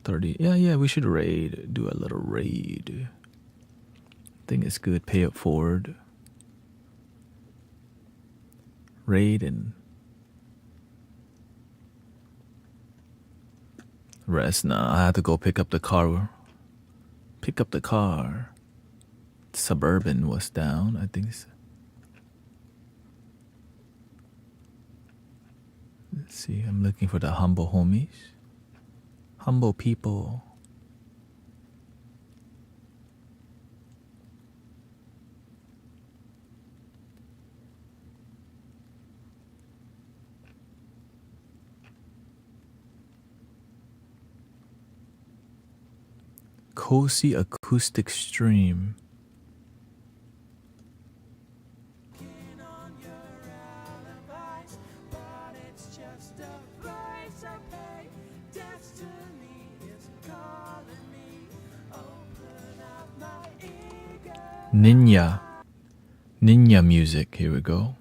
30. Yeah, we should raid. Do a little raid. I think it's good. Pay it forward. Raid and rest. Nah, I have to go pick up the car. Suburban was down, I think. Let's see, I'm looking for the humble homies. Humble people. Cozy acoustic stream. Ninja music. Here we go.